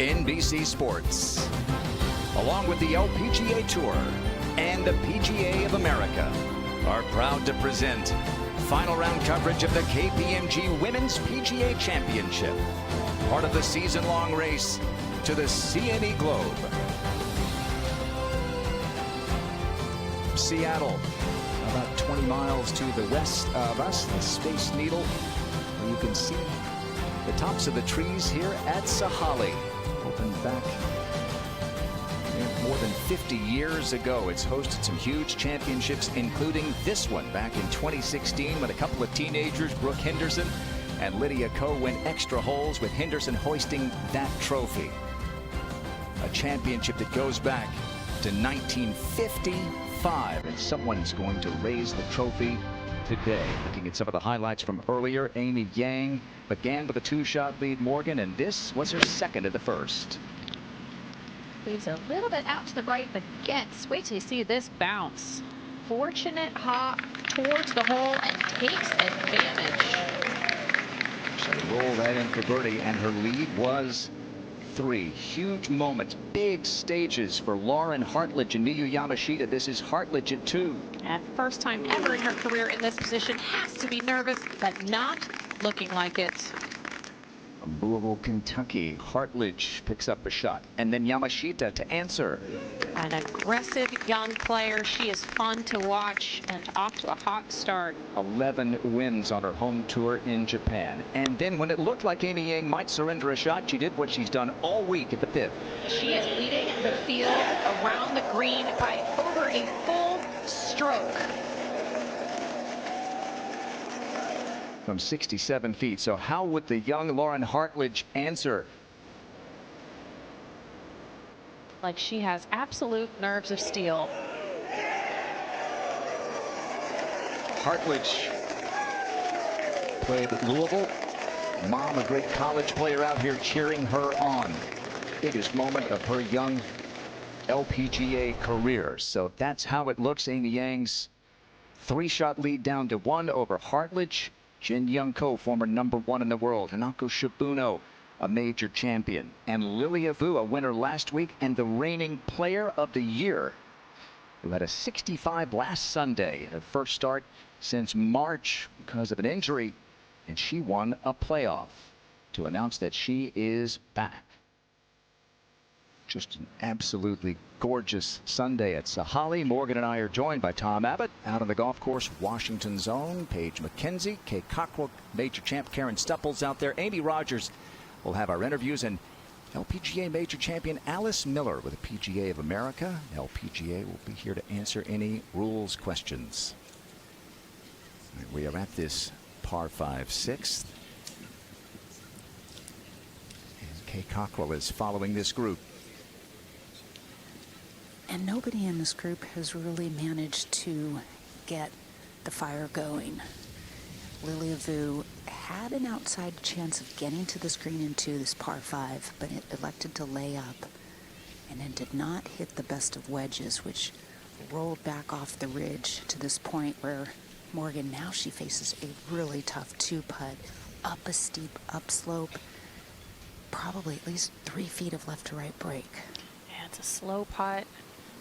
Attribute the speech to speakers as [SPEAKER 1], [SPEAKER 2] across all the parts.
[SPEAKER 1] NBC Sports, along with the LPGA Tour and the PGA of America, are proud to present final round coverage of the KPMG Women's PGA Championship, part of the season-long race to the CME Globe. Seattle, about 20 miles to the west of us, the Space Needle, where you can see the tops of the trees here at Sahalee. Opened back more than 50 years ago. It's hosted some huge championships, including this one back in 2016 when a couple of teenagers, Brooke Henderson and Lydia Ko, went extra holes, with Henderson hoisting that trophy. A championship that goes back to 1955, and someone's going to raise the trophy today. Looking at some of the highlights from earlier, Amy Yang began with a two-shot lead, Morgan, and this was her second of the first.
[SPEAKER 2] Leaves a little bit out to the right, but gets, wait till you see this bounce. Fortunate hop towards the hole and takes advantage.
[SPEAKER 1] So roll that in for birdie, and her lead was 3. Huge moments, big stages for Lauren Hartledge and Miyu Yamashita. This is Hartledge at 2.
[SPEAKER 2] And first time ever in her career in this position. Has to be nervous, but not looking like it.
[SPEAKER 1] Louisville, Kentucky. Hartledge picks up a shot, and then Yamashita to answer.
[SPEAKER 2] An aggressive young player. She is fun to watch and off to a hot start.
[SPEAKER 1] 11 wins on her home tour in Japan. And then when it looked like Amy Yang might surrender a shot, she did what she's done all week at the 5th.
[SPEAKER 2] She is leading the field around the green by over a full stroke.
[SPEAKER 1] From 67 feet. So how would the young Lauren Hartledge answer?
[SPEAKER 2] Like she has absolute nerves of steel.
[SPEAKER 1] Hartledge played at Louisville. Mom, a great college player, out here cheering her on. Biggest moment of her young LPGA career. So that's how it looks. Amy Yang's 3-shot lead down to 1 over Hartledge. Jin Young Ko, former #1 in the world. Hanako Shibuno, a major champion. And Lilia Vu, a winner last week and the reigning player of the year, who had a 65 last Sunday, her first start since March because of an injury, and she won a playoff to announce that she is back. Just an absolutely gorgeous Sunday at Sahalee. Morgan and I are joined by Tom Abbott out on the golf course, Washington's own. Paige McKenzie, Kay Cockrell, major champ Karen Stupples out there. Amy Rogers will have our interviews, and LPGA major champion Alice Miller with the PGA of America. LPGA will be here to answer any rules questions. We are at this par 5 6th. And Kay Cockrell is following this group.
[SPEAKER 3] And nobody in this group has really managed to get the fire going. Lilia Vu had an outside chance of getting to this green in 2, this par 5, but it elected to lay up and then did not hit the best of wedges, which rolled back off the ridge to this point where Morgan, now she faces a really tough 2-putt up a steep upslope, probably at least 3 feet of left to right break.
[SPEAKER 2] Yeah, it's a slow putt.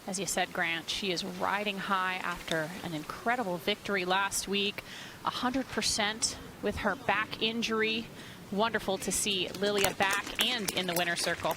[SPEAKER 2] As you said, Grant, she is riding high after an incredible victory last week. 100% with her back injury. Wonderful to see Lilia back and in the winner's circle.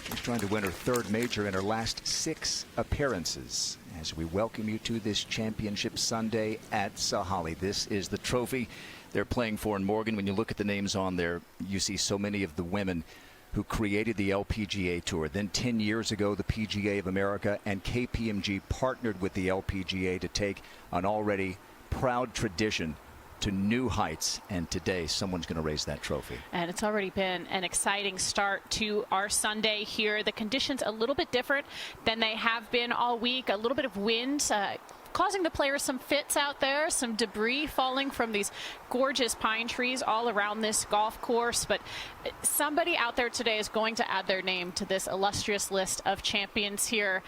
[SPEAKER 1] She's trying to win her 3rd major in her last 6 appearances. As we welcome you to this championship Sunday at Sahalee. This is the trophy they're playing for. And Morgan, when you look at the names on there, you see so many of the women who created the LPGA Tour. Then 10 years ago, the PGA of America and KPMG partnered with the LPGA to take an already proud tradition to new heights, and today someone's going to raise that trophy.
[SPEAKER 2] And it's already been an exciting start to our Sunday here. The conditions a little bit different than they have been all week. A little bit of wind causing the players some fits out there, some debris falling from these gorgeous pine trees all around this golf course. But somebody out there today is going to add their name to this illustrious list of champions here,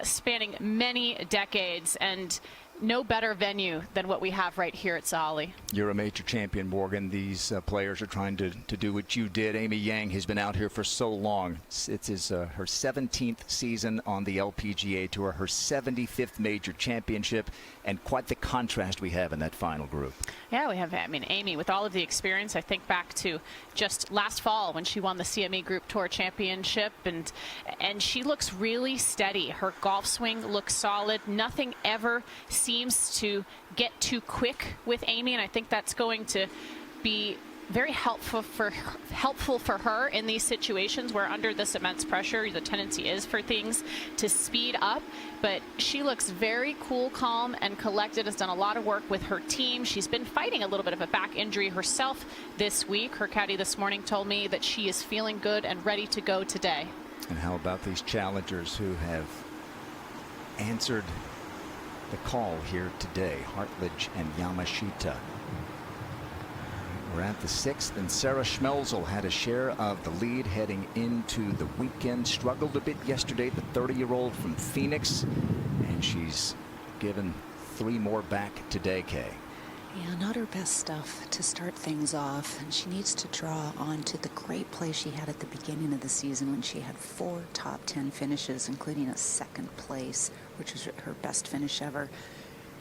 [SPEAKER 2] spanning many decades. And no better venue than what we have right here at Zolly.
[SPEAKER 1] You're a major champion, Morgan. These players are trying to do what you did. Amy Yang has been out here for so long. It's her 17th season on the LPGA Tour, her 75th major championship, and quite the contrast we have in that final group.
[SPEAKER 2] Yeah, we have, I mean, Amy, with all of the experience, I think back to just last fall when she won the CME Group Tour Championship, and she looks really steady. Her golf swing looks solid. Nothing ever seems to get too quick with Amy, and I think that's going to be very helpful for her in these situations where under this immense pressure, the tendency is for things to speed up. But she looks very cool, calm, and collected, has done a lot of work with her team. She's been fighting a little bit of a back injury herself this week. Her caddy this morning told me that she is feeling good and ready to go today.
[SPEAKER 1] And how about these challengers who have answered the call here today? Hartledge and Yamashita. We're at the 6th, and Sarah Schmelzel had a share of the lead heading into the weekend. Struggled a bit yesterday, the 30-year-old from Phoenix, and she's given 3 more back today, Kay.
[SPEAKER 3] Yeah, not her best stuff to start things off, and she needs to draw on to the great play she had at the beginning of the season when she had 4 top 10 finishes, including a 2nd place, which was her best finish ever.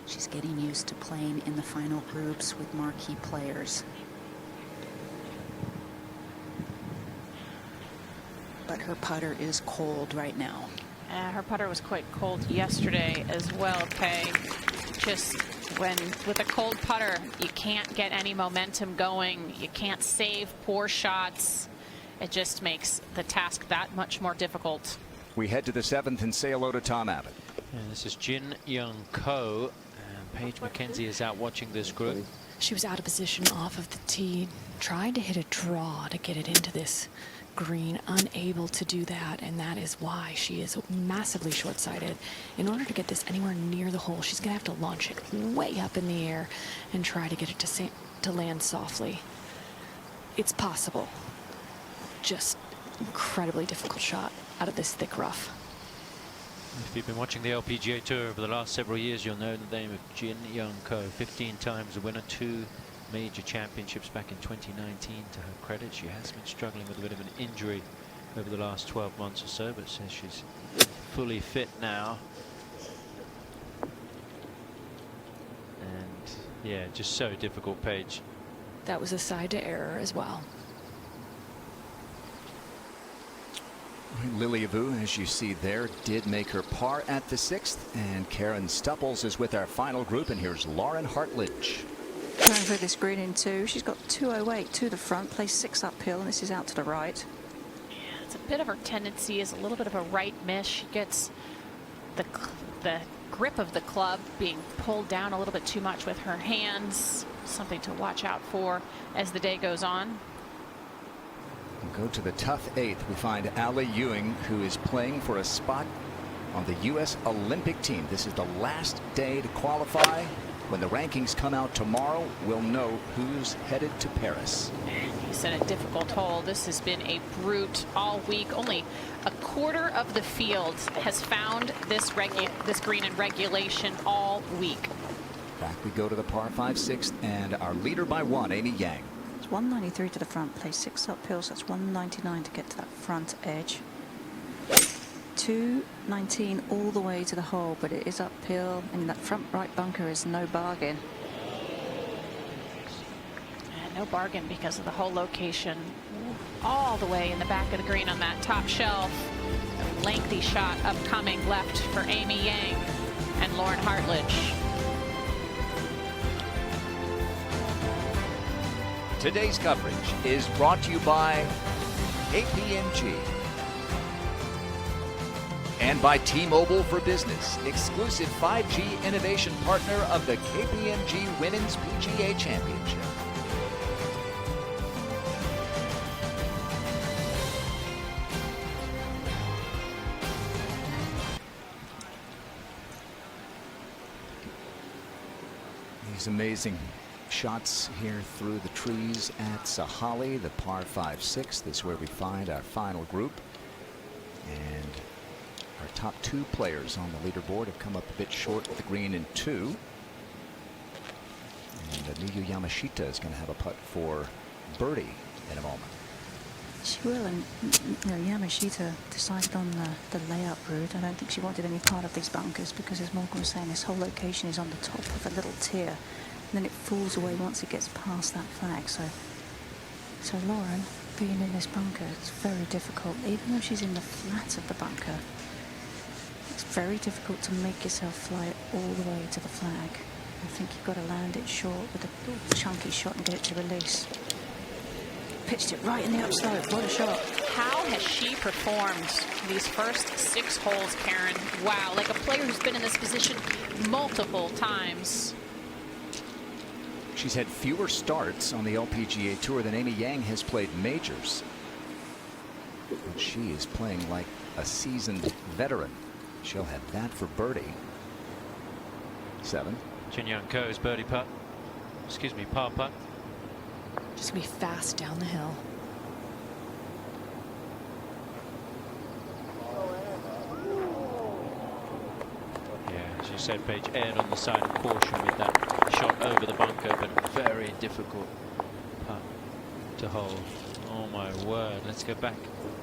[SPEAKER 3] She's getting used to playing in the final groups with marquee players. But her putter is cold right now.
[SPEAKER 2] Her putter was quite cold yesterday as well, Kay. Just with a cold putter, you can't get any momentum going. You can't save poor shots. It just makes the task that much more difficult.
[SPEAKER 1] We head to the 7th and say hello to Tom Abbott.
[SPEAKER 4] And this is Jin Young Ko, and Paige McKenzie is out watching this group.
[SPEAKER 5] She was out of position off of the tee, trying to hit a draw to get it into this green, unable to do that, and that is why she is massively short-sighted. In order to get this anywhere near the hole, she's going to have to launch it way up in the air and try to get it to land softly. It's possible. Just incredibly difficult shot out of this thick rough.
[SPEAKER 4] If you've been watching the LPGA Tour over the last several years, you'll know the name of Jin Young Ko. 15 times a winner, 2 major championships back in 2019 to her credit. She has been struggling with a bit of an injury over the last 12 months or so, but says she's fully fit now. And yeah, just so difficult, Paige.
[SPEAKER 5] That was a side to error as well.
[SPEAKER 1] Lily Avu, as you see there, did make her par at the 6th, and Karen Stupples is with our final group, and here's Lauren Hartledge.
[SPEAKER 6] Going for this green in 2. She's got 208 to the front, plays 6 uphill, and this is out to the right.
[SPEAKER 2] Yeah, it's a bit of her tendency is a little bit of a right miss. She gets the grip of the club being pulled down a little bit too much with her hands. Something to watch out for as the day goes on.
[SPEAKER 1] We'll go to the tough 8th. We find Ali Ewing, who is playing for a spot on the U.S. Olympic team. This is the last day to qualify. When the rankings come out tomorrow, we'll know who's headed to Paris.
[SPEAKER 2] He's in a difficult hole. This has been a brute all week. Only a quarter of the field has found this green in regulation all week.
[SPEAKER 1] Back we go to the par 5 6th, and our leader by 1, Amy Yang.
[SPEAKER 6] It's 193 to the front, plays 6 uphill, so that's 199 to get to that front edge. 219 all the way to the hole, but it is uphill, and that front right bunker is no bargain.
[SPEAKER 2] And no bargain because of the hole location all the way in the back of the green on that top shelf. A lengthy shot upcoming left for Amy Yang and Lauren Hartledge.
[SPEAKER 1] Today's coverage is brought to you by KPMG and by T-Mobile for Business, exclusive 5G innovation partner of the KPMG Women's PGA Championship. These amazing shots here through the trees at Sahali, the par 5 6th is where we find our final group. And Our top 2 players on the leaderboard have come up a bit short at the green in 2. And Miyu Yamashita is going to have a putt for birdie in a moment.
[SPEAKER 6] She will, and you know, Yamashita decided on the layout route. I don't think she wanted any part of these bunkers because, as Morgan was saying, this whole location is on the top of a little tier, and then it falls away once it gets past that flag. So Lauren, being in this bunker, it's very difficult. Even though she's in the flat of the bunker, it's very difficult to make yourself fly it all the way to the flag. I think you've got to land it short with a chunky shot and get it to release. Pitched it right in the upslope. What a shot.
[SPEAKER 2] How has she performed these first 6 holes, Karen? Wow, like a player who's been in this position multiple times.
[SPEAKER 1] She's had fewer starts on the LPGA Tour than Amy Yang has played majors. But she is playing like a seasoned veteran. She'll have that for birdie. 7.
[SPEAKER 4] Jin Young Ko's birdie putt. Excuse me, par putt.
[SPEAKER 5] Just gonna be fast down the hill.
[SPEAKER 4] Yeah, as you said, Paige, aired on the side of caution with that shot over the bunker, but very difficult putt to hold. Oh my word. Let's go back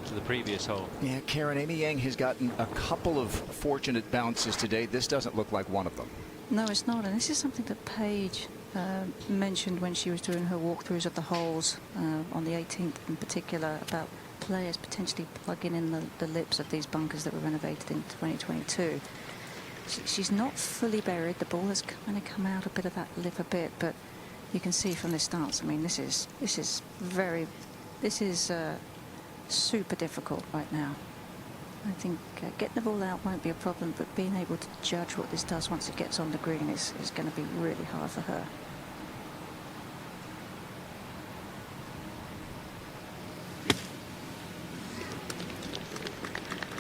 [SPEAKER 4] to the previous hole.
[SPEAKER 1] Yeah, Karen, Amy Yang has gotten a couple of fortunate bounces today. This doesn't look like one of them.
[SPEAKER 6] No, it's not, and this is something that Paige mentioned when she was doing her walkthroughs of the holes on the 18th in particular, about players potentially plugging in the lips of these bunkers that were renovated in 2022. She's not fully buried. The ball has kind of come out a bit of that lip a bit, but you can see from this stance, I mean, this is super difficult right now. I think getting the ball out won't be a problem, but being able to judge what this does once it gets on the green is going to be really hard for her.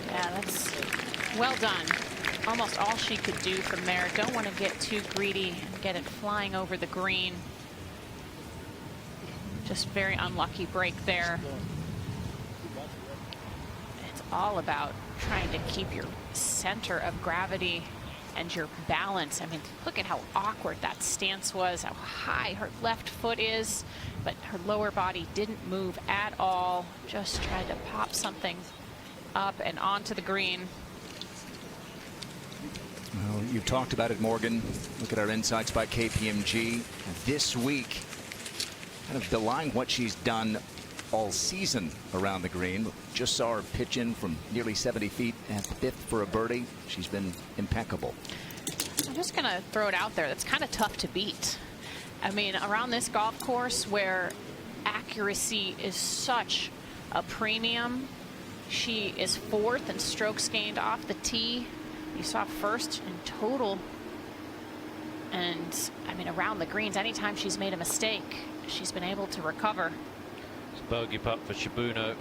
[SPEAKER 2] Yeah, that's well done. Almost all she could do from there. Don't want to get too greedy and get it flying over the green. Just very unlucky break there. It's all about trying to keep your center of gravity and your balance. I mean, look at how awkward that stance was, how high her left foot is, but her lower body didn't move at all. Just tried to pop something up and onto the green.
[SPEAKER 1] Well, you talked about it, Morgan. Look at our insights by KPMG this week, kind of belying what she's done all season around the green. Just saw her pitch in from nearly 70 feet at 5th for a birdie. She's been impeccable.
[SPEAKER 2] I'm just going to throw it out there. That's kind of tough to beat. I mean, around this golf course where accuracy is such a premium, she is 4th in strokes gained off the tee. You saw 1st in total. And, I mean, around the greens, anytime she's made a mistake, she's been able to recover.
[SPEAKER 4] It's a bogey putt for Shibuno.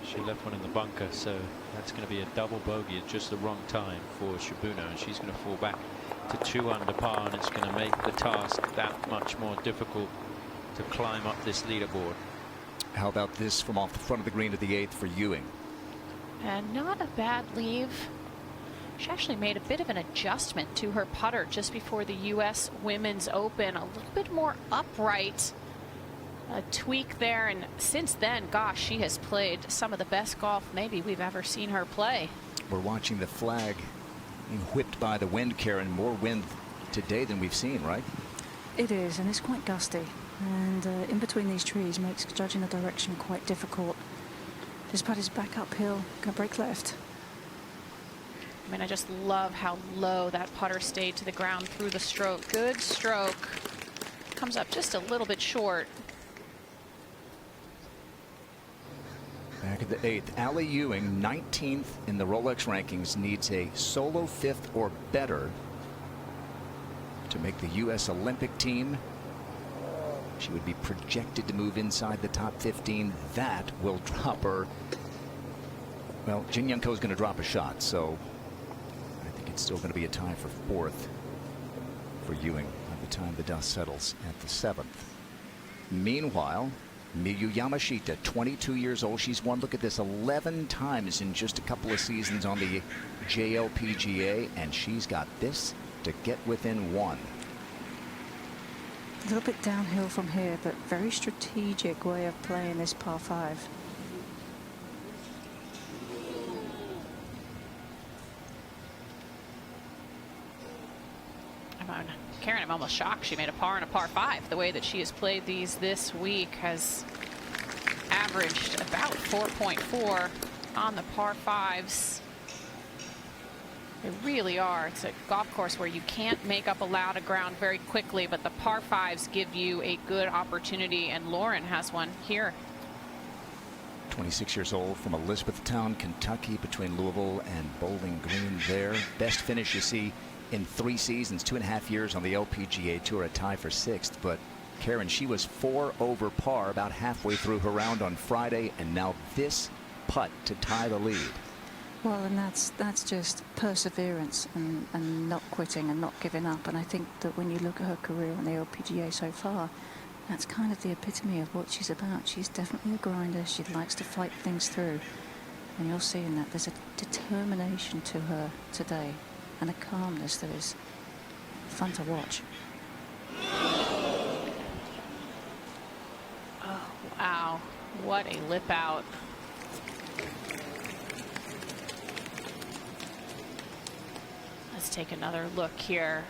[SPEAKER 4] She left one in the bunker, so that's going to be a double bogey at just the wrong time for Shibuno, and she's going to fall back to 2 under par, and it's going to make the task that much more difficult to climb up this leaderboard.
[SPEAKER 1] How about this from off the front of the green to the 8th for Ewing?
[SPEAKER 2] And not a bad leave. She actually made a bit of an adjustment to her putter just before the U.S. Women's Open. A little bit more upright. A tweak there, and since then, gosh, she has played some of the best golf maybe we've ever seen her play.
[SPEAKER 1] We're watching the flag being whipped by the wind, Karen. More wind today than we've seen, right?
[SPEAKER 6] It is, and it's quite gusty. And in between these trees makes judging the direction quite difficult. This putt is back uphill, going to break left.
[SPEAKER 2] I mean, I just love how low that putter stayed to the ground through the stroke. Good stroke. Comes up just a little bit short.
[SPEAKER 1] Back at the 8th, Allie Ewing, 19th in the Rolex rankings, needs a solo 5th or better to make the U.S. Olympic team. She would be projected to move inside the top 15. That will drop her. Well, Jin Young Ko is going to drop a shot, so I think it's still going to be a tie for 4th for Ewing by the time the dust settles at the 7th. Meanwhile, Miyu Yamashita, 22 years old. She's won, look at this, 11 times in just a couple of seasons on the JLPGA, and she's got this to get within one.
[SPEAKER 6] A little bit downhill from here, but very strategic way of playing this par 5.
[SPEAKER 2] Karen, I'm almost shocked she made a par and a par 5. The way that she has played these this week has averaged about 4.4 on the par 5s. They really are. It's a golf course where you can't make up a lot of ground very quickly, but the par 5s give you a good opportunity, and Lauren has one here.
[SPEAKER 1] 26 years old, from Elizabethtown, Kentucky, between Louisville and Bowling Green there. Best finish you see in 3 seasons, 2.5 years on the LPGA Tour, a tie for 6th. But Karen, she was 4 over par about halfway through her round on Friday, and now this putt to tie the lead.
[SPEAKER 6] Well, and that's just perseverance and not quitting and not giving up. And I think that when you look at her career on the LPGA so far, that's kind of the epitome of what she's about. She's definitely a grinder. She likes to fight things through. And you're seeing that. There's a determination to her today and a calmness that is fun to watch.
[SPEAKER 2] Oh, wow. What a lip out. Let's take another look here.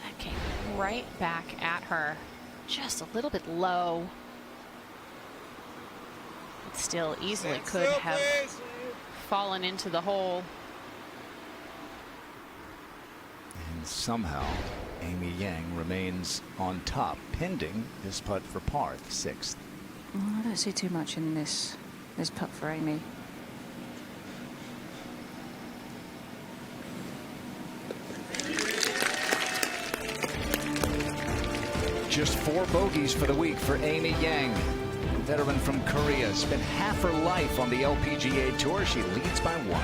[SPEAKER 2] That came right back at her. Just a little bit low. It still easily could have fallen into the hole.
[SPEAKER 1] And somehow Amy Yang remains on top, pending this putt for par, the 6th.
[SPEAKER 6] Well, I don't see too much in this putt for Amy.
[SPEAKER 1] Just 4 bogeys for the week for Amy Yang, veteran from Korea. Spent half her life on the LPGA Tour. She leads by 1.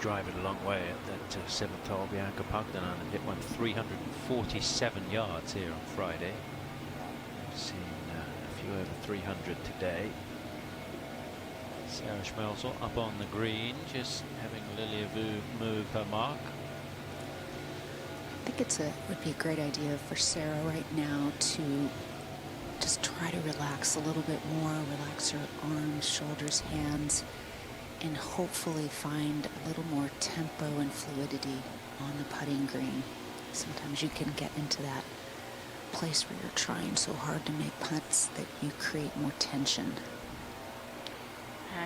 [SPEAKER 4] drive it a long way at that 7th hole. Bianca Pagdanan hit one 347 yards here on Friday. We've seen a few over 300 today. Sarah Schmelzel up on the green, just having Lilia Vu move her mark.
[SPEAKER 3] I think would be a great idea for Sarah right now to just try to relax a little bit more, relax her arms, shoulders, hands, and hopefully find a little more tempo and fluidity on the putting green. Sometimes you can get into that place where you're trying so hard to make putts that you create more tension.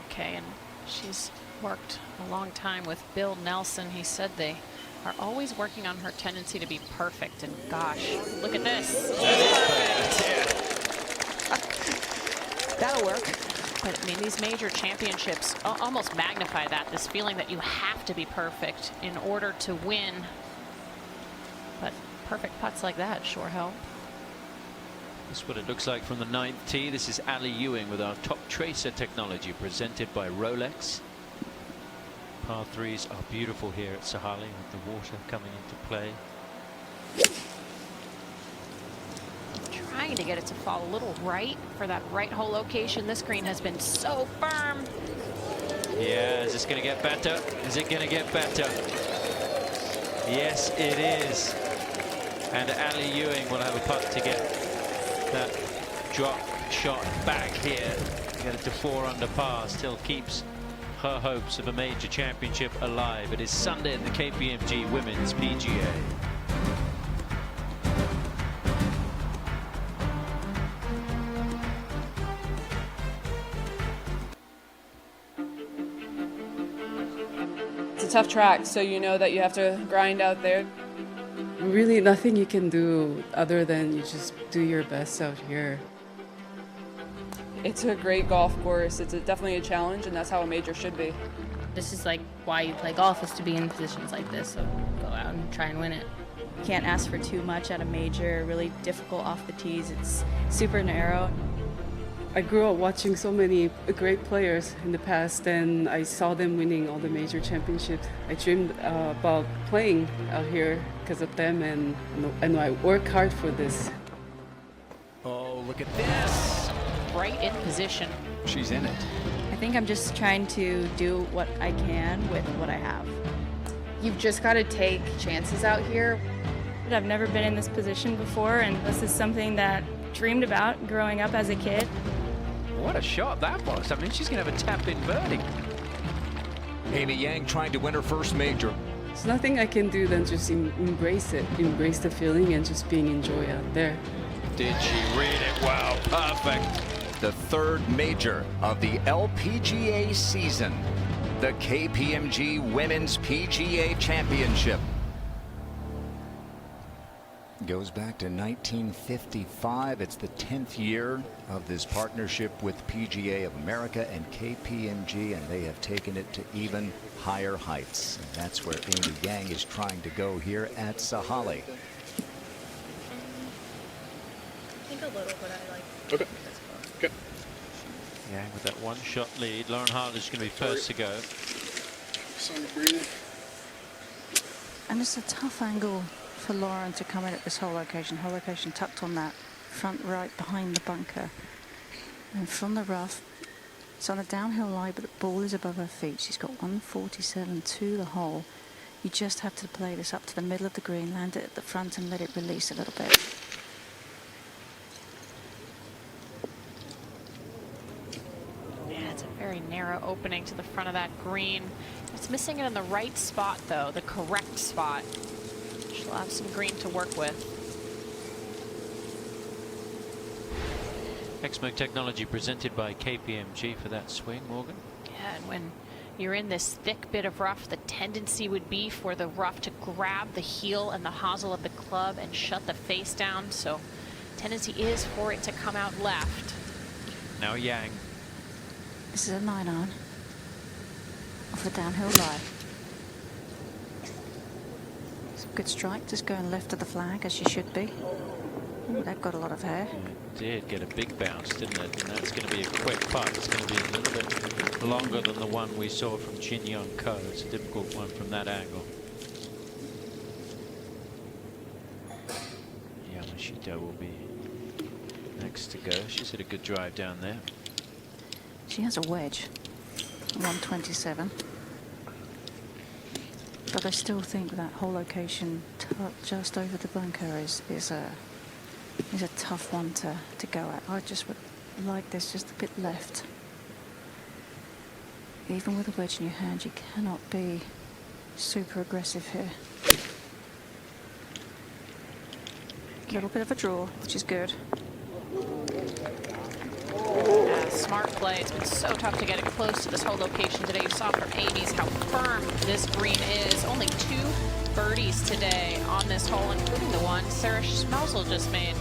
[SPEAKER 2] Okay, and she's worked a long time with Bill Nelson. He said they are always working on her tendency to be perfect, and gosh, look at this.
[SPEAKER 3] That'll work.
[SPEAKER 2] But I mean, these major championships almost magnify that, this feeling that you have to be perfect in order to win. But perfect putts like that sure help.
[SPEAKER 4] This is what it looks like from the 9th tee. This is Ali Ewing with our top tracer technology presented by Rolex. Par 3s are beautiful here at Sahalee with the water coming into play.
[SPEAKER 2] Trying to get it to fall a little right for that right hole location. This green has been so firm.
[SPEAKER 4] Yeah, is this going to get better? Is it going to get better? Yes, it is. And Ali Ewing will have a putt to get that drop shot back here. Get it to 4 under par. Still keeps her hopes of a major championship alive. It is Sunday at the KPMG Women's PGA.
[SPEAKER 7] It's a tough track, so you know that you have to grind out there.
[SPEAKER 8] Really nothing you can do other than you just do your best out here.
[SPEAKER 7] It's a great golf course. It's definitely a challenge, and that's how a major should be.
[SPEAKER 9] This is like why you play golf, is to be in positions like this, so go out and try and win it.
[SPEAKER 10] Can't ask for too much at a major. Really difficult off the tees. It's super narrow.
[SPEAKER 8] I grew up watching so many great players in the past, and I saw them winning all the major championships. I dreamed about playing out here because of them, and I work hard for this.
[SPEAKER 1] Oh, look at this.
[SPEAKER 2] Right in position.
[SPEAKER 1] She's in it.
[SPEAKER 10] I think I'm just trying to do what I can with what I have.
[SPEAKER 11] You've just got to take chances out here.
[SPEAKER 10] I've never been in this position before, and this is something that I dreamed about growing up as a kid.
[SPEAKER 4] What a shot that was. I mean, she's going to have a tap-in birdie.
[SPEAKER 1] Amy Yang trying to win her first major.
[SPEAKER 8] There's nothing I can do than just embrace it, embrace the feeling, and just being in joy out there.
[SPEAKER 4] Did she read it? Wow, perfect.
[SPEAKER 1] The third major of the LPGA season, the KPMG Women's PGA Championship. Goes back to 1955. It's the 10th year of this partnership with PGA of America and KPMG, and they have taken it to even higher heights. And that's where Amy Yang is trying to go here at Sahalee.
[SPEAKER 10] I think a little, but I like.
[SPEAKER 12] Okay. Okay.
[SPEAKER 4] Yang with that one-shot lead. Lauren Hartley's going to be first to go.
[SPEAKER 6] And it's a tough angle for Lauren to come in at this hole location. Hole location tucked on that front right behind the bunker. And from the rough, it's on a downhill lie, but the ball is above her feet. She's got 147 to the hole. You just have to play this up to the middle of the green, land it at the front and let it release a little bit.
[SPEAKER 2] Yeah, it's a very narrow opening to the front of that green. It's missing it in the right spot, though, the correct spot. She'll have some green to work with.
[SPEAKER 4] Exmo technology presented by KPMG for that swing, Morgan.
[SPEAKER 2] Yeah, and when you're in this thick bit of rough, the tendency would be for the rough to grab the heel and the hosel of the club and shut the face down. So tendency is for it to come out left.
[SPEAKER 4] Now Yang.
[SPEAKER 6] This is a 9-iron off a downhill lie. It's a good strike, just going left of the flag as you should be. Oh, they've got a lot of hair.
[SPEAKER 4] It did get a big bounce, didn't it? And that's going to be a quick putt. It's going to be a little bit longer than the one we saw from Jin Young Ko. It's a difficult one from that angle. Yamashita will be next to go. She's hit a good drive down there.
[SPEAKER 6] She has a wedge, 127. But I still think that whole location just over the bunker is a tough one to go at. I just would like this just a bit left. Even with a wedge in your hand, you cannot be super aggressive here. A little bit of a draw, which is good.
[SPEAKER 2] Smart play. It's been so tough to get it close to this whole location today. You saw from Amy's how firm this green is. Only 2 birdies today on this hole, including the one Sarah Schmelzel just made.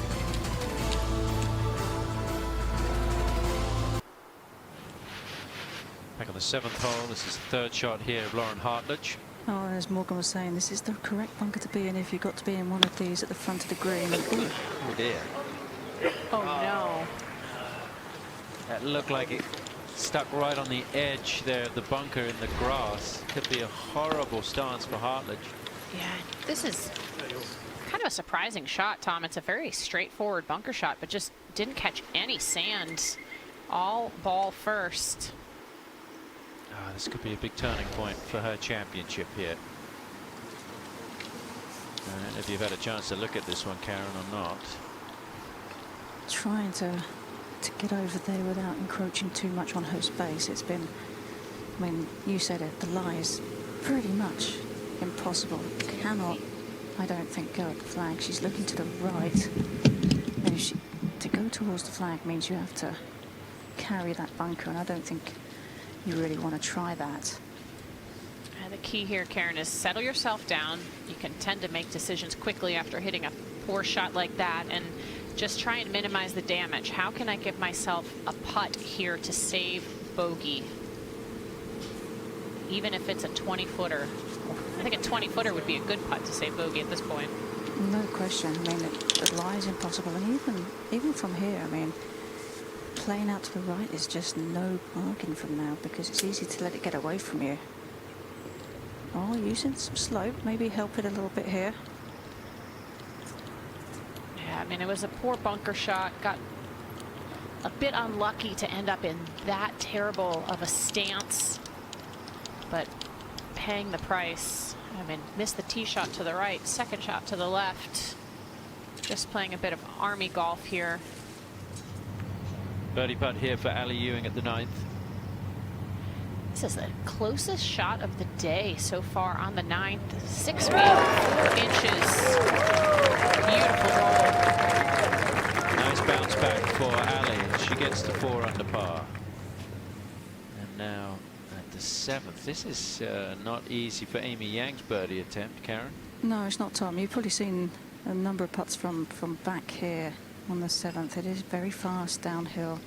[SPEAKER 4] Back on the 7th hole. This is the 3rd shot here of Lauren Hartledge.
[SPEAKER 6] Oh, as Morgan was saying, this is the correct bunker to be in if you've got to be in one of these at the front of the green. Ooh.
[SPEAKER 4] Oh dear.
[SPEAKER 2] Oh no.
[SPEAKER 4] That looked like it stuck right on the edge there of the bunker in the grass. Could be a horrible stance for Hartledge.
[SPEAKER 2] Yeah, this is kind of a surprising shot, Tom. It's a very straightforward bunker shot, but just didn't catch any sand. All ball first.
[SPEAKER 4] This could be a big turning point for her championship here. I don't know if you've had a chance to look at this one, Karen, or not.
[SPEAKER 6] Trying to get over there without encroaching too much on her space. It's been, I mean, you said it, the lie is pretty much impossible. Cannot, I don't think, go at the flag. She's looking to the right. And if to go towards the flag means you have to carry that bunker, and I don't think you really want to try that.
[SPEAKER 2] And the key here, Karen, is settle yourself down. You can tend to make decisions quickly after hitting a poor shot like that, and just try and minimize the damage. How can I give myself a putt here to save bogey? Even if it's a 20-footer. I think a 20-footer would be a good putt to save bogey at this point.
[SPEAKER 6] No question. I mean, the lie is impossible. And even from here, I mean, playing out to the right is just no bargain from now because it's easy to let it get away from you. Oh, using some slope, maybe help it a little bit here.
[SPEAKER 2] Yeah, I mean, it was a poor bunker shot. Got a bit unlucky to end up in that terrible of a stance, but paying the price. I mean, missed the tee shot to the right, 2nd shot to the left. Just playing a bit of army golf here.
[SPEAKER 4] Birdie putt here for Ali Ewing at the 9th.
[SPEAKER 2] This is the closest shot of the day so far on the 9th. 6 feet, 4 inches. Beautiful roll.
[SPEAKER 4] Nice bounce back for Ali. She gets to 4 under par. And now at the 7th. This is not easy for Amy Yang's birdie attempt, Karen.
[SPEAKER 6] No, it's not, Tom. You've probably seen a number of putts from back here on the 7th. It is very fast downhill.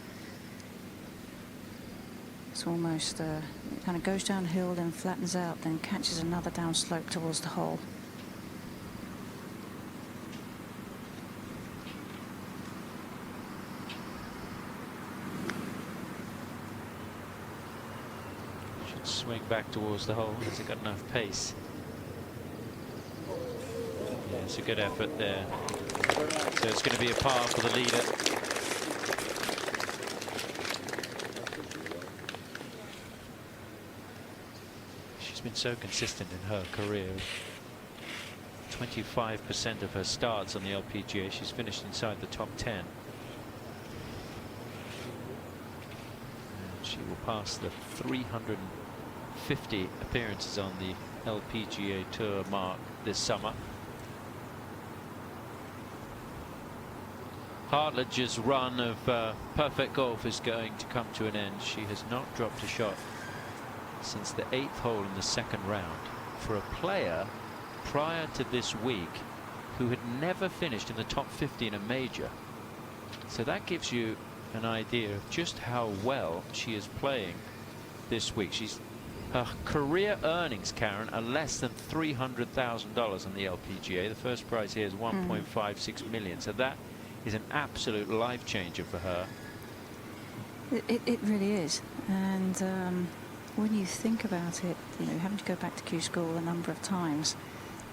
[SPEAKER 6] It's almost, it kind of goes downhill, then flattens out, then catches another downslope towards the hole.
[SPEAKER 4] Should swing back towards the hole. Has it got enough pace? Yeah, it's a good effort there. So it's going to be a par for the leader. She's been so consistent in her career. 25% of her starts on the LPGA. She's finished inside the top 10. And she will pass the 350 appearances on the LPGA Tour mark this summer. Hartledge's run of perfect golf is going to come to an end. She has not dropped a shot since the 8th hole in the 2nd round. For a player prior to this week who had never finished in the top 50 in a major. So that gives you an idea of just how well she is playing this week. Her career earnings, Karen, are less than $300,000 on the LPGA. The first prize here is 1.56 million. So that is an absolute life changer for her.
[SPEAKER 6] It really is. And when you think about it, you know, having to go back to Q school a number of times,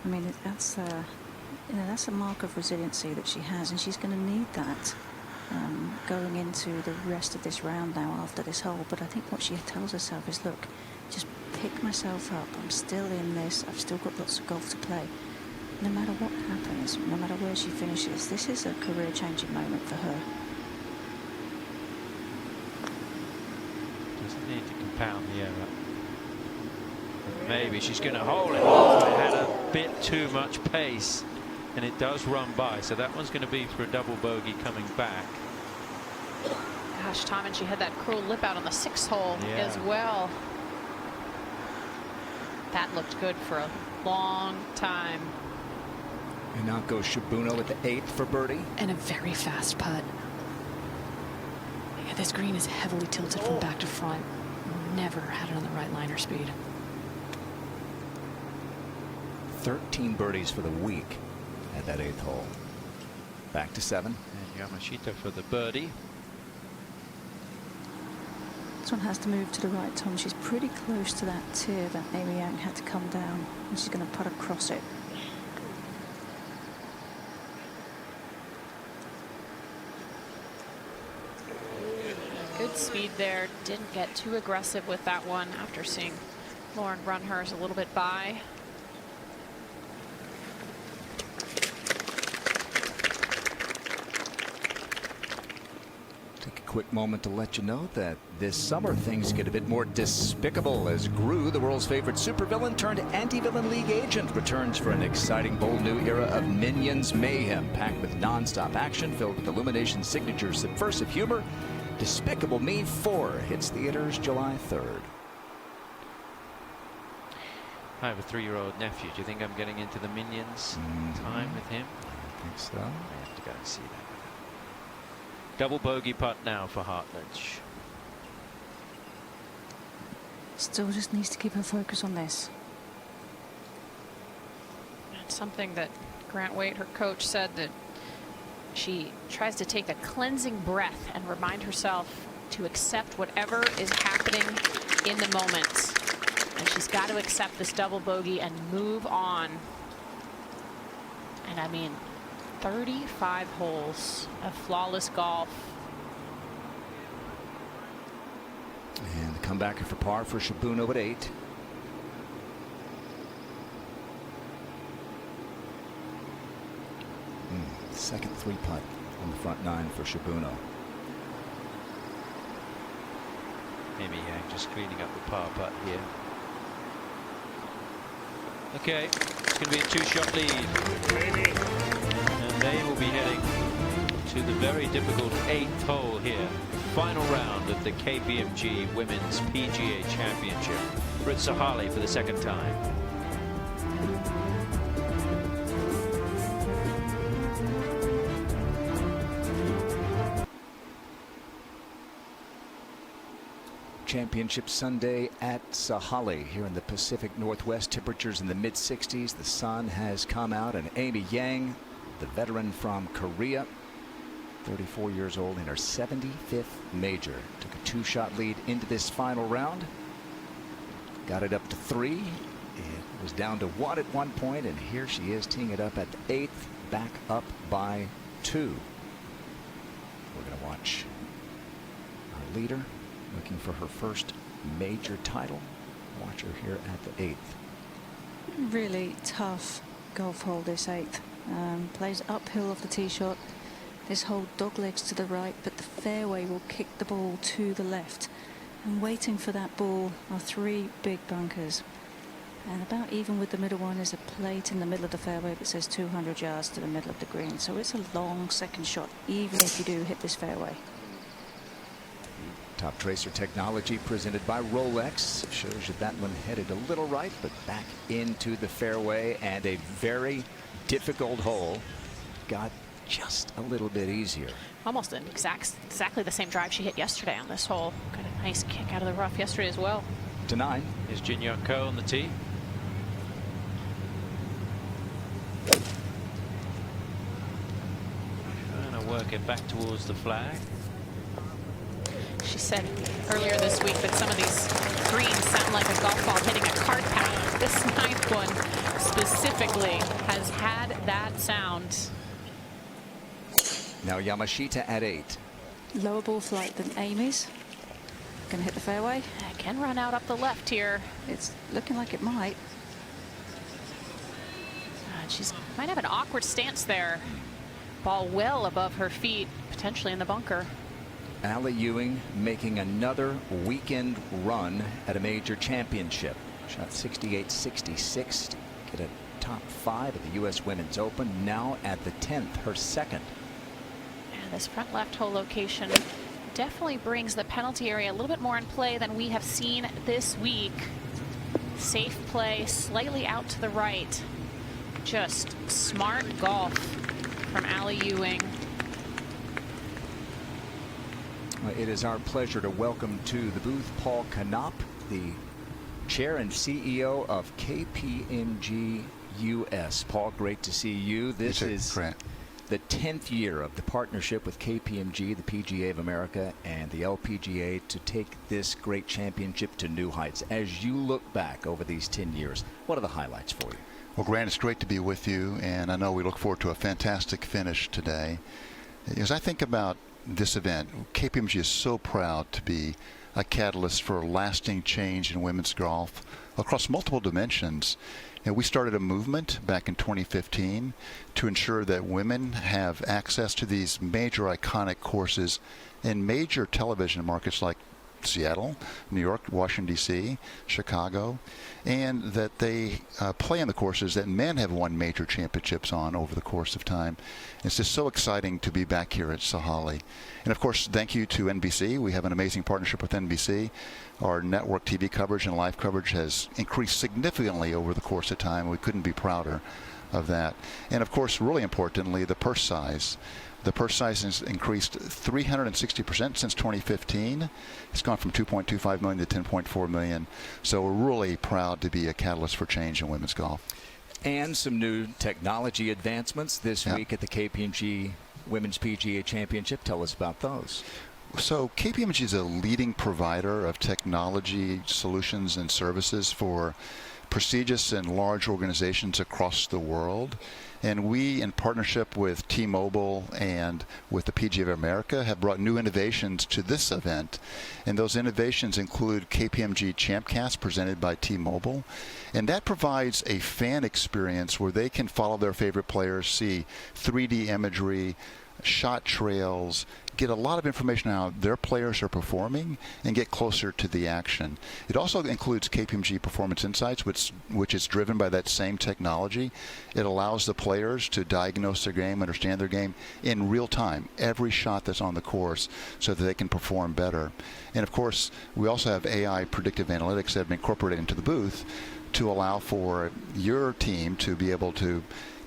[SPEAKER 6] I mean, that's a mark of resiliency that she has, and she's going to need that going into the rest of this round now after this hole. But I think what she tells herself is, look, just pick myself up. I'm still in this. I've still got lots of golf to play. No matter what happens, no matter where she finishes, this is a career-changing moment for her.
[SPEAKER 4] Doesn't need to compound the error. Maybe she's going to hold it. Oh, it had a bit too much pace, and it does run by. So that one's going to be for a double bogey coming back.
[SPEAKER 2] Gosh, Tom, and she had that cruel lip out on the 6th hole as well. That looked good for a long time.
[SPEAKER 1] And out goes Shibuno at the 8th for birdie.
[SPEAKER 5] And a very fast putt. Yeah, this green is heavily tilted from back to front. Never had it on the right liner speed.
[SPEAKER 1] 13 birdies for the week at that 8th hole. Back to 7.
[SPEAKER 4] And Yamashita for the birdie.
[SPEAKER 6] This one has to move to the right, Tom. She's pretty close to that tier that Amy Yang had to come down, and she's going to putt across it.
[SPEAKER 2] Good speed there. Didn't get too aggressive with that one after seeing Lauren run hers a little bit by.
[SPEAKER 1] Take a quick moment to let you know that this summer things get a bit more despicable as Gru, the world's favorite supervillain turned anti-villain league agent, returns for an exciting, bold new era of Minions mayhem, packed with non-stop action filled with Illumination's signature subversive humor. Despicable Me 4 hits theaters July 3rd.
[SPEAKER 4] I have a 3-year-old nephew. Do you think I'm getting into the Minions time with him?
[SPEAKER 1] I think so.
[SPEAKER 4] I have to go and see that. Double bogey putt now for Hartledge.
[SPEAKER 6] Still just needs to keep her focus on this.
[SPEAKER 2] It's something that Grant Waite, her coach, said that she tries to take a cleansing breath and remind herself to accept whatever is happening in the moment. And she's got to accept this double bogey and move on. And I mean, 35 holes of flawless golf.
[SPEAKER 1] And the comebacker for par for Shibuno at 8. Second 3-putt on the front 9 for Shibuno.
[SPEAKER 4] Amy Yang just cleaning up the par putt here. Okay, it's going to be a 2-shot lead. And they will be heading to the very difficult 8th hole here. Final round of the KPMG Women's PGA Championship. Britt Sahali for the 2nd time.
[SPEAKER 1] Championship Sunday at Sahali here in the Pacific Northwest. Temperatures in the mid-60s. The sun has come out, and Amy Yang, the veteran from Korea, 34 years old in her 75th major, took a 2-shot lead into this final round. Got it up to 3. It was down to 1 at one point, and here she is teeing it up at the 8th, back up by 2. We're going to watch our leader looking for her first major title. Watch her here at the 8th.
[SPEAKER 6] Really tough golf hole, this 8th. Plays uphill off the tee shot. This hole doglegs to the right, but the fairway will kick the ball to the left. And waiting for that ball are 3 big bunkers. And about even with the middle one is a plate in the middle of the fairway that says 200 yards to the middle of the green. So it's a long second shot, even if you do hit this fairway.
[SPEAKER 1] Top tracer technology presented by Rolex shows you that one headed a little right, but back into the fairway, and a very difficult hole got just a little bit easier.
[SPEAKER 2] Almost an exactly the same drive she hit yesterday on this hole. Got a nice kick out of the rough yesterday as well.
[SPEAKER 1] To 9
[SPEAKER 4] is Jin Young Ko on the tee. working back towards the flag.
[SPEAKER 2] She said earlier this week that some of these greens sound like a golf ball hitting a cart path. This ninth one specifically has had that sound.
[SPEAKER 1] Now Yamashita at 8.
[SPEAKER 6] Lower ball flight than Amy's. Going to hit the fairway.
[SPEAKER 2] It can run out up the left here.
[SPEAKER 6] It's looking like it might.
[SPEAKER 2] She's might have an awkward stance there. Ball well above her feet, potentially in the bunker.
[SPEAKER 1] Allie Ewing making another weekend run at a major championship. Shot 68-66 to get a top 5 at the U.S. Women's Open. Now at the 10th, her second.
[SPEAKER 2] And this front left hole location definitely brings the penalty area a little bit more in play than we have seen this week. Safe play, slightly out to the right. Just smart golf from Allie Ewing.
[SPEAKER 1] It is our pleasure to welcome to the booth Paul Knopp, the chair and CEO of KPMG US. Paul, great to see you. This is the 10th year of the partnership with KPMG, the PGA of America, and the LPGA to take this great championship to new heights. As you look back over these 10 years, what are the highlights for you?
[SPEAKER 12] Well, Grant, it's great to be with you, and I know we look forward to a fantastic finish today. As I think about this event, KPMG is so proud to be a catalyst for lasting change in women's golf across multiple dimensions. And we started a movement back in 2015 to ensure that women have access to these major iconic courses in major television markets like Seattle, New York, Washington, D.C., Chicago, and that they play on the courses that men have won major championships on over the course of time. It's just so exciting to be back here at Sahalee. And of course, thank you to NBC. We have an amazing partnership with NBC. Our network TV coverage and live coverage has increased significantly over the course of time. We couldn't be prouder of that. And of course, really importantly, the purse size. The purse size has increased 360% since 2015. It's gone from $2.25 million to $10.4 million. So we're really proud to be a catalyst for change in women's golf.
[SPEAKER 1] And some new technology advancements this week at the KPMG Women's PGA Championship. Tell us about those.
[SPEAKER 12] So KPMG is a leading provider of technology solutions and services for prestigious and large organizations across the world. And we, in partnership with T-Mobile and with the PGA of America, have brought new innovations to this event. And those innovations include KPMG Champcast, presented by T-Mobile. And that provides a fan experience where they can follow their favorite players, see 3D imagery, shot trails, get a lot of information on how their players are performing, and get closer to the action. It also includes KPMG Performance Insights, which is driven by that same technology. It allows the players to diagnose their game, understand their game in real time, every shot that's on the course, so that they can perform better. And of course, we also have AI predictive analytics that have been incorporated into the booth to allow for your team to be able to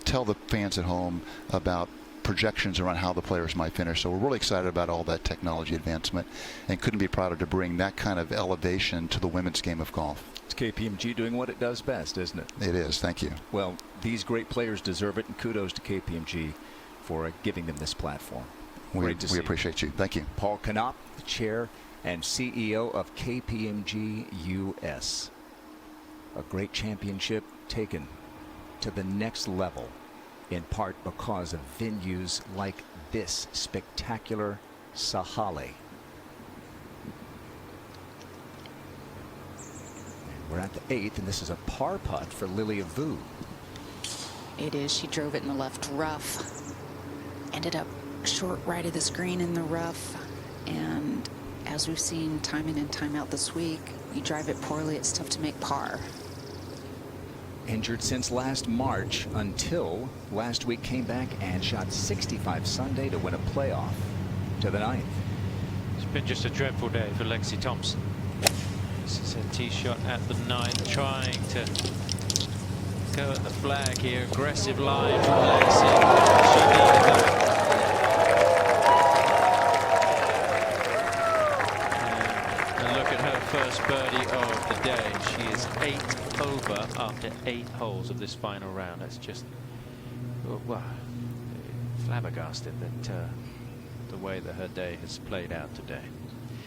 [SPEAKER 12] tell the fans at home about projections around how the players might finish. So we're really excited about all that technology advancement and couldn't be prouder to bring that kind of elevation to the women's game of golf.
[SPEAKER 1] It's KPMG doing what it does best, isn't it?
[SPEAKER 12] It is. Thank you.
[SPEAKER 1] Well, these great players deserve it, and kudos to KPMG for giving them this platform.
[SPEAKER 12] We appreciate you. Thank you.
[SPEAKER 1] Paul Knopp, the chair and CEO of KPMG US. A great championship taken to the next level, in part because of venues like this spectacular Sahalee. And we're at the 8th, and this is a par putt for Lilia Vu.
[SPEAKER 3] It is. She drove it in the left rough. Ended up short right of the screen in the rough. And as we've seen time in and time out this week, you drive it poorly, it's tough to make par.
[SPEAKER 1] Injured since last March, until last week came back and shot 65 Sunday to win a playoff to the 9th.
[SPEAKER 4] It's been just a dreadful day for Lexi Thompson. This is a tee shot at the 9th, trying to go at the flag here. Aggressive line from Lexi. She needed that. And look at her first birdie of the day. She is 8 over after 8 holes of this final round. That's just, well, flabbergasted that the way that her day has played out today.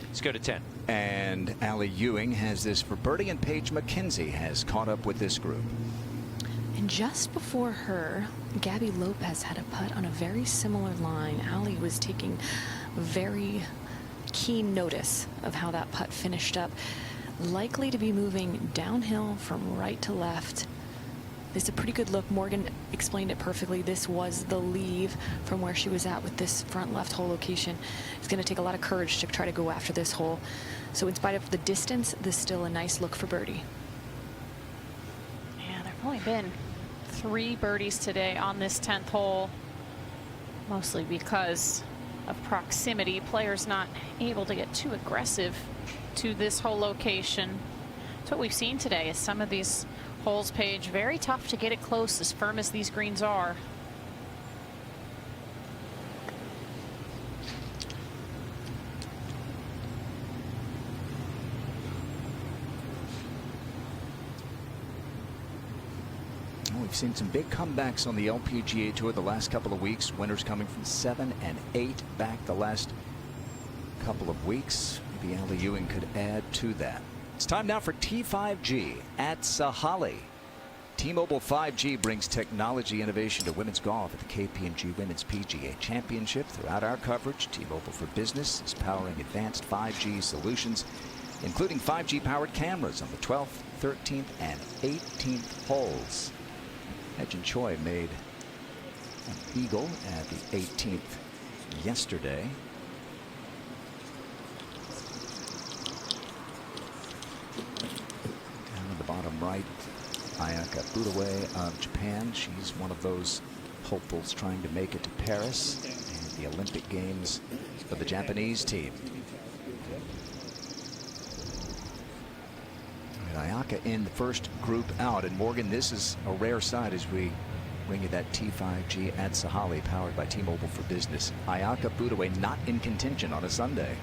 [SPEAKER 4] Let's go to 10.
[SPEAKER 1] And Allie Ewing has this for birdie, and Paige McKenzie has caught up with this group.
[SPEAKER 5] And just before her, Gabby Lopez had a putt on a very similar line. Allie was taking very keen notice of how that putt finished up. Likely to be moving downhill from right to left. This is a pretty good look. Morgan explained it perfectly. This was the leave from where she was at with this front left hole location. It's going to take a lot of courage to try to go after this hole. So in spite of the distance, this is still a nice look for birdie.
[SPEAKER 2] Yeah, there have only been 3 birdies today on this 10th hole, mostly because of proximity. Players not able to get too aggressive to this hole location. That's what we've seen today, is some of these holes, Paige, very tough to get it close, as firm as these greens are.
[SPEAKER 1] We've seen some big comebacks on the LPGA Tour the last couple of weeks. Winners coming from 7 and 8 back the last couple of weeks. Maybe Allie Ewing could add to that. It's time now for T5G at Sahalee. T-Mobile 5G brings technology innovation to women's golf at the KPMG Women's PGA Championship. Throughout our coverage, T-Mobile for Business is powering advanced 5G solutions, including 5G-powered cameras on the 12th, 13th, and 18th holes. Edgen Choi made an eagle at the 18th yesterday. Down in the bottom right, Ayaka Budaway of Japan. She's one of those hopefuls trying to make it to Paris and the Olympic Games for the Japanese team. Ayaka in the first group out. And Morgan, this is a rare sight as we bring you that T5G at Sahalee, powered by T-Mobile for Business. Ayaka Budaway not in contention on a Sunday.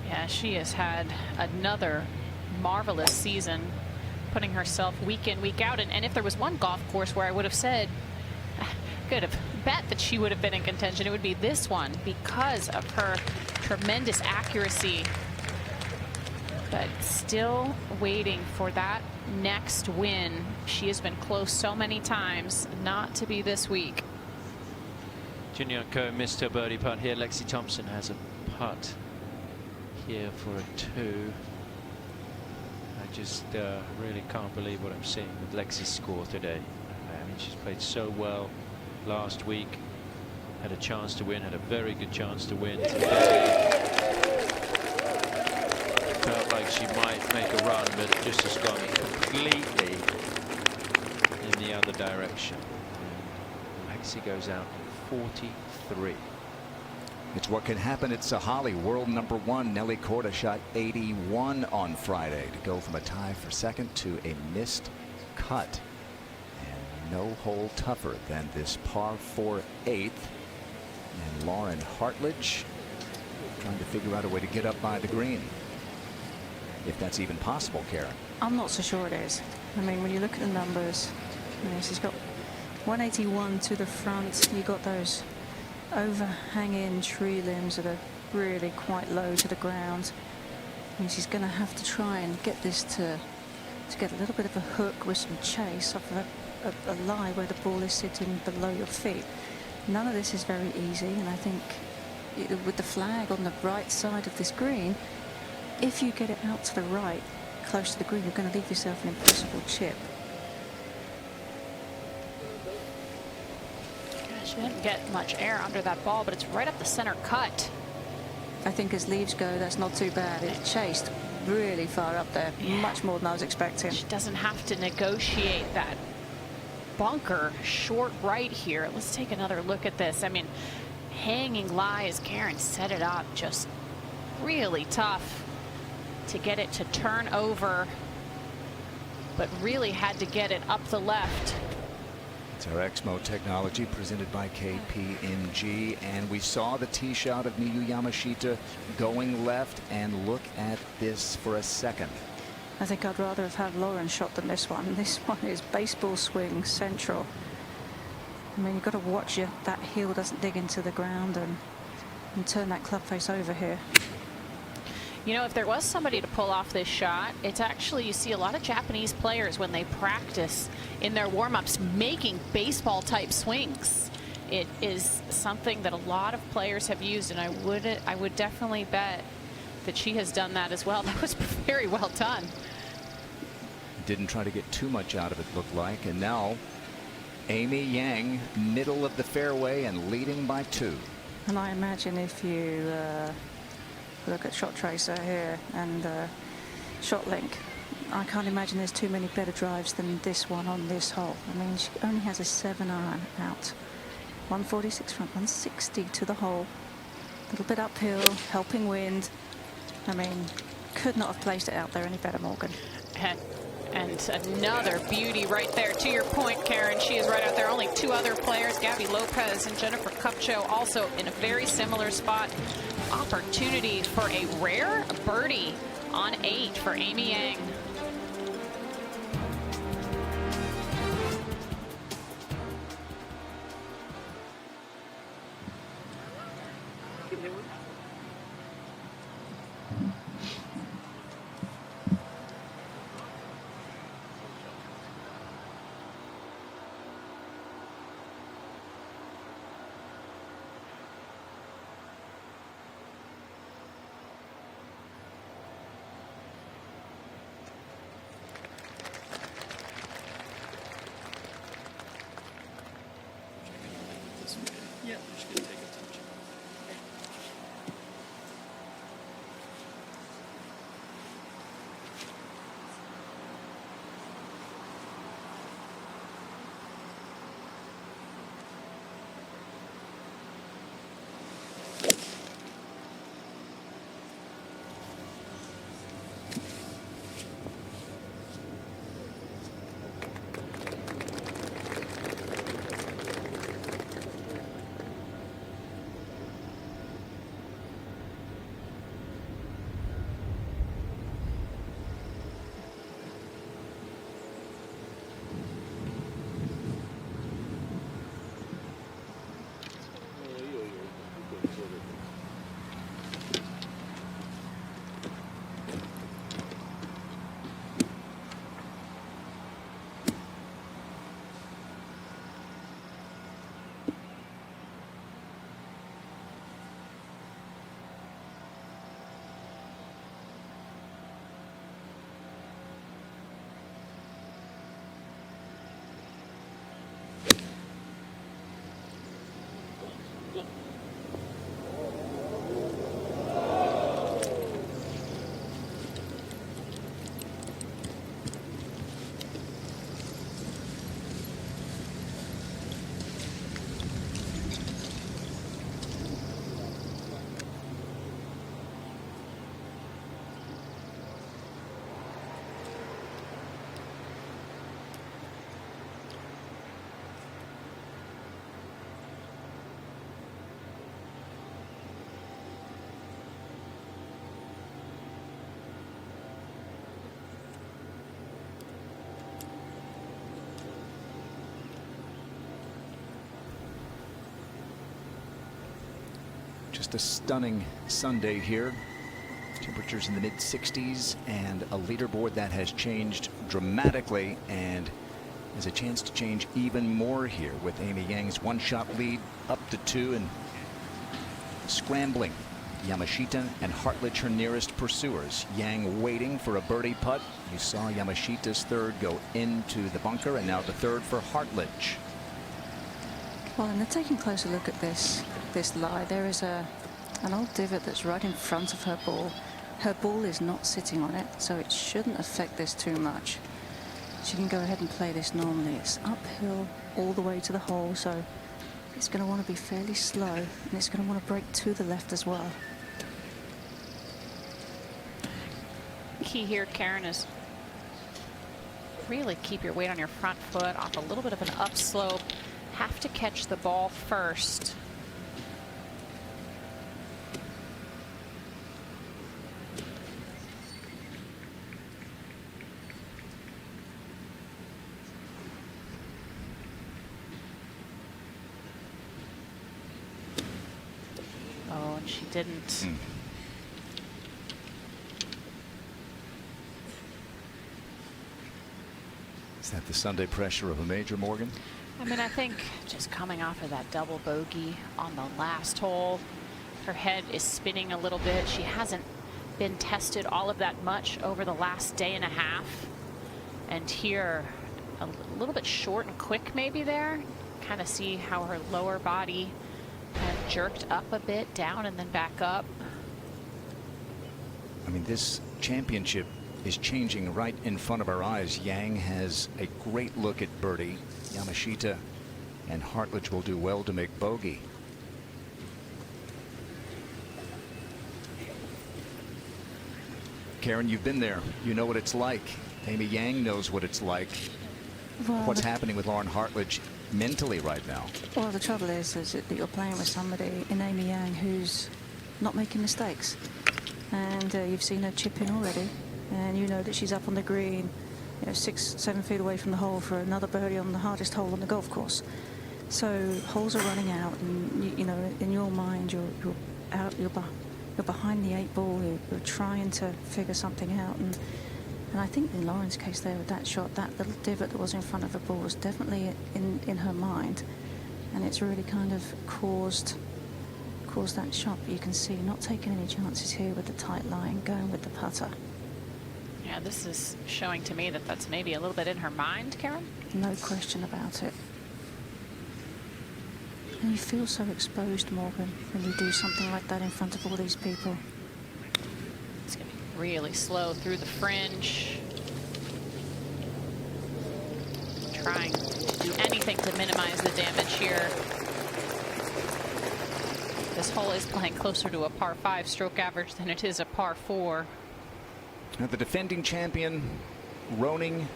[SPEAKER 2] Yeah, she has had another marvelous season, putting herself week in, week out. And if there was one golf course where I would have said, could have bet that she would have been in contention, it would be this one, because of her tremendous accuracy. But still waiting for that next win. She has been close so many times, not to be this week.
[SPEAKER 4] Jin Young Ko missed her birdie putt here. Lexi Thompson has a putt here for a 2. I just really can't believe what I'm seeing with Lexi's score today. I mean, she's played so well last week. Had a chance to win, had a very good chance to win today. Felt like she might make a run, but it just has gone completely in the other direction. And Lexi goes out 43.
[SPEAKER 1] It's what can happen at Sahalee. World number 1 Nelly Korda shot 81 on Friday to go from a tie for second to a missed cut. And no hole tougher than this par 4 8th. And Lauren Hartledge trying to figure out a way to get up by the green. If that's even possible, Karen.
[SPEAKER 6] I'm not so sure it is. I mean, when you look at the numbers, you know, she's got 181 to the front. You got those overhanging tree limbs that are really quite low to the ground. And she's going to have to try and get this to get a little bit of a hook with some chase off of a lie where the ball is sitting below your feet. None of this is very easy, and I think with the flag on the right side of this green, if you get it out to the right, close to the green, you're going to leave yourself an impossible chip.
[SPEAKER 2] She didn't get much air under that ball, but it's right up the center cut.
[SPEAKER 6] I think as leaves go, that's not too bad. It's chased really far up there, much more than I was expecting.
[SPEAKER 2] She doesn't have to negotiate that bunker short right here. Let's take another look at this. I mean, hanging lie as Karen set it up, just really tough to get it to turn over, but really had to get it up the left.
[SPEAKER 1] It's our Exmo technology presented by KPMG, and we saw the tee shot of Miyu Yamashita going left, and look at this for a second.
[SPEAKER 6] I think I'd rather have had Lauren shot than this one. This one is baseball swing central. I mean, you've got to watch that heel doesn't dig into the ground and turn that club face over here.
[SPEAKER 2] You know, if there was somebody to pull off this shot, it's actually, you see a lot of Japanese players when they practice in their warm-ups making baseball-type swings. It is something that a lot of players have used, and I would definitely bet that she has done that as well. That was very well done.
[SPEAKER 1] Didn't try to get too much out of it, looked like. And now Amy Yang, middle of the fairway and leading by 2.
[SPEAKER 6] And I imagine if you look at Shot Tracer here and Shot Link, I can't imagine there's too many better drives than this one on this hole. I mean, she only has a 7-iron out. 146 front, 160 to the hole. A little bit uphill, helping wind. I mean, could not have placed it out there any better, Morgan.
[SPEAKER 2] And another beauty right there. To your point, Karen, she is right out there. Only 2 other players, Gabby Lopez and Jennifer Kupcho, also in a very similar spot. Opportunity for a rare birdie on 8 for Amy Yang.
[SPEAKER 4] Yeah, just gonna take a touch.
[SPEAKER 1] Just a stunning Sunday here. Temperatures in the mid-60s and a leaderboard that has changed dramatically and has a chance to change even more here with Amy Yang's 1-shot lead up to 2 and scrambling. Yamashita and Hartledge her nearest pursuers. Yang waiting for a birdie putt. You saw Yamashita's 3rd go into the bunker, and now the 3rd for Hartledge.
[SPEAKER 6] Well, and they're taking a closer look at this lie. There is an old divot that's right in front of her ball. Her ball is not sitting on it, so it shouldn't affect this too much. She can go ahead and play this normally. It's uphill all the way to the hole, so it's going to want to be fairly slow, and it's going to want to break to the left as well.
[SPEAKER 2] Key here, Karen, is really keep your weight on your front foot off a little bit of an upslope. Have to catch the ball first. didn't.
[SPEAKER 1] Is that the Sunday pressure of a major, Morgan?
[SPEAKER 2] I mean, I think just coming off of that double bogey on the last hole, her head is spinning a little bit. She hasn't been tested all of that much over the last day and a half. And here, a little bit short and quick maybe there. Kind of see how her lower body kind of jerked up a bit, down and then back up.
[SPEAKER 1] I mean, this championship is changing right in front of our eyes. Yang has a great look at birdie. Yamashita and Hartledge will do well to make bogey. Karen, you've been there. You know what it's like. Amy Yang knows what it's like.
[SPEAKER 6] Well,
[SPEAKER 1] What's happening with Lauren Hartledge mentally right now?
[SPEAKER 6] Well, the trouble is that you're playing with somebody in Amy Yang who's not making mistakes. And you've seen her chip in already. And you know that she's up on the green, 6-7 feet away from the hole for another birdie on the hardest hole on the golf course. So holes are running out, and you know, in your mind, you're out, you're behind the 8 ball. You're trying to figure something out, and I think in Lauren's case there with that shot, that little divot that was in front of the ball was definitely in her mind, and it's really kind of caused that shot. But you can see not taking any chances here with the tight line, going with the putter.
[SPEAKER 2] Yeah, this is showing to me that that's maybe a little bit in her mind, Karen.
[SPEAKER 6] No question about it. And you feel so exposed, Morgan, when you do something like that in front of all these people.
[SPEAKER 2] It's going to be really slow through the fringe. Trying to do anything to minimize the damage here. This hole is playing closer to a par 5 stroke average than it is a par 4.
[SPEAKER 1] Now the defending champion, Ronnie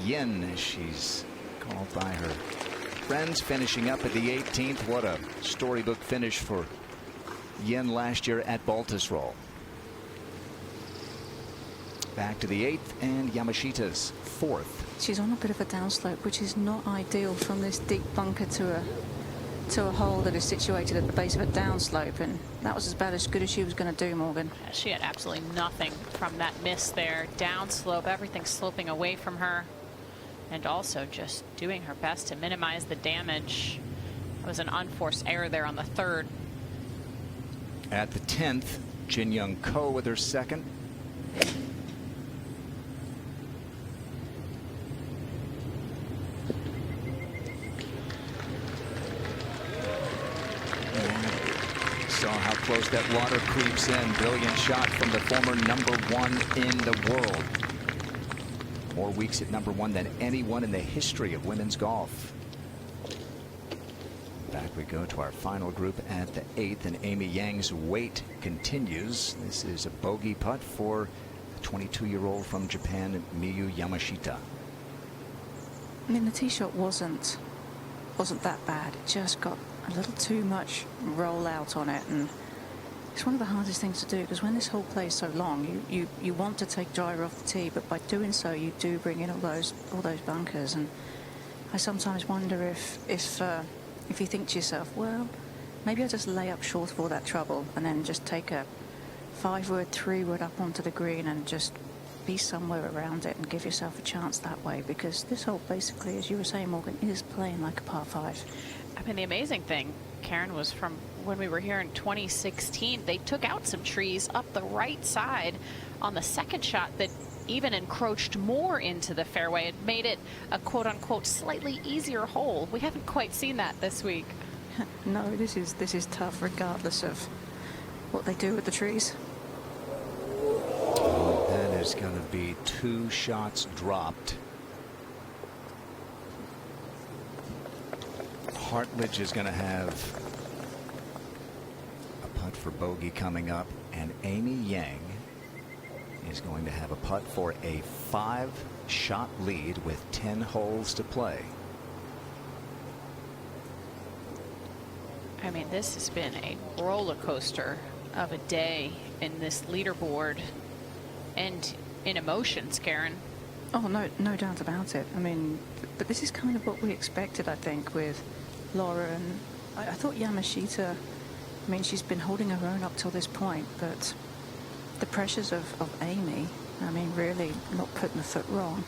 [SPEAKER 1] Yen, she's called by her friends, finishing up at the 18th. What a storybook finish for Yen last year at Baltusrol. Back to the 8th and Yamashita's 4th.
[SPEAKER 6] She's on a bit of a downslope, which is not ideal from this deep bunker to a hole that is situated at the base of a downslope, and that was as good as she was going to do, Morgan.
[SPEAKER 2] She had absolutely nothing from that miss there. Downslope, everything sloping away from her, and also just doing her best to minimize the damage. It was an unforced error there on the 3rd.
[SPEAKER 1] At the 10th, Jin Young Ko with her 2nd. Saw how close that water creeps in. Brilliant shot from the former #1 in the world. More weeks at #1 than anyone in the history of women's golf. Back we go to our final group at the 8th, and Amy Yang's wait continues. This is a bogey putt for the 22-year-old from Japan, Miyu Yamashita.
[SPEAKER 6] I mean, the tee shot wasn't that bad. It just got a little too much roll out on it, and it's one of the hardest things to do, because when this hole plays so long, you want to take driver off the tee, but by doing so you do bring in all those bunkers. And I sometimes wonder if you think to yourself, well, maybe I'll just lay up short of all that trouble and then just take a 5-wood, 3-wood up onto the green and just be somewhere around it and give yourself a chance that way, because this hole basically, as you were saying, Morgan, is playing like a par 5.
[SPEAKER 2] I mean, the amazing thing, Karen, was from when we were here in 2016, they took out some trees up the right side on the 2nd shot that even encroached more into the fairway. It made it a quote-unquote slightly easier hole. We haven't quite seen that this week.
[SPEAKER 6] No, this is tough regardless of what they do with the trees.
[SPEAKER 1] That is going to be 2 shots dropped. Hartledge is going to have a putt for bogey coming up, and Amy Yang is going to have a putt for a 5-shot lead with 10 holes to play.
[SPEAKER 2] I mean, this has been a roller coaster of a day in this leaderboard and in emotions, Karen.
[SPEAKER 6] Oh, no doubt about it. I mean, but this is kind of what we expected, I think, with Laura. And I thought Yamashita I mean, she's been holding her own up till this point, but the pressures of Amy, I mean, really not putting the foot wrong,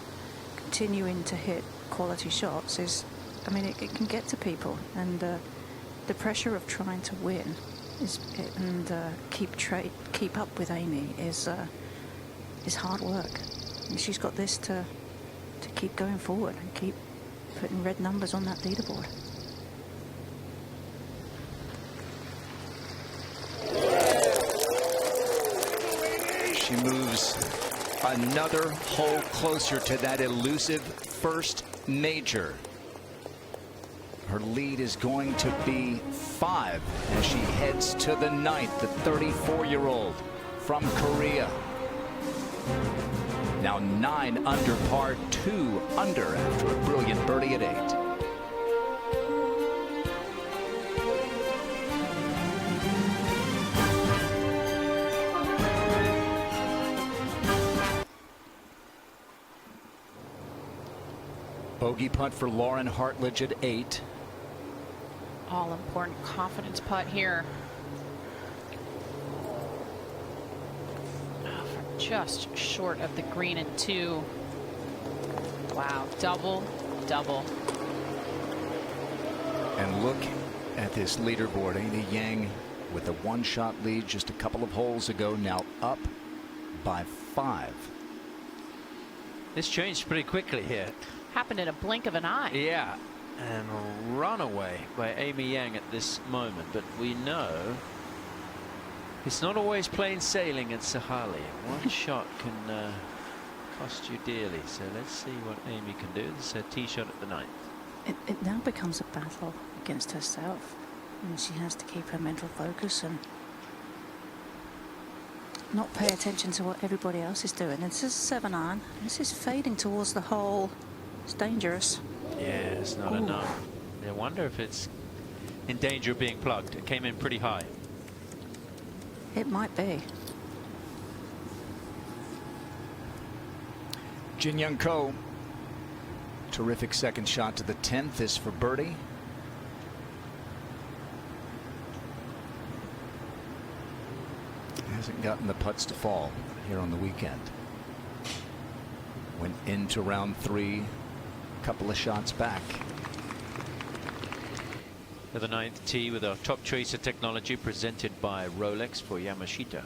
[SPEAKER 6] continuing to hit quality shots is, I mean, it can get to people. And the pressure of trying to win and keep up with Amy is hard work. And she's got this to keep going forward and keep putting red numbers on that leaderboard.
[SPEAKER 1] She moves another hole closer to that elusive first major. Her lead is going to be 5 as she heads to the 9th. The 34-year-old from Korea. Now 9 under par, 2 under after a brilliant birdie at 8. Bogey putt for Lauren Hartledge at 8.
[SPEAKER 2] All important confidence putt here. Just short of the green and 2. Wow, double.
[SPEAKER 1] And look at this leaderboard. Amy Yang with a 1-shot lead just a couple of holes ago, now up by 5.
[SPEAKER 4] This changed pretty quickly here.
[SPEAKER 2] Happened in a blink of an eye.
[SPEAKER 4] Yeah, and a runaway by Amy Yang at this moment. But we know it's not always plain sailing at Sahali. One shot can cost you dearly. So let's see what Amy can do. This is her tee shot at the 9th.
[SPEAKER 6] It now becomes a battle against herself. And she has to keep her mental focus and not pay attention to what everybody else is doing. This is 7-iron. This is fading towards the hole. It's dangerous.
[SPEAKER 4] Yeah, it's not enough. I wonder if it's in danger of being plugged. It came in pretty high.
[SPEAKER 6] It might be.
[SPEAKER 1] Jin Young Ko. Terrific second shot to the 10th is for birdie. Hasn't gotten the putts to fall here on the weekend. Went into round 3. Couple of shots back.
[SPEAKER 4] For the 9th tee with our top tracer technology presented by Rolex for Yamashita.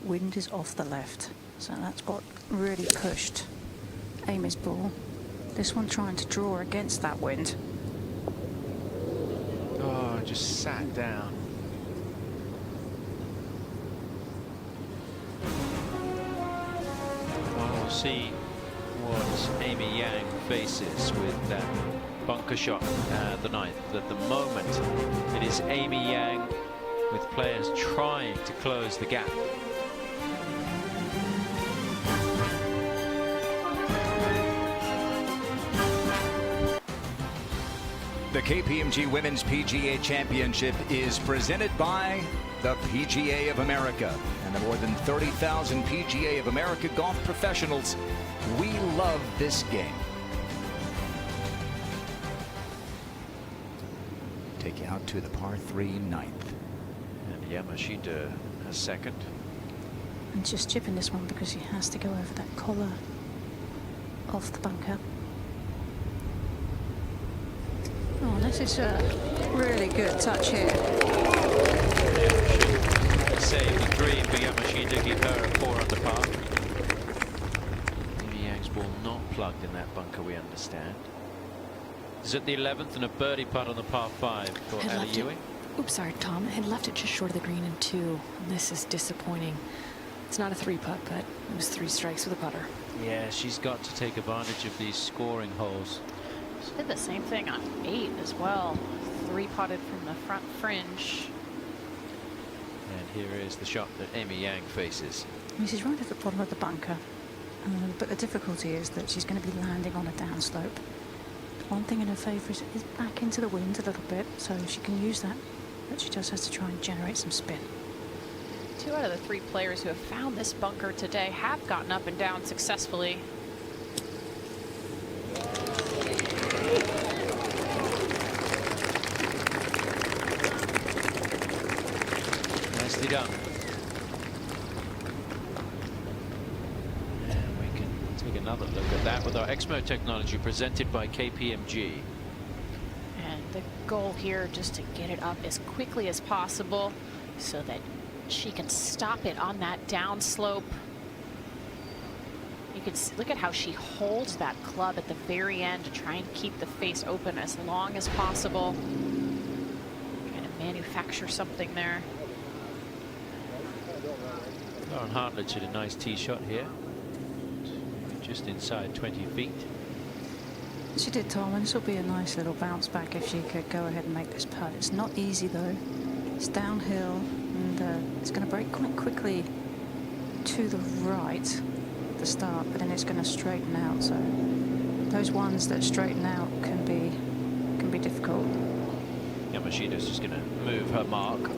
[SPEAKER 6] Wind is off the left, so that's what really pushed Amy's ball. This one trying to draw against that wind.
[SPEAKER 4] Oh, just sat down. Well, we'll see what Amy Yang faces with that bunker shot at the 9th. At the moment, it is Amy Yang with players trying to close the gap.
[SPEAKER 1] The KPMG Women's PGA Championship is presented by the PGA of America and the more than 30,000 PGA of America golf professionals. We love this game. Take you out to the par 3 9th.
[SPEAKER 4] And Yamashita has second.
[SPEAKER 6] And just chipping this one because he has to go over that collar off the bunker. Oh, this is a really good touch here.
[SPEAKER 4] Save the green for Yamashita, keep her at 4 under par. Amy Yang's ball not plugged in that bunker, we understand. Is it the 11th and a birdie putt on the par 5 for Ellie Ewing?
[SPEAKER 5] Oops, sorry, Tom. Had left it just short of the green in 2. And this is disappointing. It's not a 3-putt, but it was 3 strikes with a putter.
[SPEAKER 4] Yeah, she's got to take advantage of these scoring holes.
[SPEAKER 2] She did the same thing on 8 as well. 3-putted from the front fringe.
[SPEAKER 4] And here is the shot that Amy Yang faces.
[SPEAKER 6] This is right at the bottom of the bunker. But the difficulty is that she's going to be landing on a downslope. One thing in her favour is back into the wind a little bit, so she can use that. But she just has to try and generate some spin.
[SPEAKER 2] 2 out of the 3 players who have found this bunker today have gotten up and down successfully.
[SPEAKER 4] done. And we can take another look at that with our Exmo technology presented by KPMG.
[SPEAKER 2] And the goal here just to get it up as quickly as possible so that she can stop it on that downslope. You can see, look at how she holds that club at the very end to try and keep the face open as long as possible. Trying to manufacture something there.
[SPEAKER 4] Lauren Hartledge hit a nice tee shot here. Just inside 20 feet.
[SPEAKER 6] She did, Tom, and this will be a nice little bounce back if she could go ahead and make this putt. It's not easy, though. It's downhill, and it's going to break quite quickly to the right at the start, but then it's going to straighten out. So those ones that straighten out can be difficult.
[SPEAKER 4] Yamashita's just going to move her mark.
[SPEAKER 6] I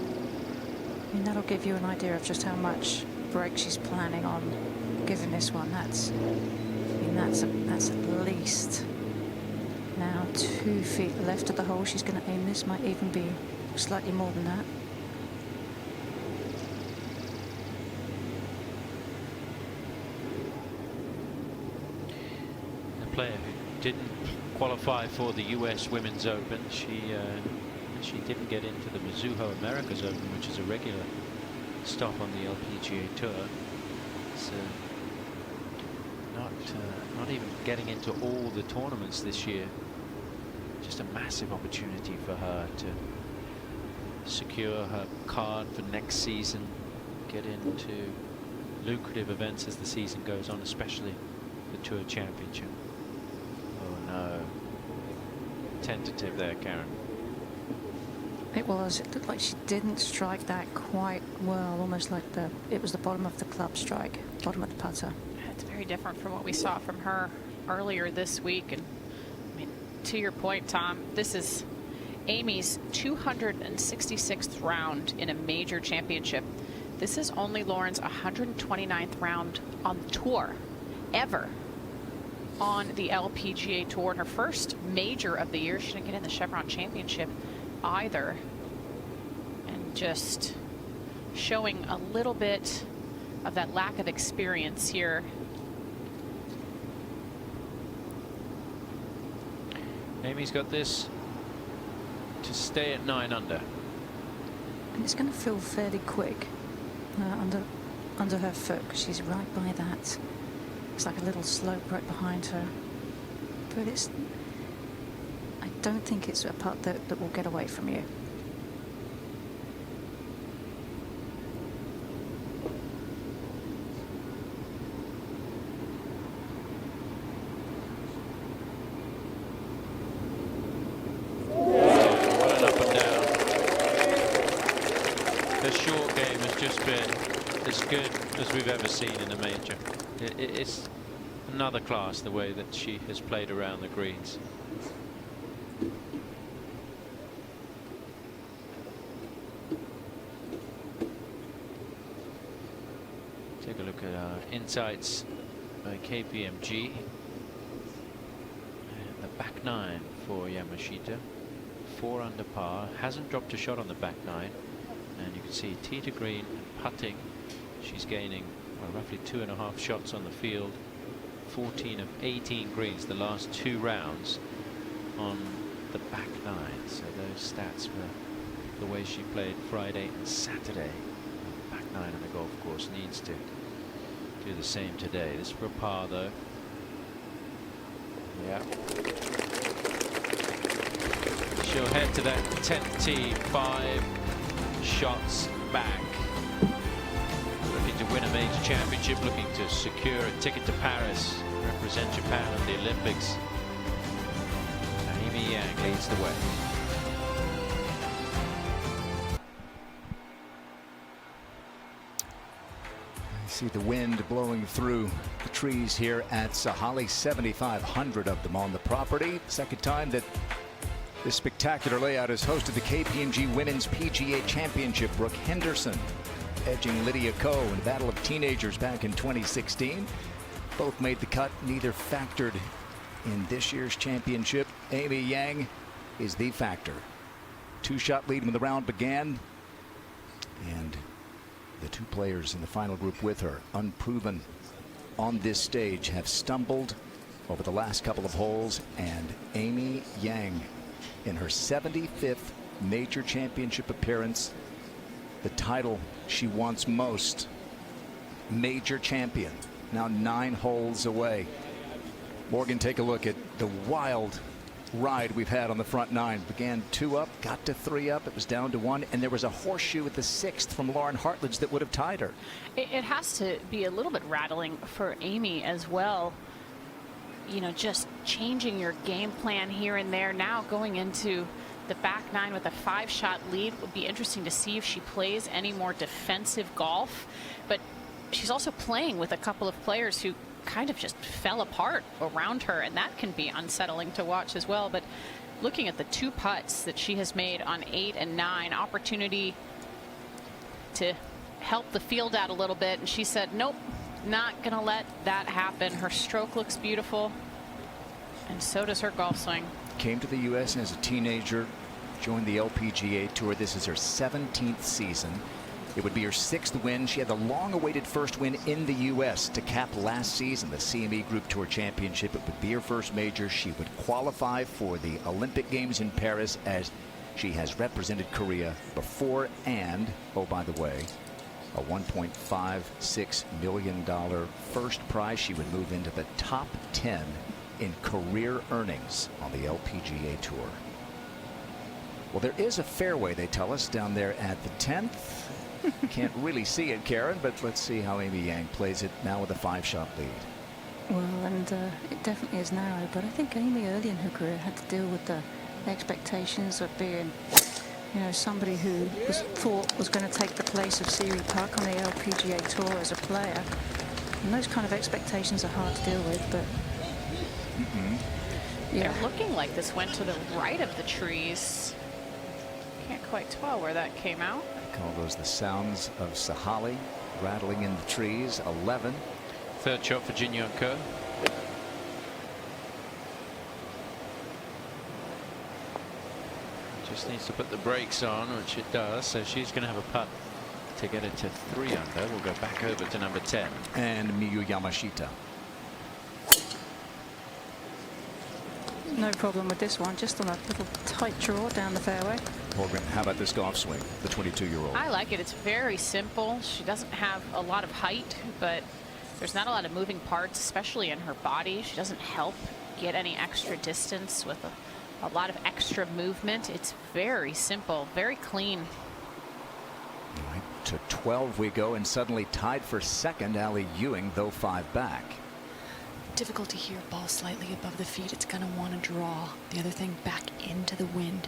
[SPEAKER 6] mean, that'll give you an idea of just how much break she's planning on giving this one. That's at least now 2 feet left of the hole. She's going to aim this, might even be slightly more than that.
[SPEAKER 4] The player who didn't qualify for the US Women's Open, she didn't get into the Mizuho Americas Open, which is a regular stop on the LPGA Tour. So not even getting into all the tournaments this year. Just a massive opportunity for her to secure her card for next season, get into lucrative events as the season goes on, especially the Tour Championship. Oh no. Tentative there, Karen.
[SPEAKER 6] It was. It looked like she didn't strike that quite well, almost like it was the bottom of the club strike, bottom of the putter.
[SPEAKER 2] It's very different from what we saw from her earlier this week. And I mean, to your point, Tom, this is Amy's 266th round in a major championship. This is only Lauren's 129th round on the tour ever on the LPGA Tour. And her first major of the year. She didn't get in the Chevron Championship either. And just showing a little bit of that lack of experience here.
[SPEAKER 4] Amy's got this to stay at 9 under.
[SPEAKER 6] And it's going to feel fairly quick under her foot, 'cause she's right by that. It's like a little slope right behind her. But I don't think it's a putt that will get away from you.
[SPEAKER 4] As we've ever seen in a major. It's another class, the way that she has played around the greens. Take a look at our insights by KPMG. And the back nine for Yamashita, 4 under par, hasn't dropped a shot on the back nine, and you can see tee to green and putting. She's gaining roughly 2.5 shots on the field, 14 of 18 greens the last 2 rounds on the back nine. So those stats were the way she played Friday and Saturday. Back nine on the golf course, needs to do the same today. This is for a par though. Yeah. She'll head to that 10th tee, 5 shots back. Looking to win a major championship, looking to secure a ticket to Paris, represent Japan at the Olympics. Amy Yang leads the way.
[SPEAKER 1] I see the wind blowing through the trees here at Sahalee, 7,500 of them on the property. Second time that this spectacular layout has hosted the KPMG Women's PGA Championship. Brooke Henderson edging Lydia Ko in the Battle of Teenagers back in 2016. Both made the cut, neither factored in this year's championship. Amy Yang is the factor. 2-shot lead when the round began, and The two players in the final group with her, unproven on this stage, have stumbled over the last couple of holes, and Amy Yang, in her 75th major championship appearance, the title she wants most, major champion, now 9 holes away. Morgan, take a look at the wild ride we've had on the front 9. Began 2 up, got to 3 up, it was down to 1, and there was a horseshoe at the 6th from Lauren Hartledge that would have tied her.
[SPEAKER 2] It has to be a little bit rattling for Amy as well. You know, just changing your game plan here and there. Now going into the back 9 with a 5-shot lead. Would be interesting to see if she plays any more defensive golf. But she's also playing with a couple of players who kind of just fell apart around her, and that can be unsettling to watch as well. But looking at the 2 putts that she has made on 8 and 9, opportunity to help the field out a little bit, and she said nope, not gonna let that happen. Her stroke looks beautiful, and so does her golf swing.
[SPEAKER 1] Came to the U.S. as a teenager, joined the LPGA Tour. This is her 17th season. It would be her 6th win. She had the long-awaited first win in the U.S. to cap last season, the CME Group Tour Championship. It would be her first major. She would qualify for the Olympic Games in Paris, as she has represented Korea before. And, oh, by the way, a $1.56 million first prize. She would move into the top 10 in career earnings on the LPGA Tour. Well, there is a fairway, they tell us, down there at the 10th. Can't really see it, Karen, but let's see how Amy Yang plays it now with a 5-shot lead.
[SPEAKER 6] Well, and it definitely is narrow, but I think Amy early in her career had to deal with the expectations of being, you know, somebody who was thought was going to take the place of Siri Park on the LPGA Tour as a player. And those kind of expectations are hard to deal with, but yeah.
[SPEAKER 2] They're looking like this went to the right of the trees. Can't quite tell where that came out.
[SPEAKER 1] Call those the sounds of Sahali rattling in the trees. 11.
[SPEAKER 4] Third shot for Jin Young Ko. Just needs to put the brakes on, which it does. So she's going to have a putt to get it to 3 under. We'll go back over to number 10.
[SPEAKER 1] And Miyu Yamashita.
[SPEAKER 6] No problem with this one, just on a little tight draw down the fairway.
[SPEAKER 1] Morgan, how about this golf swing, the 22-year-old?
[SPEAKER 2] I like it. It's very simple. She doesn't have a lot of height, but there's not a lot of moving parts, especially in her body. She doesn't help get any extra distance with a lot of extra movement. It's very simple, very clean.
[SPEAKER 1] Right, to 12 we go, and suddenly tied for second, Allie Ewing, though 5 back.
[SPEAKER 5] Difficulty here, ball slightly above the feet. It's going to want to draw the other thing back into the wind.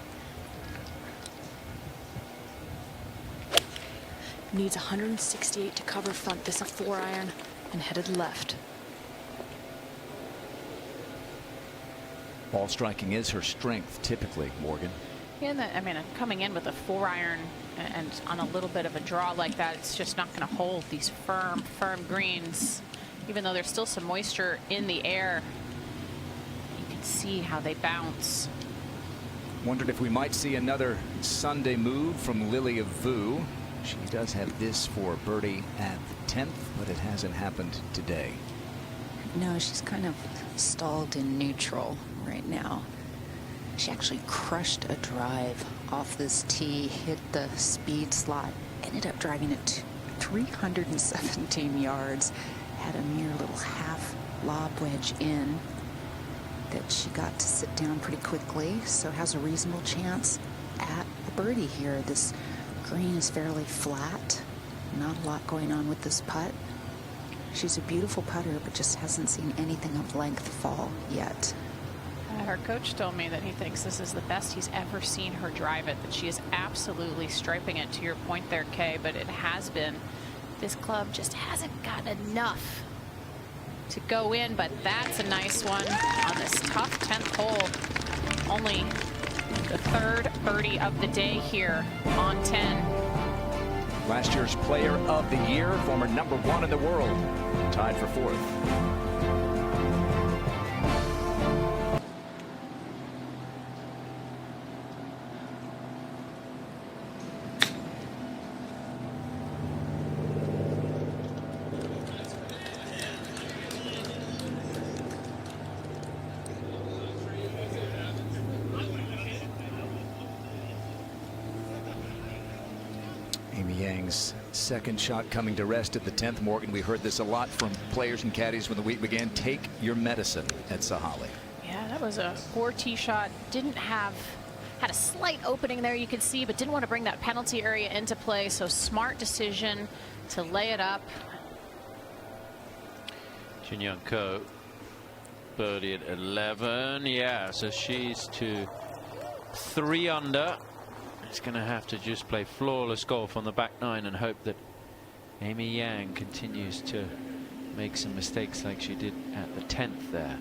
[SPEAKER 5] Needs 168 to cover front. This a 4-iron and headed left.
[SPEAKER 1] Ball striking is her strength, typically, Morgan.
[SPEAKER 2] Yeah, I mean, coming in with a 4-iron and on a little bit of a draw like that, it's just not going to hold these firm greens. Even though there's still some moisture in the air, you can see how they bounce.
[SPEAKER 1] Wondered if we might see another Sunday move from Lilia Vu. She does have this for birdie at the 10th, but it hasn't happened today.
[SPEAKER 3] No, she's kind of stalled in neutral right now. She actually crushed a drive off this tee, hit the speed slot, ended up driving it 317 yards. Had a mere little half lob wedge in that she got to sit down pretty quickly, so has a reasonable chance at a birdie here. This green is fairly flat, not a lot going on with this putt. She's a beautiful putter, but just hasn't seen anything of length fall yet.
[SPEAKER 2] Her coach told me that he thinks this is the best he's ever seen her drive it, that she is absolutely striping it, to your point there, Kay, but it has been. This club just hasn't got enough to go in, but that's a nice one on this tough 10th hole. Only the 3rd birdie of the day here on 10.
[SPEAKER 1] Last year's player of the year, former #1 in the world, tied for 4th. Yang's second shot coming to rest at the 10th. Morgan, we heard this a lot from players and caddies when the week began. Take your medicine at Sahalee.
[SPEAKER 2] Yeah, that was a poor tee shot. Had a slight opening there, you could see, but didn't want to bring that penalty area into play. So smart decision to lay it up.
[SPEAKER 4] Jin Young Ko birdie at 11. Yeah, so she's to 3 under. It's going to have to just play flawless golf on the back 9 and hope that Amy Yang continues to make some mistakes like she did at the 10th there.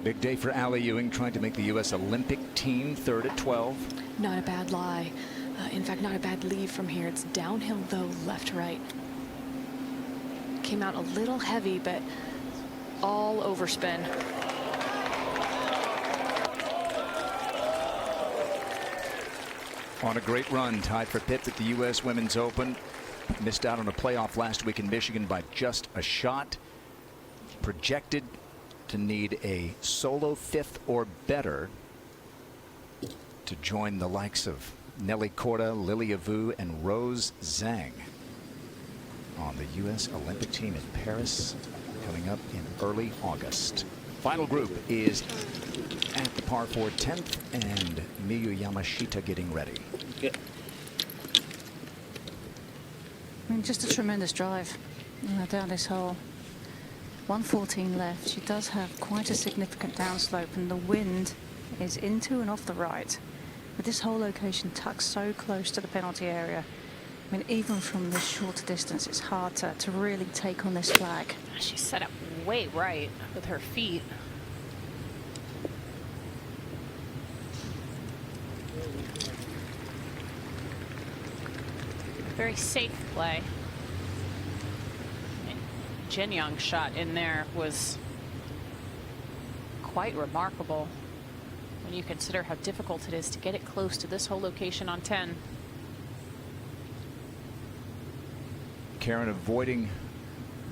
[SPEAKER 1] Big day for Allie Ewing, trying to make the U.S. Olympic team, 3rd at 12.
[SPEAKER 5] Not a bad lie. In fact, not a bad lead from here. It's downhill, though, left-right. Came out a little heavy, but all overspin.
[SPEAKER 1] On a great run, tied for 5th at the U.S. Women's Open. Missed out on a playoff last week in Michigan by just a shot. Projected to need a solo 5th or better to join the likes of Nelly Korda, Lilia Vu, and Rose Zhang on the U.S. Olympic team in Paris coming up in early August. Final group is at the par 4 10th, and Miyu Yamashita getting ready.
[SPEAKER 6] I mean, just a tremendous drive down this hole. 114 left. She does have quite a significant downslope, and the wind is into and off the right. With this whole location tucked so close to the penalty area, I mean, even from this shorter distance, it's hard to really take on this flag.
[SPEAKER 2] She's set up way right with her feet. Very safe play. Jin Young's shot in there was quite remarkable when you consider how difficult it is to get it close to this whole location on 10.
[SPEAKER 1] Karen, avoiding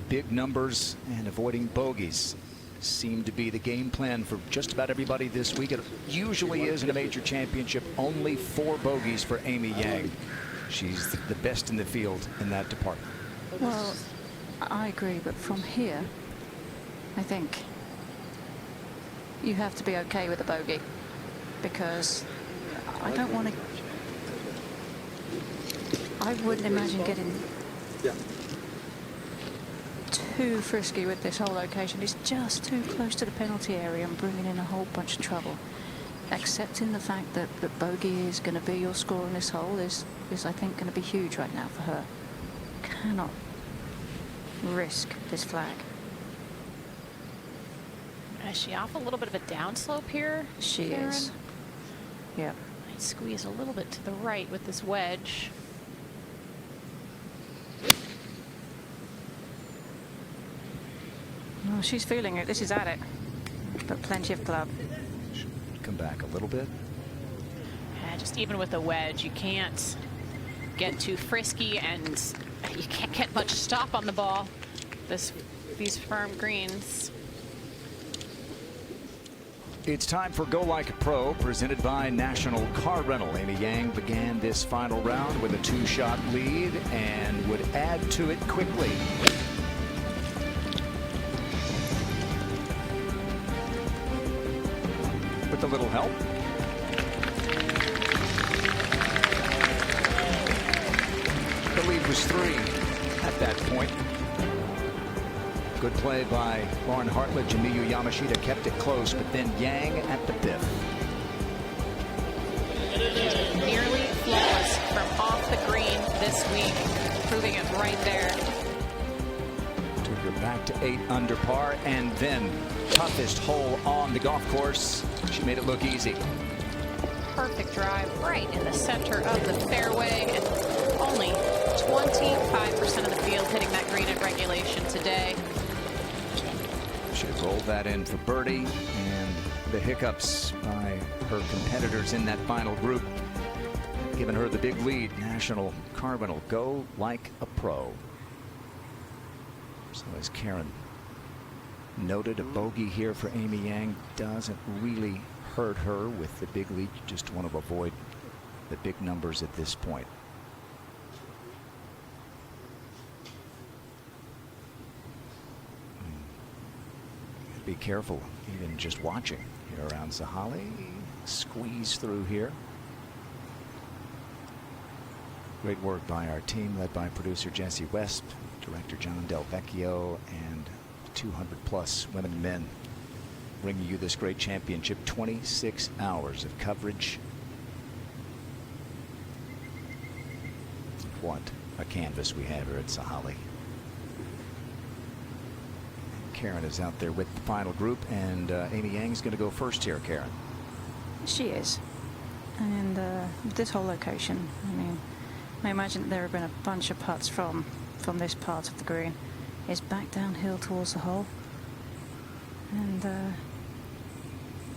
[SPEAKER 1] big numbers and avoiding bogeys seemed to be the game plan for just about everybody this week. It usually is in a major championship. Only 4 bogeys for Amy Yang. She's the best in the field in that department.
[SPEAKER 6] Well, I agree, but from here, I think you have to be okay with a bogey, because I don't want to. I wouldn't imagine getting too frisky with this whole location. It's just too close to the penalty area and bringing in a whole bunch of trouble. Accepting the fact that bogey is going to be your score in this hole is I think going to be huge right now for her. Cannot risk this flag.
[SPEAKER 2] Is she off a little bit of a downslope here?
[SPEAKER 6] She
[SPEAKER 2] Karen?
[SPEAKER 6] is. Yeah.
[SPEAKER 2] Might squeeze a little bit to the right with this wedge.
[SPEAKER 6] Well, she's feeling it. This is at it. But plenty of club.
[SPEAKER 1] Come back a little bit.
[SPEAKER 2] Yeah, just even with the wedge, you can't get too frisky, and you can't get much stop on the ball. These firm greens.
[SPEAKER 1] It's time for Go Like a Pro, presented by National Car Rental. Amy Yang began this final round with a 2-shot lead and would add to it quickly. With a little help. The lead was 3 at that point. Good play by Lauren Hartledge, and Miyu Yamashita kept it close, but then Yang at the 5th.
[SPEAKER 2] Nearly flawless from off the green this week, proving it right there.
[SPEAKER 1] Took her back to 8 under par, and then toughest hole on the golf course. She made it look easy.
[SPEAKER 2] Perfect drive right in the center of the fairway, and only 25% of the field hitting that green at regulation today.
[SPEAKER 1] She rolled that in for birdie, and the hiccups by her competitors in that final group giving her the big lead. National Car Rental, go like a pro. So as Karen noted, a bogey here for Amy Yang doesn't really hurt her with the big lead. You just want to avoid the big numbers at this point. be careful, even just watching here around Sahalee. Squeeze through here. Great work by our team, led by producer Jesse West, director John Del Vecchio, and 200+ women and men bringing you this great championship. 26 hours of coverage. What a canvas we have here at Sahalee. Karen is out there with the final group, and Amy Yang's going to go first here. Karen.
[SPEAKER 6] She is. And this whole location, I mean, I imagine there have been a bunch of putts from this part of the green. It's back downhill towards the hole. And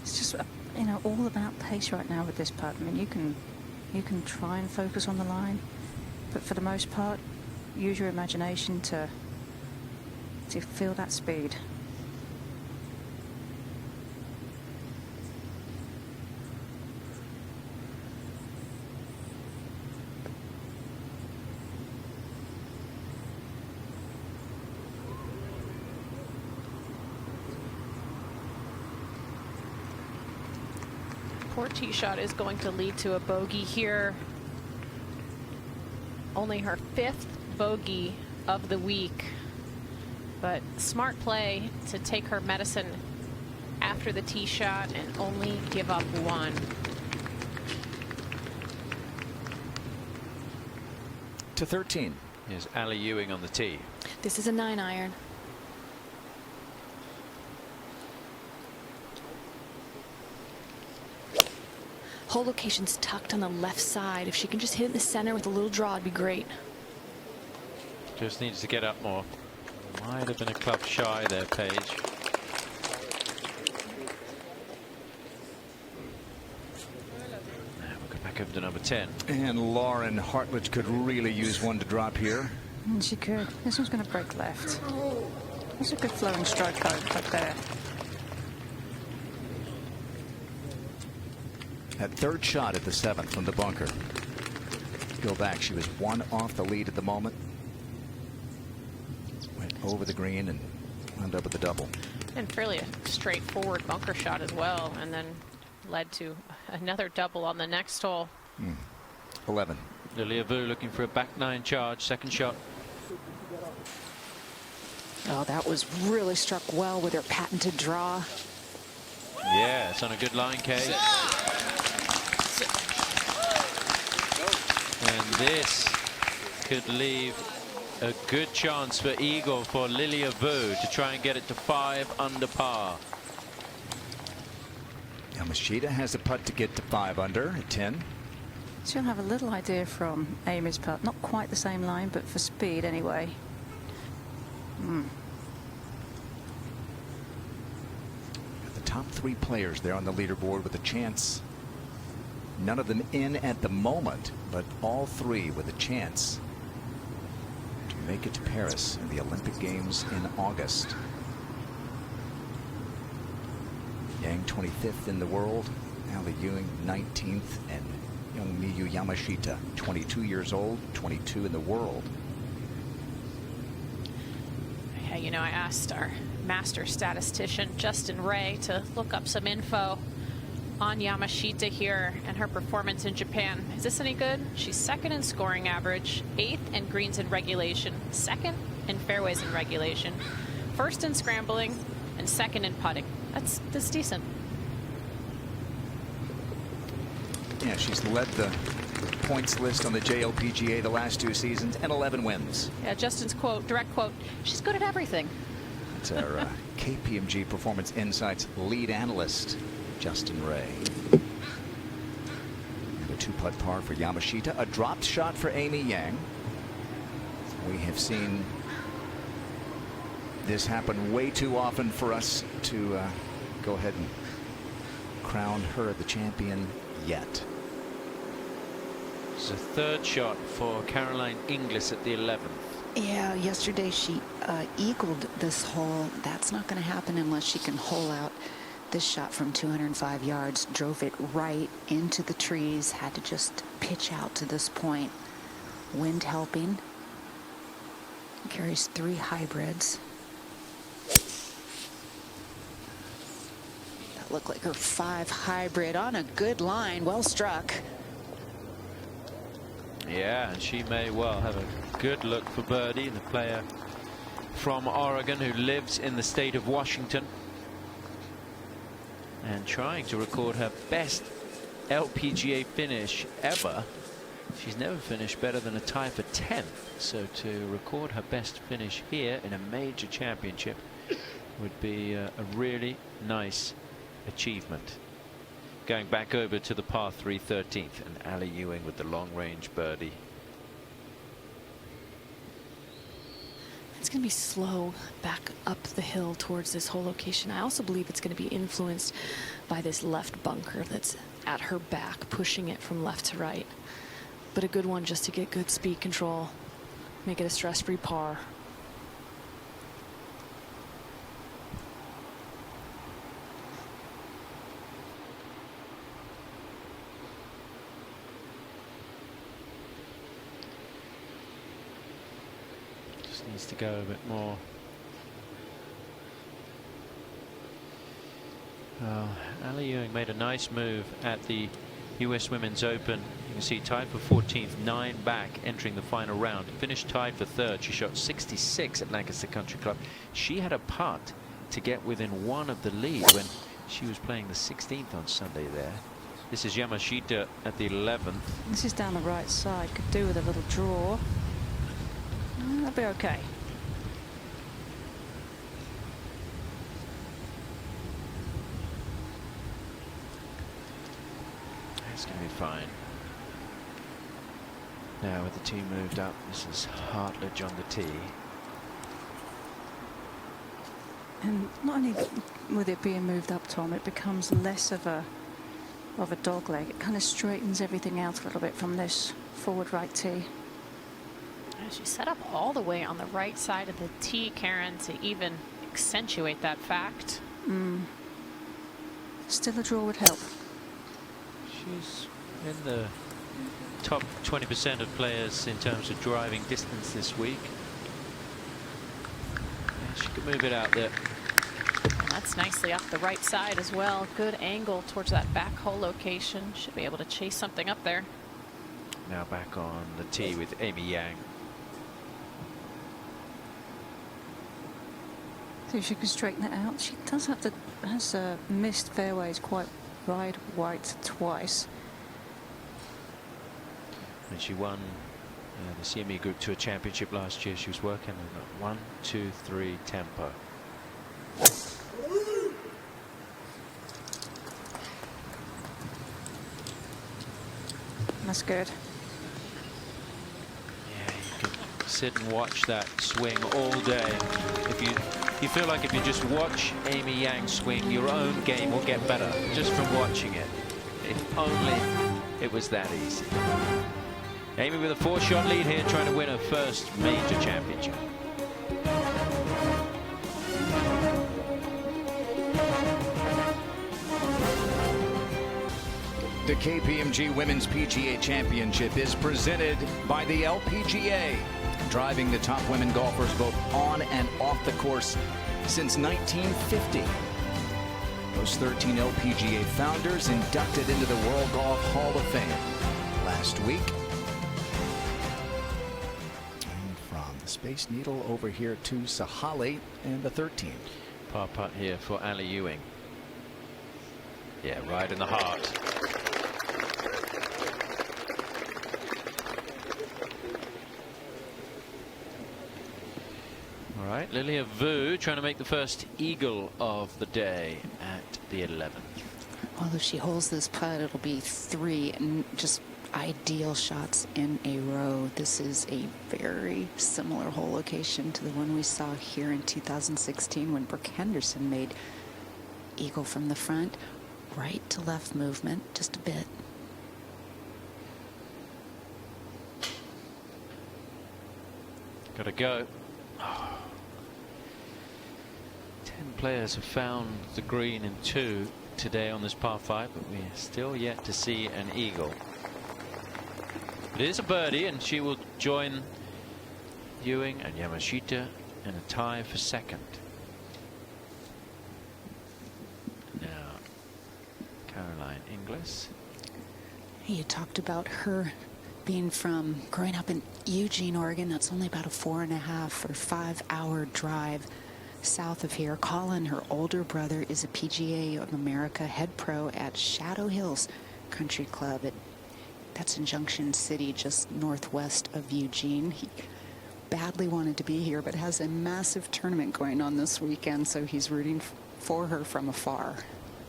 [SPEAKER 6] it's just, you know, all about pace right now with this putt. I mean, you can try and focus on the line, but for the most part, use your imagination to feel that speed.
[SPEAKER 2] Poor tee shot is going to lead to a bogey here. Only her 5th bogey of the week. But smart play to take her medicine after the tee shot and only give up 1.
[SPEAKER 1] To 13.
[SPEAKER 4] Here's Ali Ewing on the tee.
[SPEAKER 5] This is a 9-iron. Hole location's tucked on the left side. If she can just hit it in the center with a little draw, it'd be great.
[SPEAKER 4] Just needs to get up more. Might have been a club shy there, Paige. Now we'll go back over to number 10.
[SPEAKER 1] And Lauren Hartledge could really use one to drop here.
[SPEAKER 6] And she could. This one's going to break left. That's a good flowing stroke right there.
[SPEAKER 1] That third shot at the 7th from the bunker. Go back. She was 1 off the lead at the moment. Went over the green and wound up with the double.
[SPEAKER 2] And fairly a straightforward bunker shot as well, and then led to another double on the next hole.
[SPEAKER 1] 11.
[SPEAKER 4] Lilia Vu looking for a back 9 charge. Second shot.
[SPEAKER 3] Oh, that was really struck well with her patented draw.
[SPEAKER 4] Yeah, it's on a good line, Kay. And this could leave a good chance for eagle for Lilia Vu to try and get it to 5 under par.
[SPEAKER 1] Yamashita has a putt to get to 5 under at 10.
[SPEAKER 6] She'll have a little idea from Amy's putt. Not quite the same line, but for speed anyway.
[SPEAKER 1] The top 3 players there on the leaderboard with a chance. None of them in at the moment, but all 3 with a chance to make it to Paris in the Olympic Games in August. Yang 25th in the world, Ali Ewing 19th, and young Miyu Yamashita 22 years old, 22 in the world.
[SPEAKER 2] Yeah, you know, I asked our master statistician Justin Ray to look up some info on Yamashita here and her performance in Japan. Is this any good? She's 2nd in scoring average, 8th in greens in regulation, 2nd in fairways in regulation, 1st in scrambling, and 2nd in putting. That's decent.
[SPEAKER 1] Yeah, she's led the points list on the JLPGA the last 2 seasons and 11 wins.
[SPEAKER 2] Yeah, Justin's quote, direct quote, she's good at everything.
[SPEAKER 1] That's our KPMG Performance Insights lead analyst, Justin Ray. And a 2-putt par for Yamashita. A dropped shot for Amy Yang. We have seen this happen way too often for us to go ahead and crown her the champion yet.
[SPEAKER 4] It's a 3rd shot for Caroline Inglis at the 11th.
[SPEAKER 3] Yeah, yesterday she eagled this hole. That's not going to happen unless she can hole out this shot from 205 yards. Drove it right into the trees. Had to just pitch out to this point. Wind helping. Carries 3 hybrids. looked like her 5 hybrid on a good line. Well struck.
[SPEAKER 4] Yeah, and she may well have a good look for birdie, the player from Oregon who lives in the state of Washington and trying to record her best LPGA finish ever. She's never finished better than a tie for 10th, so to record her best finish here in a major championship would be a really nice achievement. Going back over to the par 3 13th, and Ali Ewing with the long range birdie.
[SPEAKER 5] It's going to be slow back up the hill towards this whole location. I also believe it's going to be influenced by this left bunker that's at her back, pushing it from left to right. But a good one just to get good speed control, make it a stress-free par.
[SPEAKER 4] Just needs to go a bit more. Ali Ewing made a nice move at the US Women's Open. You can see tied for 14th, 9 back entering the final round. Finished tied for 3rd. She shot 66 at Lancaster Country Club. She had a putt to get within 1 of the lead when she was playing the 16th on Sunday there. This is Yamashita at the 11th.
[SPEAKER 6] This is down the right side. Could do with a little draw. That'll be okay.
[SPEAKER 4] It's going to be fine. Now with the tee moved up, this is Hartledge on the tee.
[SPEAKER 6] And not only with it being moved up, Tom, it becomes less of a dog leg. It kind of straightens everything out a little bit from this forward right tee.
[SPEAKER 2] She set up all the way on the right side of the tee, Karen, to even accentuate that fact.
[SPEAKER 6] Still a draw would help.
[SPEAKER 4] She's in the top 20% of players in terms of driving distance this week. Yeah, she could move it out there.
[SPEAKER 2] And that's nicely up the right side as well. Good angle towards that back hole location. Should be able to chase something up there.
[SPEAKER 4] Now back on the tee with Amy Yang.
[SPEAKER 6] See if she can straighten it out. She does have to has missed fairways quite wide twice.
[SPEAKER 4] When she won the CME Group Tour Championship last year, she was working on a 1-2-3 tempo.
[SPEAKER 6] That's good.
[SPEAKER 4] Yeah, you can sit and watch that swing all day. If you feel like if you just watch Amy Yang swing, your own game will get better just from watching it. If only it was that easy. Amy with a 4-shot lead here, trying to win her first major championship.
[SPEAKER 1] The KPMG Women's PGA Championship is presented by the LPGA, driving the top women golfers both on and off the course since 1950. Those 13 LPGA founders inducted into the World Golf Hall of Fame last week. And from the Space Needle over here to Sahali and the 13.
[SPEAKER 4] Par putt here for Ali Ewing. Yeah, right in the heart. All right, Lilia Vu trying to make the first eagle of the day at the 11th.
[SPEAKER 3] Well, if she holds this putt, it'll be 3 and just ideal shots in a row. This is a very similar hole location to the one we saw here in 2016 when Brooke Henderson made eagle from the front. Right to left movement, just a bit.
[SPEAKER 4] Gotta go. 10 players have found the green in 2 today on this par 5, but we're still yet to see an eagle. It is a birdie, and she will join Ewing and Yamashita in a tie for 2nd. Now, Caroline Inglis.
[SPEAKER 3] He had talked about her being from growing up in Eugene, Oregon. That's only about a 4.5 or 5 hour drive south of here. Colin, her older brother, is a PGA of America head pro at Shadow Hills Country Club. That's in Junction City, just northwest of Eugene. He badly wanted to be here, but has a massive tournament going on this weekend, so he's rooting for her from afar.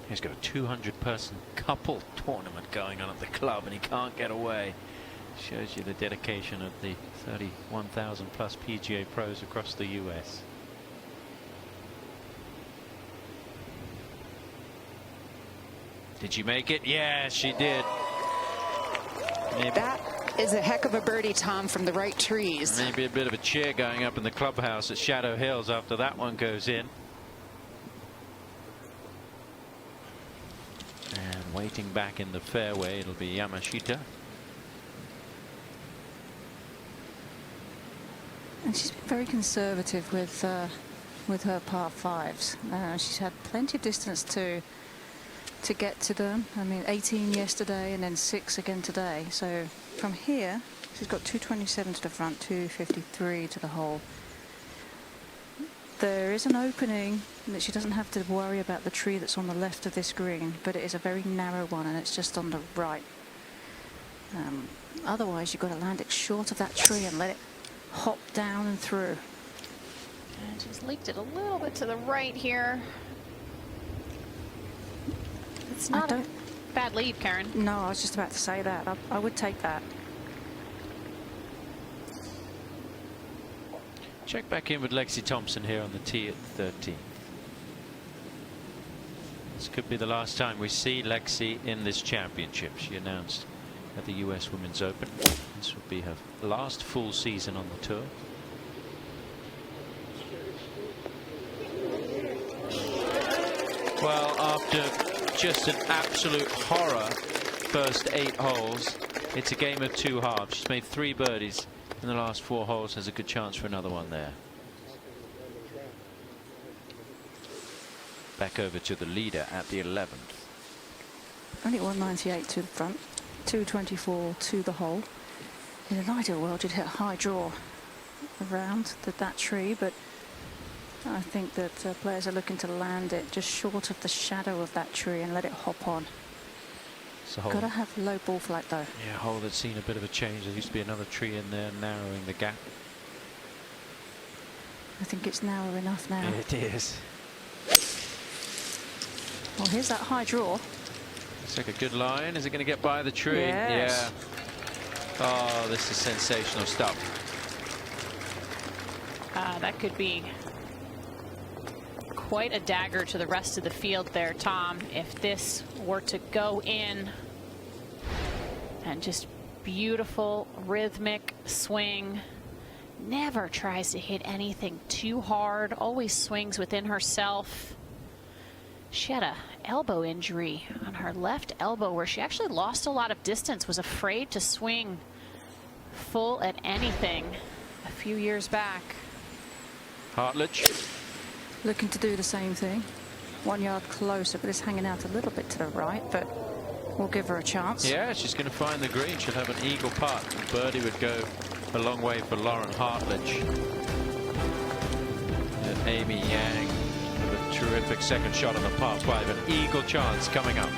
[SPEAKER 4] He's got a 200-person couple tournament going on at the club, and he can't get away. Shows you the dedication of the 31,000 plus PGA pros across the US. Did she make it? Yeah, she did. Maybe.
[SPEAKER 3] That is a heck of a birdie, Tom, from the right trees.
[SPEAKER 4] Maybe a bit of a cheer going up in the clubhouse at Shadow Hills after that one goes in. And waiting back in the fairway, it'll be Yamashita.
[SPEAKER 6] And she's been very conservative with her par fives. She's had plenty of distance to get to them. I mean, 18 yesterday and then 6 again today. So from here, she's got 227 to the front, 253 to the hole. There is an opening that she doesn't have to worry about the tree that's on the left of this green, but it is a very narrow one, and it's just on the right. Otherwise, you've got to land it short of that tree and let it hop down and through.
[SPEAKER 2] And she's leaked it a little bit to the right here. It's not a bad lead, Karen.
[SPEAKER 6] No, I was just about to say that. I would take that.
[SPEAKER 4] Check back in with Lexi Thompson here on the tee at 13. This could be the last time we see Lexi in this championship. She announced at the US Women's Open this will be her last full season on the tour. Well, after just an absolute horror first 8 holes, it's a game of 2 halves. She's made 3 birdies in the last 4 holes. Has a good chance for another one there. Back over to the leader at the 11th.
[SPEAKER 6] Only 198 to the front, 224 to the hole. In an ideal world, you'd hit a high draw around that tree, but I think that players are looking to land it just short of the shadow of that tree and let it hop on. Got to have low ball flight though.
[SPEAKER 4] Yeah, hole that's seen a bit of a change. There used to be another tree in there narrowing the gap.
[SPEAKER 6] I think it's narrow enough now.
[SPEAKER 4] It is.
[SPEAKER 6] Well, here's that high draw.
[SPEAKER 4] Looks like a good line. Is it going to get by the tree?
[SPEAKER 6] Yes.
[SPEAKER 4] Yeah. Oh, this is sensational stuff.
[SPEAKER 2] That could be quite a dagger to the rest of the field there, Tom, if this were to go in. And just beautiful rhythmic swing. Never tries to hit anything too hard, always swings within herself. She had an elbow injury on her left elbow where she actually lost a lot of distance, was afraid to swing full at anything a few years back.
[SPEAKER 4] Hartledge.
[SPEAKER 6] Looking to do the same thing. 1 yard closer, but it's hanging out a little bit to the right, but we'll give her a chance.
[SPEAKER 4] Yeah, she's going to find the green. She'll have an eagle putt. Birdie would go a long way for Lauren Hartledge. And Amy Yang with a terrific second shot on the par 5. An eagle chance coming up.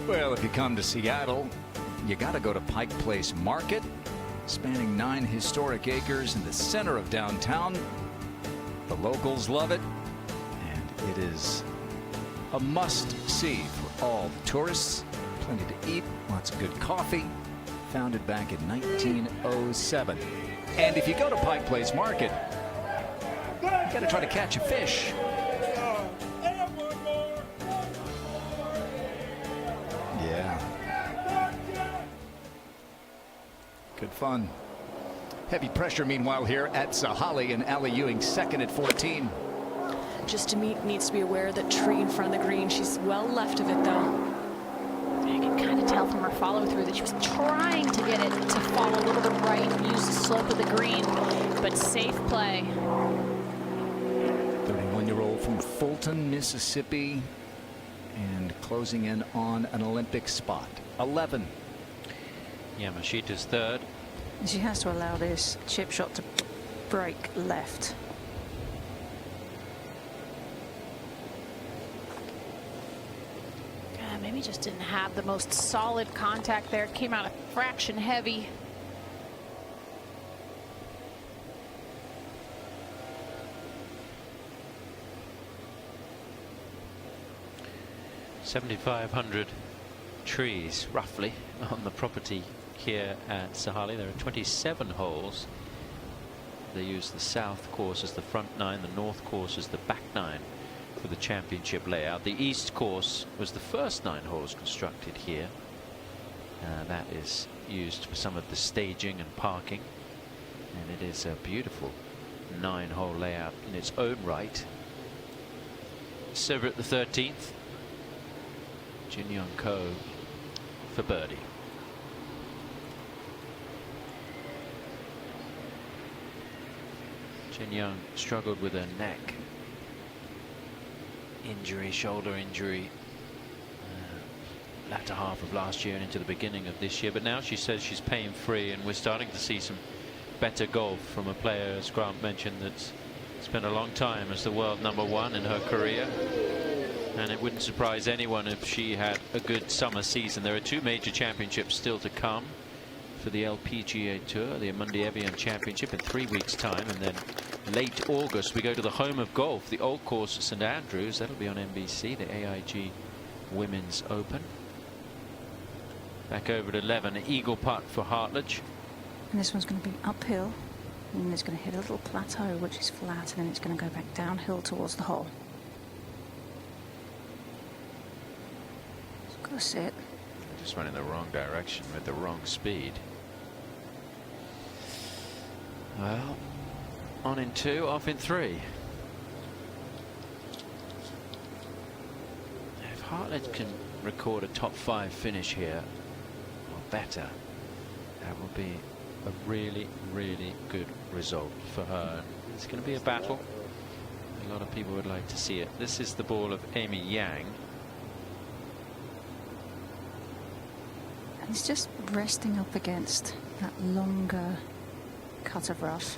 [SPEAKER 1] Well, if you come to Seattle, you got to go to Pike Place Market, spanning 9 historic acres in the center of downtown. The locals love it, and it is a must-see for all the tourists. Plenty to eat, lots of good coffee. Founded back in 1907. And if you go to Pike Place Market, you got to try to catch a fish. Good fun. Heavy pressure, meanwhile, here at Sahali, and Allie Ewing second at 14.
[SPEAKER 5] Just to meet needs to be aware of that tree in front of the green. She's well left of it, though.
[SPEAKER 2] You can kind of tell from her follow through that she was trying to get it to fall a little bit right and use the slope of the green, but safe play.
[SPEAKER 1] 31-year-old from Fulton, Mississippi, and closing in on an Olympic spot. 11.
[SPEAKER 4] Yamashita's third.
[SPEAKER 6] She has to allow this chip shot to break left.
[SPEAKER 2] Maybe just didn't have the most solid contact there. Came out a fraction heavy.
[SPEAKER 4] $7,500 trees roughly on the property here at Sahalee. There are 27 holes. They use the south course as the front 9, the north course as the back 9 for the championship layout. The east course was the first 9 holes constructed here. That is used for some of the staging and parking, and it is a beautiful 9-hole layout in its own right. Silver at the 13th. Jin Young Ko for birdie. Jin Young struggled with her neck injury, shoulder injury, latter half of last year and into the beginning of this year, but now she says she's pain free, and we're starting to see some better golf from a player, as Grant mentioned, that's spent a long time as the world #1 in her career. And it wouldn't surprise anyone if she had a good summer season. There are 2 major championships still to come for the LPGA Tour, the Amundi Evian Championship in 3 weeks' time, and then late August we go to the home of golf, the Old Course at St Andrews. That'll be on NBC, the AIG Women's Open. Back over at 11, an eagle putt for Hartledge.
[SPEAKER 6] And this one's going to be uphill, and it's going to hit a little plateau which is flat, and then it's going to go back downhill towards the hole. It's got to sit.
[SPEAKER 4] Just went in the wrong direction with the wrong speed. Well, on in 2, off in 3. If Hartledge can record a top 5 finish here, or better, that will be a really, really good result for her. It's going to be a battle. A lot of people would like to see it. This is the ball of Amy Yang.
[SPEAKER 6] And it's just resting up against that longer cut of rough.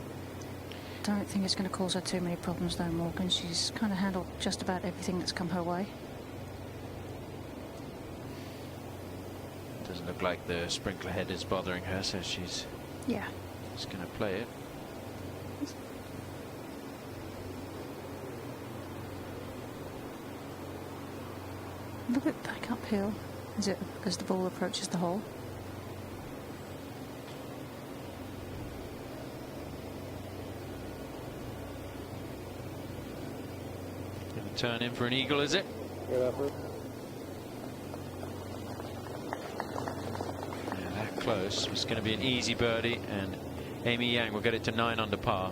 [SPEAKER 6] Don't think it's going to cause her too many problems though, Morgan. She's kind of handled just about everything that's come her way.
[SPEAKER 4] Doesn't look like the sprinkler head is bothering her, so she's just going to play it.
[SPEAKER 6] A little bit back uphill as the ball approaches the hole.
[SPEAKER 4] Going to turn in for an eagle, is it?
[SPEAKER 13] Good effort.
[SPEAKER 4] Yeah, that close. It's going to be an easy birdie, and Amy Yang will get it to 9 under par.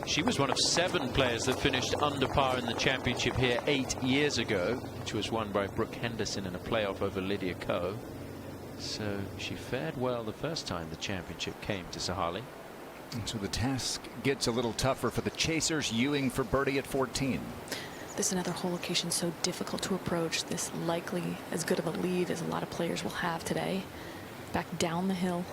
[SPEAKER 4] She was one of 7 players that finished under par in the championship here 8 years ago, which was won by Brooke Henderson in a playoff over Lydia Ko. So she fared well the first time the championship came to Sahalee.
[SPEAKER 1] And so the task gets a little tougher for the chasers. Ewing for birdie at 14.
[SPEAKER 5] This is another hole location so difficult to approach. This likely as good of a lead as a lot of players will have today. Back down the hill.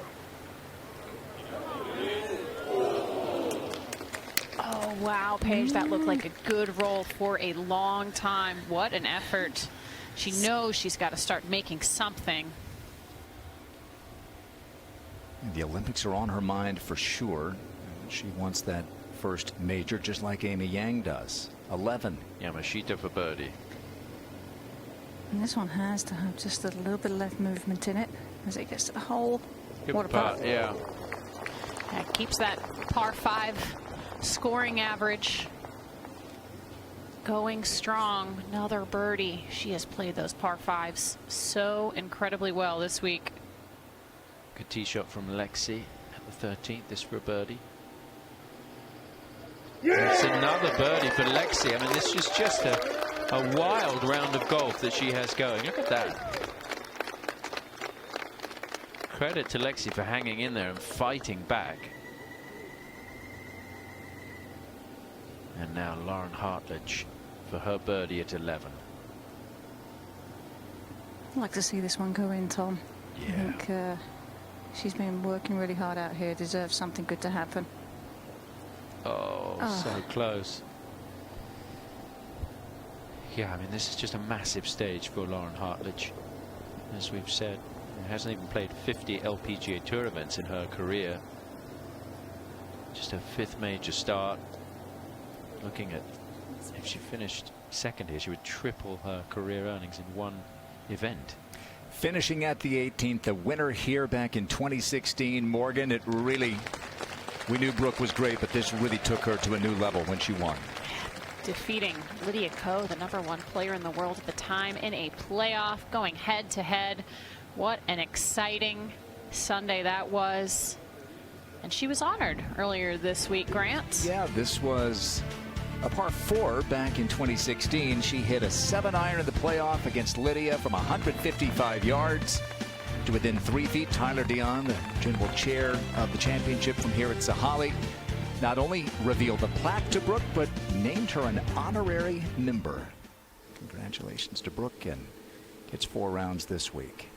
[SPEAKER 2] Oh, wow, Paige, that looked like a good roll for a long time. What an effort. She knows she's got to start making something.
[SPEAKER 1] The Olympics are on her mind for sure. She wants that first major just like Amy Yang does. 11.
[SPEAKER 4] Yamashita for birdie.
[SPEAKER 6] And this one has to have just a little bit of left movement in it as it gets to the hole.
[SPEAKER 4] Good
[SPEAKER 6] what a
[SPEAKER 4] putt,
[SPEAKER 6] putt.
[SPEAKER 4] yeah.
[SPEAKER 2] That keeps that par 5 scoring average going strong. Another birdie. She has played those par 5s so incredibly well this week.
[SPEAKER 4] Good tee shot from Lexi at the 13th. This for a birdie. It's another birdie for Lexi. I mean, this is just a A wild round of golf that she has going. Look at that. Credit to Lexi for hanging in there and fighting back. And now Lauren Hartledge for her birdie at 11.
[SPEAKER 6] I'd like to see this one go in, Tom.
[SPEAKER 4] Yeah.
[SPEAKER 6] I think she's been working really hard out here. Deserves something good to happen.
[SPEAKER 4] Oh, so close. Yeah, I mean, this is just a massive stage for Lauren Hartledge. As we've said, she hasn't even played 50 LPGA Tour events in her career. Just her 5th major start. Looking at, if she finished second here, she would triple her career earnings in one event.
[SPEAKER 1] Finishing at the 18th, the winner here back in 2016. Morgan, it really, we knew Brooke was great, but this really took her to a new level when she won.
[SPEAKER 2] Defeating Lydia Ko, the #1 player in the world at the time, in a playoff, going head to head. What an exciting Sunday that was. And she was honored earlier this week, Grant.
[SPEAKER 1] Yeah, this was a par 4 back in 2016. She hit a 7-iron in the playoff against Lydia from 155 yards to within 3 feet. Tyler Dion, the general chair of the championship from here at Sahalee, not only revealed the plaque to Brooke, but named her an honorary member. Congratulations to Brooke, and gets 4 rounds this week.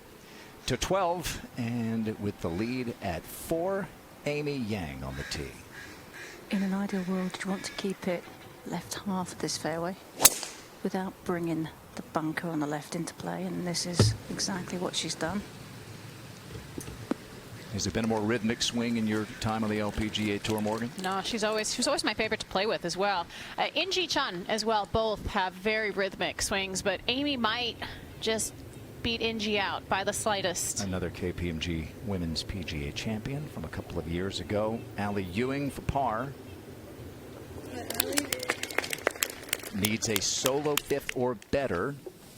[SPEAKER 1] To 12, and with the lead at 4, Amy Yang on the tee.
[SPEAKER 6] In an ideal world, you want to keep it left half of this fairway without bringing the bunker on the left into play, and this is exactly what she's done.
[SPEAKER 1] Has there been a more rhythmic swing in your time on the LPGA Tour, Morgan?
[SPEAKER 2] No, she's always my favorite to play with as well. Inji Chun as well, both have very rhythmic swings, but Amy might just beat Inji out by the slightest.
[SPEAKER 1] Another KPMG Women's PGA champion from a couple of years ago. Allie Ewing for par. Needs a solo 5th or better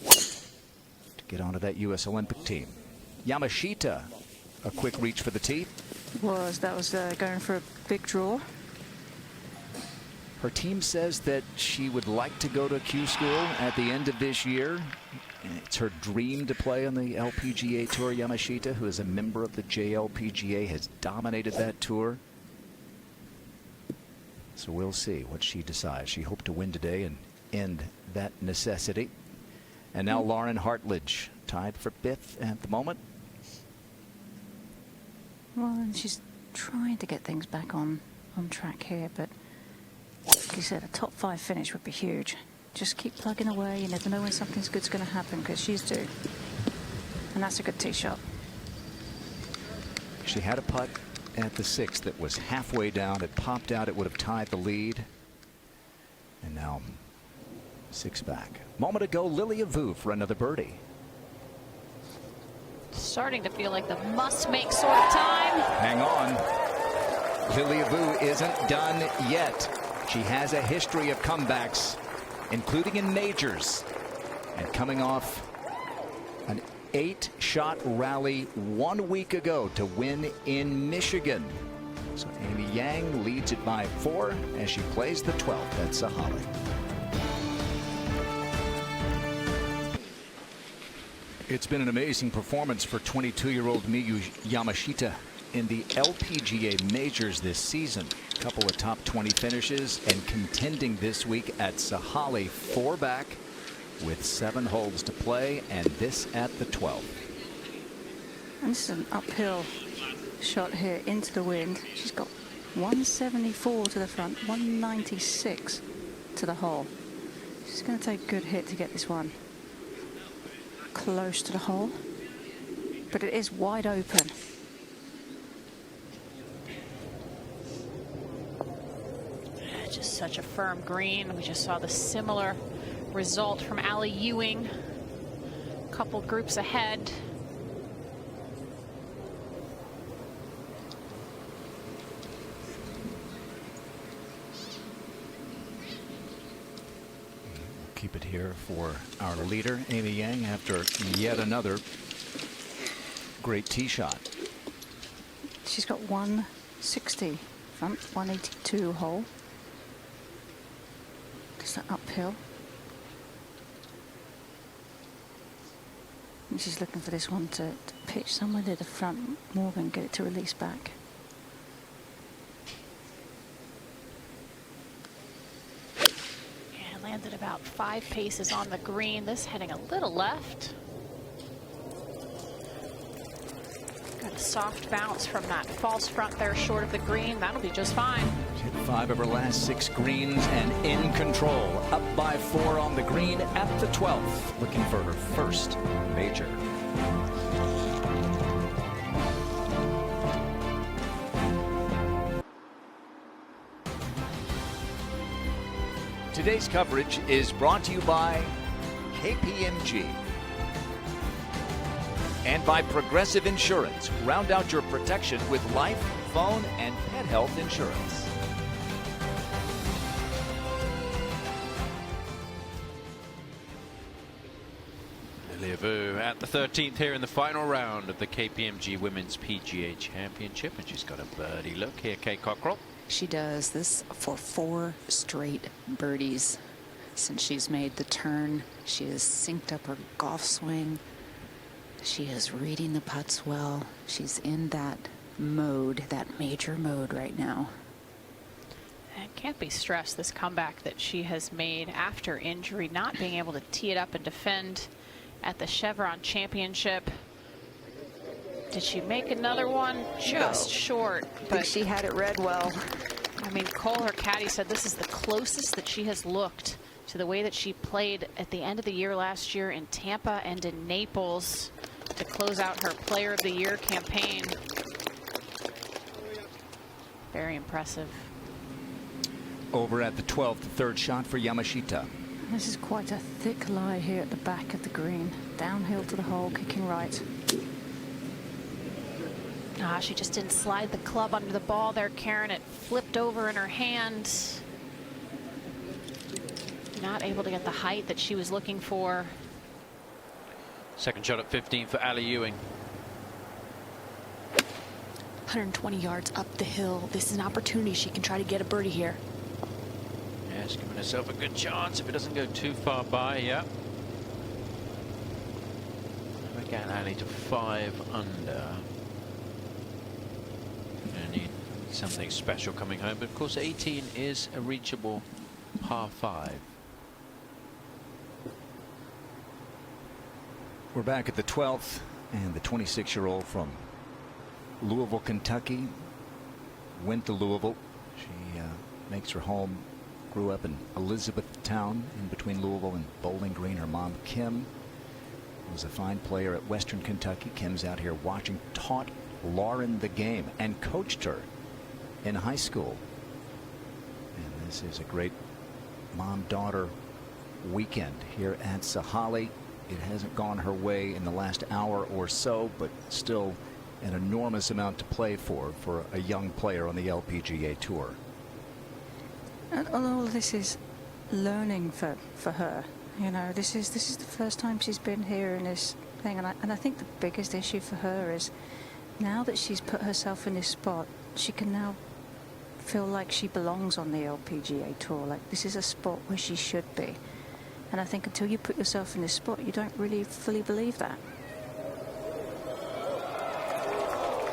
[SPEAKER 1] to get onto that U.S. Olympic team. Yamashita, a quick reach for the tee.
[SPEAKER 6] That was going for a big draw.
[SPEAKER 1] Her team says that she would like to go to Q school at the end of this year. It's her dream to play on the LPGA Tour. Yamashita, who is a member of the JLPGA, has dominated that tour. So we'll see what she decides. She hoped to win today and end that necessity. And now Lauren Hartledge, tied for 5th at the moment.
[SPEAKER 6] Well, and she's trying to get things back on track here, but like you said, a top 5 finish would be huge. Just keep plugging away. You never know when something's good's going to happen, because she's due. And that's a good tee shot.
[SPEAKER 1] She had a putt at the 6th that was halfway down. It popped out. It would have tied the lead. And now 6 back. Moment ago, Lilia Vu for another birdie.
[SPEAKER 2] Starting to feel like the must-make sort of time.
[SPEAKER 1] Hang on. Lilia Vu isn't done yet. She has a history of comebacks, including in majors, and coming off an 8-shot rally 1 week ago to win in Michigan. So Amy Yang leads it by 4 as she plays the 12th at Sahalee. It's been an amazing performance for 22-year-old Miyu Yamashita in the LPGA majors this season. A couple of top 20 finishes and contending this week at Sahalee. 4 back with 7 holes to play, and this at the 12th.
[SPEAKER 6] And this is an uphill shot here into the wind. She's got 174 to the front, 196 to the hole. She's going to take a good hit to get this one close to the hole, but it is wide open.
[SPEAKER 2] Just such a firm green. We just saw the similar result from Allie Ewing. A couple groups ahead.
[SPEAKER 1] Keep it here for our leader, Amy Yang, after yet another great tee shot.
[SPEAKER 6] She's got 160 front, 182 hole. Just that uphill. And she's looking for this one to pitch somewhere near the front. Morgan, get it to release back.
[SPEAKER 2] Yeah, landed about 5 paces on the green. This heading a little left. Got a soft bounce from that false front there short of the green. That'll be just fine.
[SPEAKER 1] She's hit 5 of her last 6 greens and in control. Up by 4 on the green at the 12th. Looking for her first major. Today's coverage is brought to you by KPMG. And by Progressive Insurance. Round out your protection with life, phone, and pet health insurance.
[SPEAKER 4] Lilia Vu at the 13th here in the final round of the KPMG Women's PGA Championship. And she's got a birdie look here, Kate Cockrell.
[SPEAKER 3] She does this for 4 straight birdies since she's made the turn. She has synced up her golf swing. She is reading the putts well. She's in that mode, that major mode right now.
[SPEAKER 2] And can't be stressed, this comeback that she has made after injury, not being able to tee it up and defend at the Chevron Championship. Did she make another one? Just short.
[SPEAKER 3] I think she had it read well.
[SPEAKER 2] I mean, Cole, her caddy, said this is the closest that she has looked to the way that she played at the end of the year last year in Tampa and in Naples to close out her Player of the Year campaign. Very impressive.
[SPEAKER 1] Over at the 12th, third shot for Yamashita.
[SPEAKER 6] This is quite a thick lie here at the back of the green. Downhill to the hole, kicking right.
[SPEAKER 2] She just didn't slide the club under the ball there, Karen. It flipped over in her hand. Not able to get the height that she was looking for.
[SPEAKER 4] Second shot at 15 for Ali Ewing.
[SPEAKER 5] 120 yards up the hill. This is an opportunity. She can try to get a birdie here.
[SPEAKER 4] Yeah, she's giving herself a good chance if it doesn't go too far by. Yeah. We get Ali to 5 under. Gonna need something special coming home, but of course 18 is a reachable par 5.
[SPEAKER 1] We're back at the 12th, and the 26-year-old from Louisville, Kentucky, went to Louisville. She makes her home, grew up in Elizabethtown, in between Louisville and Bowling Green. Her mom, Kim, was a fine player at Western Kentucky. Kim's out here watching, taught Lauren the game, and coached her in high school. And this is a great mom-daughter weekend here at Sahalee. It hasn't gone her way in the last hour or so, but still an enormous amount to play for a young player on the LPGA Tour.
[SPEAKER 6] And all of this is learning for her. You know, this is the first time she's been here in this thing, and I think the biggest issue for her is now that she's put herself in this spot, she can now feel like she belongs on the LPGA Tour. Like, this is a spot where she should be. And I think until you put yourself in this spot, you don't really fully believe that.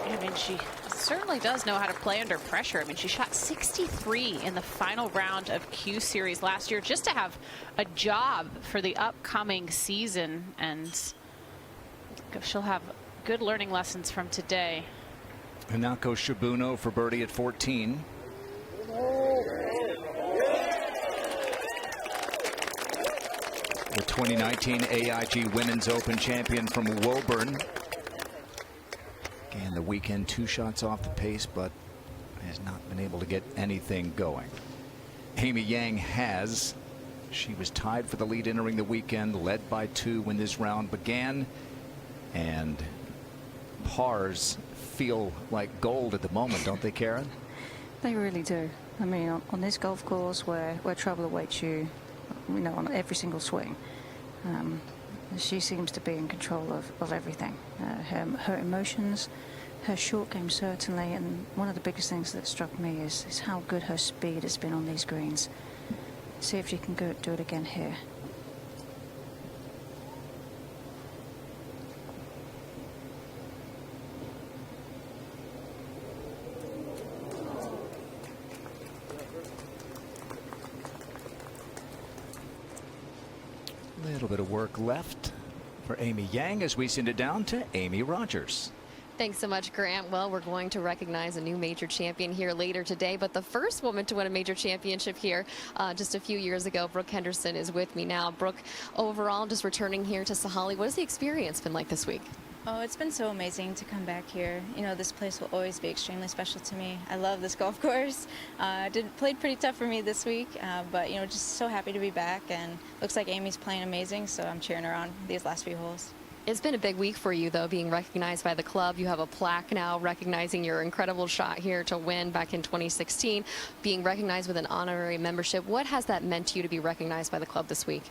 [SPEAKER 2] I mean, she certainly does know how to play under pressure. I mean, she shot 63 in the final round of Q Series last year just to have a job for the upcoming season. And she'll have good learning lessons from today.
[SPEAKER 1] Hinako Shibuno for birdie at 14. The 2019 AIG Women's Open champion from Woburn. Again, the weekend 2 shots off the pace, but has not been able to get anything going. Amy Yang has. She was tied for the lead entering the weekend, led by 2 when this round began. And pars feel like gold at the moment, don't they, Karen?
[SPEAKER 6] They really do. I mean, on this golf course where trouble awaits you, you know, on every single swing, she seems to be in control of everything. Her emotions, her short game certainly, and one of the biggest things that struck me is how good her speed has been on these greens. See if she can do it again here.
[SPEAKER 1] A little bit of work left for Amy Yang as we send it down to Amy Rogers.
[SPEAKER 13] Thanks so much, Grant. Well, we're going to recognize a new major champion here later today, but the first woman to win a major championship here just a few years ago, Brooke Henderson, is with me now. Brooke, overall, just returning here to Sahalee, what has the experience been like this week?
[SPEAKER 14] Oh, it's been so amazing to come back here. You know, this place will always be extremely special to me. I love this golf course. Played pretty tough for me this week, but, you know, just so happy to be back, and looks like Amy's playing amazing, so I'm cheering her on these last few holes.
[SPEAKER 13] It's been a big week for you, though, being recognized by the club. You have a plaque now recognizing your incredible shot here to win back in 2016, being recognized with an honorary membership. What has that meant to you to be recognized by the club this week?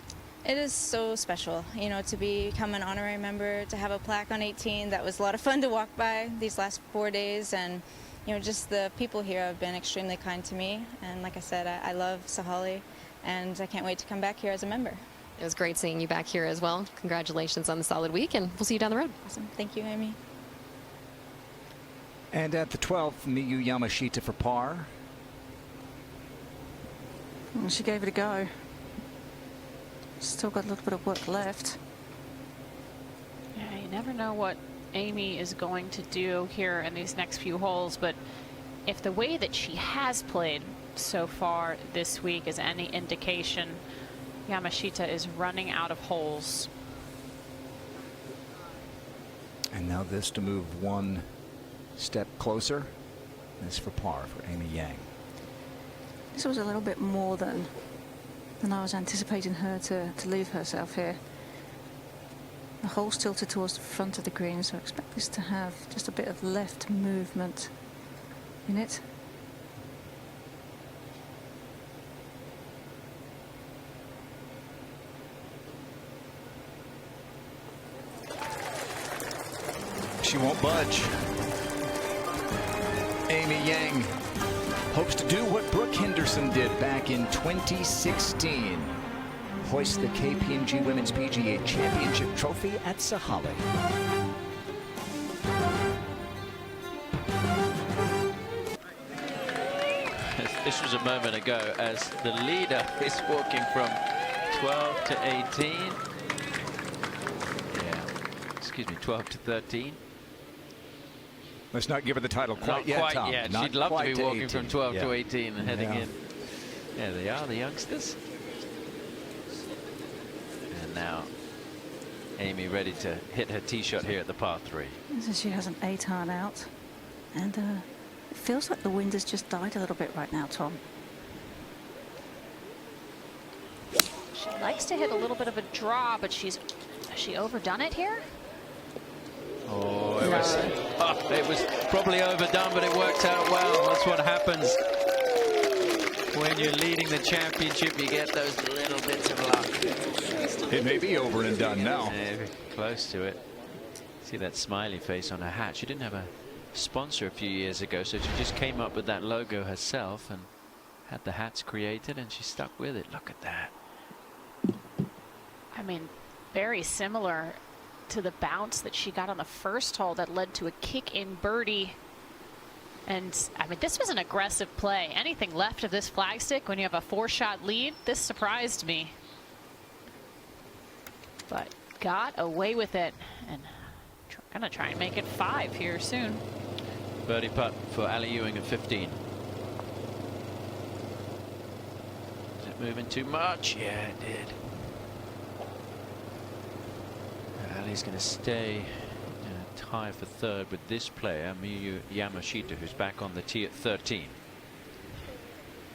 [SPEAKER 14] It is so special, you know, to become an honorary member, to have a plaque on 18. That was a lot of fun to walk by these last 4 days, and, you know, just the people here have been extremely kind to me. And like I said, I love Sahalee, and I can't wait to come back here as a member.
[SPEAKER 13] It was great seeing you back here as well. Congratulations on the solid week, and we'll see you down the road.
[SPEAKER 14] Awesome. Thank you, Amy.
[SPEAKER 1] And at the 12th, Miyu Yamashita for par.
[SPEAKER 6] Well, she gave it a go. Still got a little bit of work left.
[SPEAKER 2] Yeah, you never know what Amy is going to do here in these next few holes, but if the way that she has played so far this week is any indication, Yamashita is running out of holes.
[SPEAKER 1] And now this to move one step closer. This for par for Amy Yang.
[SPEAKER 6] This was a little bit more than I was anticipating her to leave herself here. The hole's tilted towards the front of the green, so I expect this to have just a bit of left movement in it.
[SPEAKER 1] She won't budge. Amy Yang hopes to do what Brooke Henderson did back in 2016. Hoist the KPMG Women's PGA Championship trophy at Sahalee.
[SPEAKER 4] This was a moment ago as the leader is walking from 12 to 18. Yeah, excuse me, 12 to 13.
[SPEAKER 1] Let's not give her the title quite
[SPEAKER 4] Not
[SPEAKER 1] yet,
[SPEAKER 4] quite
[SPEAKER 1] Tom.
[SPEAKER 4] yet.
[SPEAKER 1] Not
[SPEAKER 4] She'd love to
[SPEAKER 1] quite
[SPEAKER 4] be walking
[SPEAKER 1] 18.
[SPEAKER 4] from 12
[SPEAKER 1] Yeah.
[SPEAKER 4] to 18 and heading
[SPEAKER 1] Yeah.
[SPEAKER 4] in. There they are, the youngsters. And now Amy ready to hit her tee shot here at the par 3.
[SPEAKER 6] So she has an 8-iron out, and it feels like the wind has just died a little bit right now, Tom.
[SPEAKER 2] She likes to hit a little bit of a draw, but has she overdone it here?
[SPEAKER 4] Oh, it was probably overdone, but it worked out well. That's what happens when you're leading the championship. You get those little bits of luck.
[SPEAKER 1] It may be over and done now.
[SPEAKER 4] Yeah, close to it. See that smiley face on her hat. She didn't have a sponsor a few years ago, so she just came up with that logo herself and had the hats created, and she stuck with it. Look at that.
[SPEAKER 2] I mean, very similar to the bounce that she got on the first hole that led to a kick-in birdie. And, I mean, this was an aggressive play. Anything left of this flagstick when you have a 4-shot lead, this surprised me. But got away with it, and gonna try and make it 5 here soon.
[SPEAKER 4] Birdie putt for Ali Ewing at 15. Is it moving too much? Yeah, it did. Ali's going to stay in a tie for third with this player, Miyu Yamashita, who's back on the tee at 13.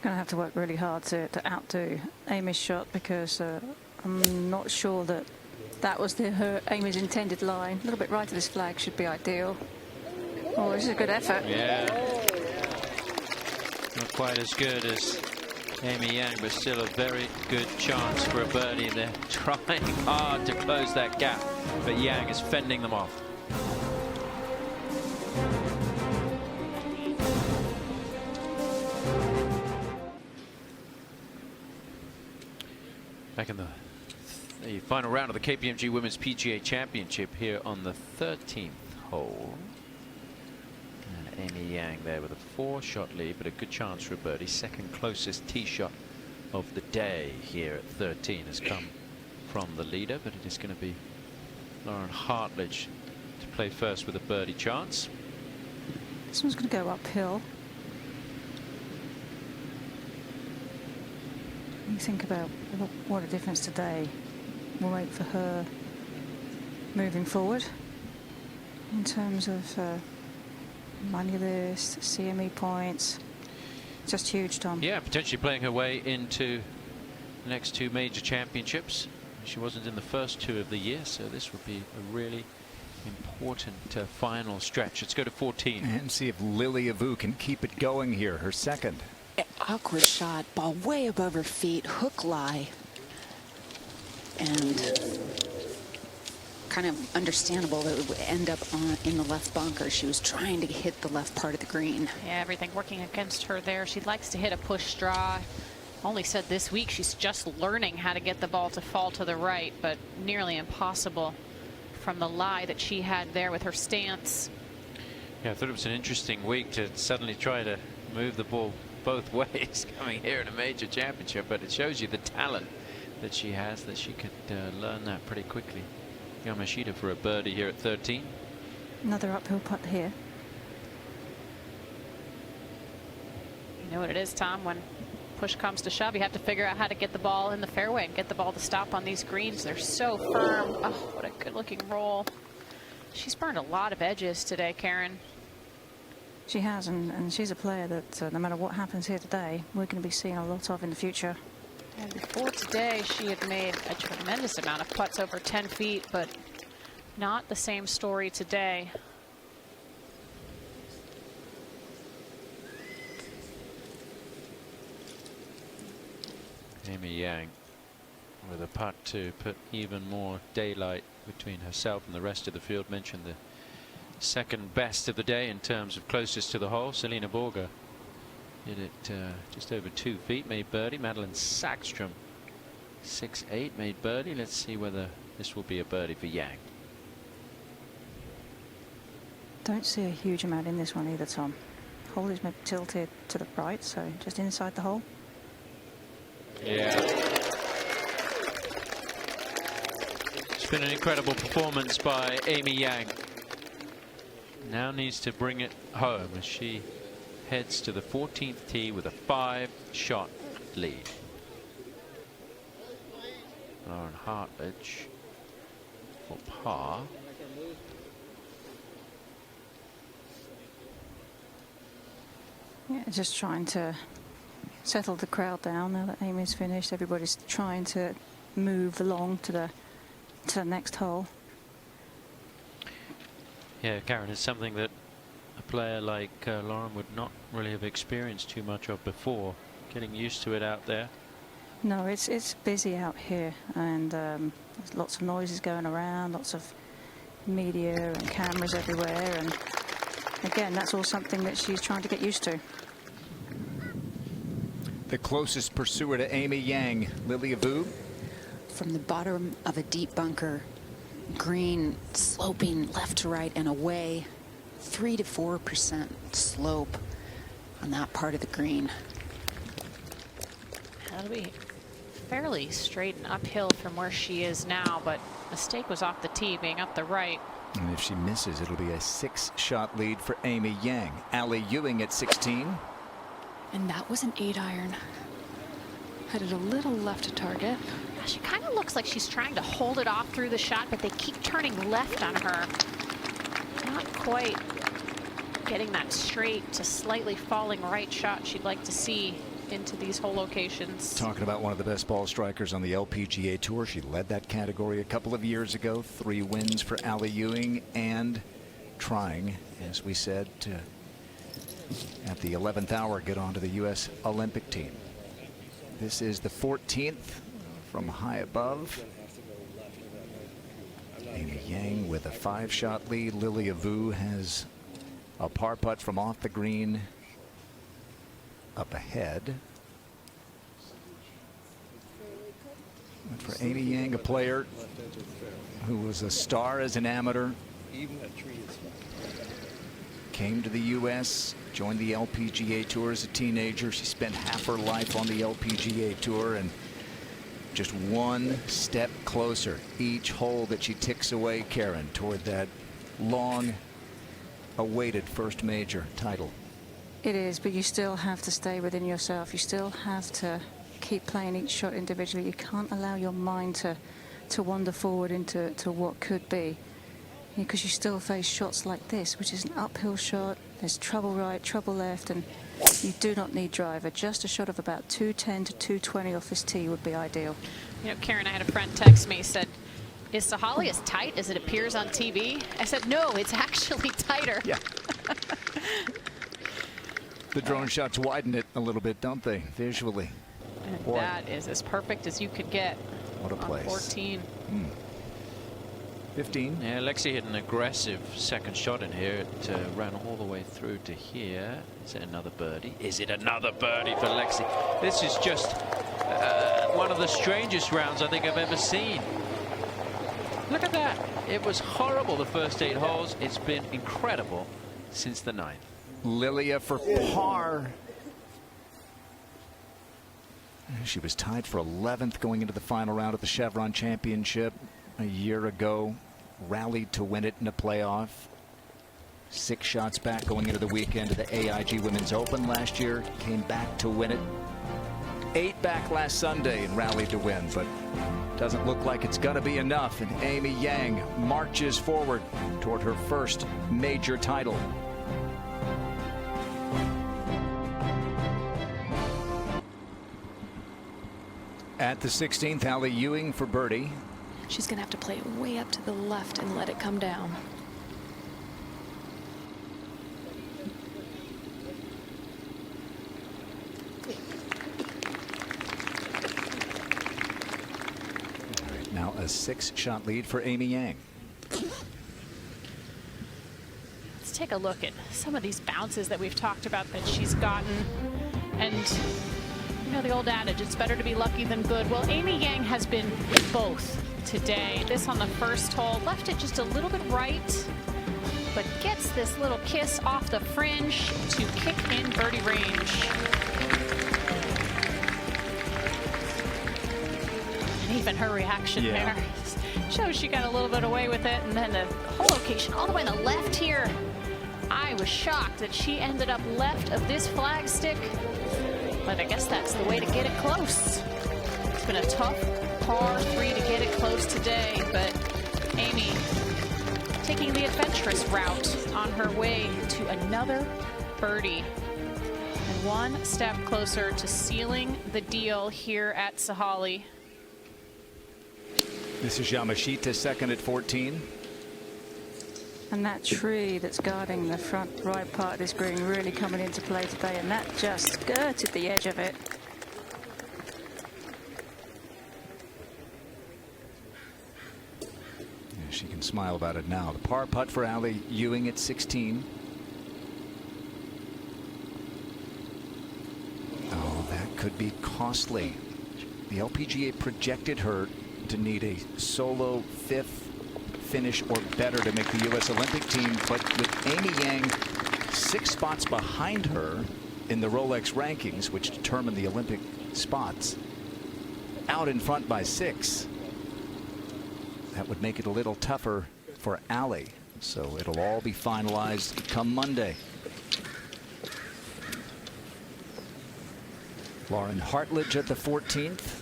[SPEAKER 6] Going to have to work really hard to outdo Amy's shot, because I'm not sure that was Amy's intended line. A little bit right of this flag should be ideal. Oh, this is a good effort.
[SPEAKER 4] Yeah. Not quite as good as Amy Yang, but still a very good chance for a birdie. They're trying hard to close that gap, but Yang is fending them off. Back in the final round of the KPMG Women's PGA Championship here on the 13th hole. And Amy Yang there with a 4-shot lead, but a good chance for a birdie. Second closest tee shot of the day here at 13 has come from the leader, but it is going to be Lauren Hartledge to play first with a birdie chance.
[SPEAKER 6] This one's going to go uphill. You think about what a difference today will make for her moving forward in terms of money list, CME points. Just huge, Tom.
[SPEAKER 4] Yeah, potentially playing her way into the next 2 major championships. She wasn't in the first 2 of the year, so this would be a really important final stretch. Let's go to 14.
[SPEAKER 1] And see if Lily Avu can keep it going here, her second.
[SPEAKER 3] Awkward shot, ball way above her feet, hook lie. And kind of understandable that it would end up in the left bunker. She was trying to hit the left part of the green.
[SPEAKER 2] Yeah, everything working against her there. She likes to hit a push draw. Only said this week she's just learning how to get the ball to fall to the right, but nearly impossible from the lie that she had there with her stance.
[SPEAKER 4] Yeah, I thought it was an interesting week to suddenly try to move the ball both ways coming here in a major championship, but it shows you the talent that she has, that she could learn that pretty quickly. Yamashita for a birdie here at 13.
[SPEAKER 6] Another uphill putt here.
[SPEAKER 2] You know what it is, Tom, when push comes to shove, you have to figure out how to get the ball in the fairway and get the ball to stop on these greens. They're so firm. Oh, what a good looking roll. She's burned a lot of edges today, Karen.
[SPEAKER 6] She has, and she's a player that no matter what happens here today, we're going to be seeing a lot of in the future.
[SPEAKER 2] And before today, she had made a tremendous amount of putts over 10 feet, but not the same story today.
[SPEAKER 4] Amy Yang with a putt to put even more daylight between herself and the rest of the field. Mentioned the second best of the day in terms of closest to the hole. Selena Borger hit it just over 2 feet, made birdie. Madeline Sackstrom 6-8 made birdie. Let's see whether this will be a birdie for Yang.
[SPEAKER 6] Don't see a huge amount in this one either, Tom. Hole is maybe tilted to the right, so just inside the hole.
[SPEAKER 4] Yeah. It's been an incredible performance by Amy Yang. Now needs to bring it home as she heads to the 14th tee with a 5-shot lead. Lauren Hartledge for par.
[SPEAKER 6] Yeah, just trying to settle the crowd down now that Amy's finished. Everybody's trying to move along to the next hole.
[SPEAKER 4] Yeah, Karen, it's something that a player like Lauren would not really have experienced too much of before. Getting used to it out there.
[SPEAKER 6] No, it's busy out here, and there's lots of noises going around, lots of media and cameras everywhere, and again, that's all something that she's trying to get used to.
[SPEAKER 1] The closest pursuer to Amy Yang, Lily Avu.
[SPEAKER 3] From the bottom of a deep bunker, green sloping left to right and away, 3 to 4% slope on that part of the green.
[SPEAKER 2] That'll be fairly straight and uphill from where she is now, but mistake was off the tee, being up the right.
[SPEAKER 1] And if she misses, it'll be a 6-shot lead for Amy Yang. Allie Ewing at 16.
[SPEAKER 5] And that was an 8-iron. Headed a little left to target.
[SPEAKER 2] She kind of looks like she's trying to hold it off through the shot, but they keep turning left on her. Not quite getting that straight to slightly falling right shot she'd like to see into these hole locations.
[SPEAKER 1] Talking about one of the best ball strikers on the LPGA Tour. She led that category a couple of years ago. 3 wins for Allie Ewing, and trying, as we said, to at the 11th hour get onto the U.S. Olympic team. This is the 14th from high above. Amy Yang with a 5-shot lead. Lily Avu has a par putt from off the green up ahead. And for Amy Yang, a player who was a star as an amateur, came to the U.S., joined the LPGA Tour as a teenager. She spent half her life on the LPGA Tour, and just one step closer each hole that she ticks away, Karen, toward that long awaited first major title.
[SPEAKER 6] It is, but you still have to stay within yourself. You still have to keep playing each shot individually. You can't allow your mind to wander forward into what could be, because you still face shots like this, which is an uphill shot. There's trouble right, trouble left, and you do not need driver. Just a shot of about 210 to 220 off this tee would be ideal.
[SPEAKER 2] You know, Karen, I had a friend text me, said, is Sahali as tight as it appears on TV? I said, no, it's actually tighter.
[SPEAKER 1] Yeah. The drone shots widen it a little bit, don't they, visually?
[SPEAKER 2] And
[SPEAKER 1] Boy.
[SPEAKER 2] that is as perfect as you could get.
[SPEAKER 1] What a place.
[SPEAKER 2] 14.
[SPEAKER 1] 15.
[SPEAKER 4] Yeah, Lexi hit an aggressive second shot in here. It ran all the way through to here. Is it another birdie? Is it another birdie for Lexi? This is just one of the strangest rounds I think I've ever seen. Look at that. It was horrible the first 8 holes. It's been incredible since the 9th.
[SPEAKER 1] Lilia for par. She was tied for 11th going into the final round of the Chevron Championship a year ago. Rallied to win it in a playoff. 6 shots back going into the weekend of the AIG Women's Open last year. Came back to win it. 8 back last Sunday and rallied to win, but doesn't look like it's going to be enough. And Amy Yang marches forward toward her first major title. At the 16th, Allie Ewing for birdie.
[SPEAKER 5] She's going to have to play it way up to the left and let it come down.
[SPEAKER 1] All right, now a 6-shot lead for Amy Yang.
[SPEAKER 2] Let's take a look at some of these bounces that we've talked about that she's gotten. And you know the old adage, it's better to be lucky than good. Well, Amy Yang has been both today. This on the first hole, left it just a little bit right, but gets this little kiss off the fringe to kick in birdie range. And even her reaction there shows she got a little bit away with it. And then the hole location all the way on the left here. I was shocked that she ended up left of this flag stick. But I guess that's the way to get it close. It's been a tough par 3 to get it close today, but Amy taking the adventurous route on her way to another birdie. And one step closer to sealing the deal here at Sahali.
[SPEAKER 1] This is Yamashita second at 14.
[SPEAKER 6] And that tree that's guarding the front right part of this green really coming into play today, and that just skirted the edge of it.
[SPEAKER 1] Yeah, she can smile about it now. The par putt for Allie Ewing at 16. Oh, that could be costly. The LPGA projected her to need a solo 5th finish or better to make the U.S. Olympic team, but with Amy Yang 6 spots behind her in the Rolex rankings, which determine the Olympic spots, out in front by 6, that would make it a little tougher for Allie. So it'll all be finalized come Monday. Lauren Hartledge at the 14th.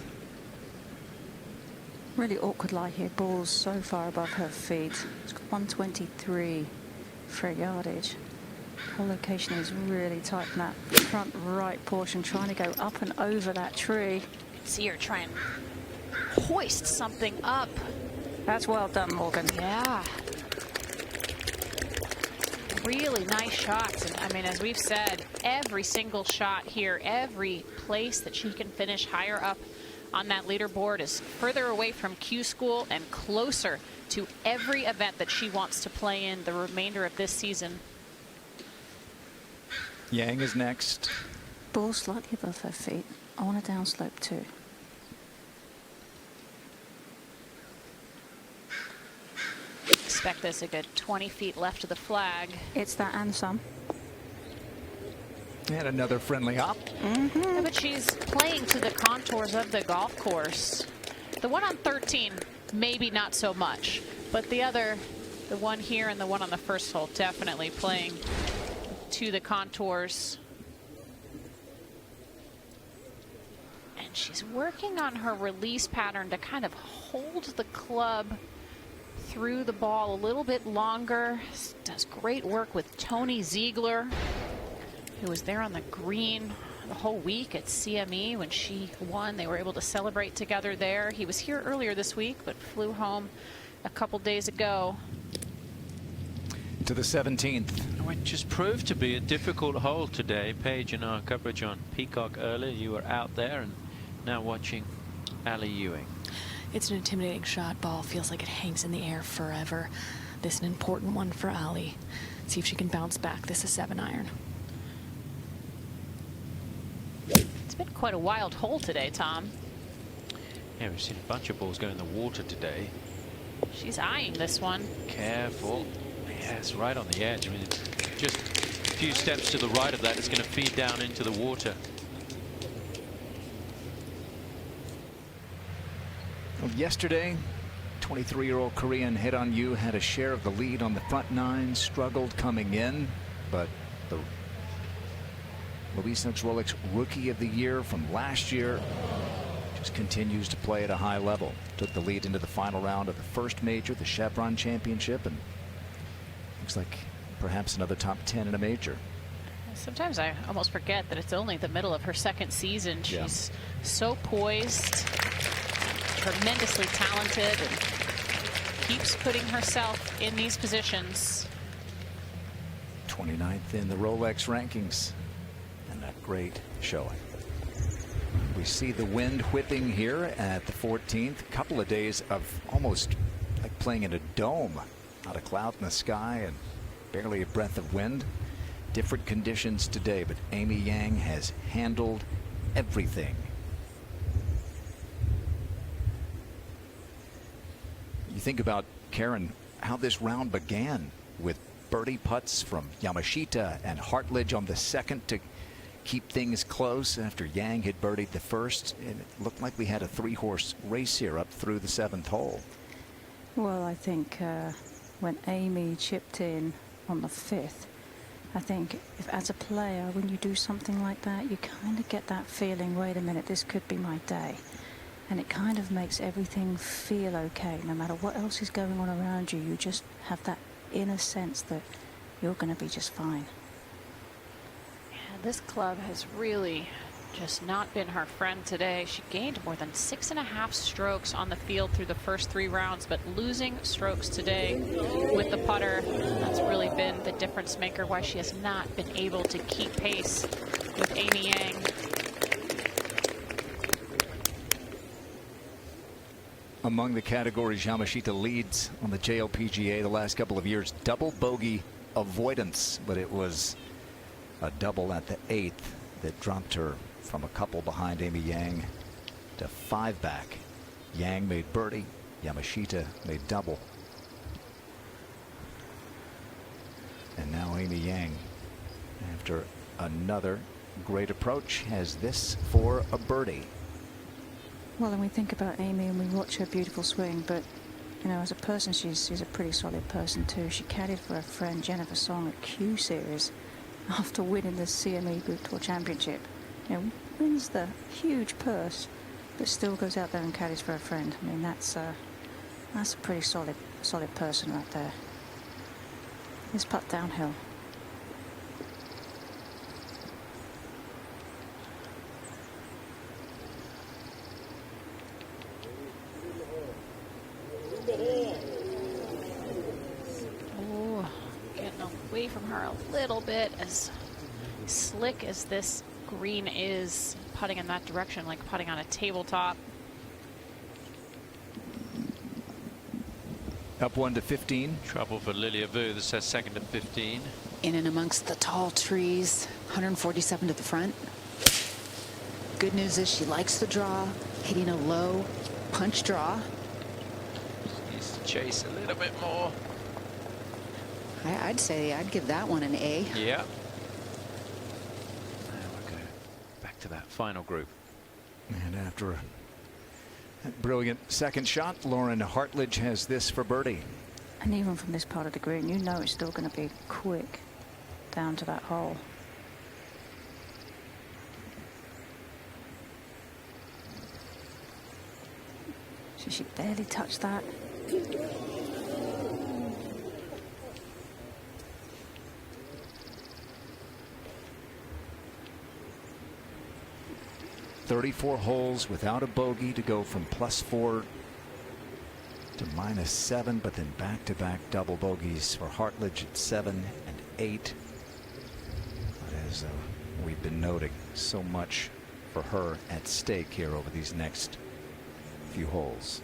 [SPEAKER 6] Really awkward lie here. Ball's so far above her feet. It's got 123 for yardage. Whole location is really tight in that front right portion, trying to go up and over that tree.
[SPEAKER 2] See her try and hoist something up.
[SPEAKER 6] That's well done, Morgan.
[SPEAKER 2] Yeah. Really nice shots. And I mean, as we've said, every single shot here, every place that she can finish higher up on that leaderboard is further away from Q School and closer to every event that she wants to play in the remainder of this season.
[SPEAKER 1] Yang is next.
[SPEAKER 6] Ball slightly above her feet on a downslope too.
[SPEAKER 2] Expect this a good 20 feet left of the flag.
[SPEAKER 6] It's that and some.
[SPEAKER 1] And another friendly hop.
[SPEAKER 2] Yeah, but she's playing to the contours of the golf course. The one on 13, maybe not so much, but the one here and the one on the first hole, definitely playing to the contours. And she's working on her release pattern to kind of hold the club through the ball a little bit longer. Does great work with Tony Ziegler, who was there on the green the whole week at CME when she won. They were able to celebrate together there. He was here earlier this week, but flew home a couple days ago.
[SPEAKER 1] To the 17th.
[SPEAKER 4] It just proved to be a difficult hole today. Paige, in our coverage on Peacock earlier, you were out there and now watching Ali Ewing.
[SPEAKER 5] It's an intimidating shot. Ball feels like it hangs in the air forever. This is an important one for Ali. See if she can bounce back. This is 7-iron.
[SPEAKER 2] It's been quite a wild hole today, Tom.
[SPEAKER 4] Yeah, we've seen a bunch of balls go in the water today.
[SPEAKER 2] She's eyeing this one.
[SPEAKER 4] Careful. Yes, right on the edge. I mean, just a few steps to the right of that, it's going to feed down into the water.
[SPEAKER 1] Well, yesterday, 23-year-old Korean Hit On You had a share of the lead on the front nine, struggled coming in, but the Louise Nix-Rolex Rookie of the Year from last year just continues to play at a high level. Took the lead into the final round of the first major, the Chevron Championship, and looks like perhaps another top 10 in a major.
[SPEAKER 2] Sometimes I almost forget that it's only the middle of her second season. She's so poised, tremendously talented, and keeps putting herself in these positions.
[SPEAKER 1] 29th in the Rolex rankings, and a great showing. We see the wind whipping here at the 14th. A couple of days of almost like playing in a dome. Not a cloud in the sky and barely a breath of wind. Different conditions today, but Amy Yang has handled everything. You think about, Karen, how this round began with birdie putts from Yamashita and Hartledge on the second to keep things close after Yang had birdied the first, and it looked like we had a three-horse race here up through the 7th hole.
[SPEAKER 6] Well, I think when Amy chipped in on the 5th, I think if as a player, when you do something like that, you kind of get that feeling, wait a minute, this could be my day. And it kind of makes everything feel okay. No matter what else is going on around you, you just have that inner sense that you're going to be just fine.
[SPEAKER 2] Yeah, this club has really just not been her friend today. She gained more than 6.5 strokes on the field through the first 3 rounds, but losing strokes today with the putter, that's really been the difference maker, why she has not been able to keep pace with Amy Yang.
[SPEAKER 1] Among the categories Yamashita leads on the JLPGA the last couple of years, double bogey avoidance, but it was a double at the 8th that dropped her from a couple behind Amy Yang to 5 back. Yang made birdie, Yamashita made double. And now Amy Yang, after another great approach, has this for a birdie.
[SPEAKER 6] Well, and we think about Amy and we watch her beautiful swing, but you know, as a person, she's a pretty solid person too. She caddied for her friend Jennifer Song at Q Series after winning the CME Group Tour Championship. You know, wins the huge purse, but still goes out there and caddies for her friend. I mean, that's a pretty solid person right there. This putt downhill.
[SPEAKER 2] Oh, getting away from her a little bit. As slick as this green is, putting in that direction like putting on a tabletop.
[SPEAKER 1] Up 1 to 15.
[SPEAKER 4] Trouble for Lilia Vu. This says second to 15.
[SPEAKER 3] In and amongst the tall trees, 147 to the front. Good news is she likes the draw, hitting a low punch draw.
[SPEAKER 4] She needs to chase a little bit more.
[SPEAKER 3] I'd say I'd give that one an A.
[SPEAKER 4] Yeah. Now we'll go back to that final group.
[SPEAKER 1] And after Brilliant second shot. Lauren Hartledge has this for birdie.
[SPEAKER 6] And even from this part of the green, you know it's still going to be quick down to that hole. So she barely touched that.
[SPEAKER 1] "34 holes without a bogey to go from +4 to -7, but then back-to-back double bogeys for Hartledge at 7 and 8. But as we've been noting, so much for her at stake here over these next few holes.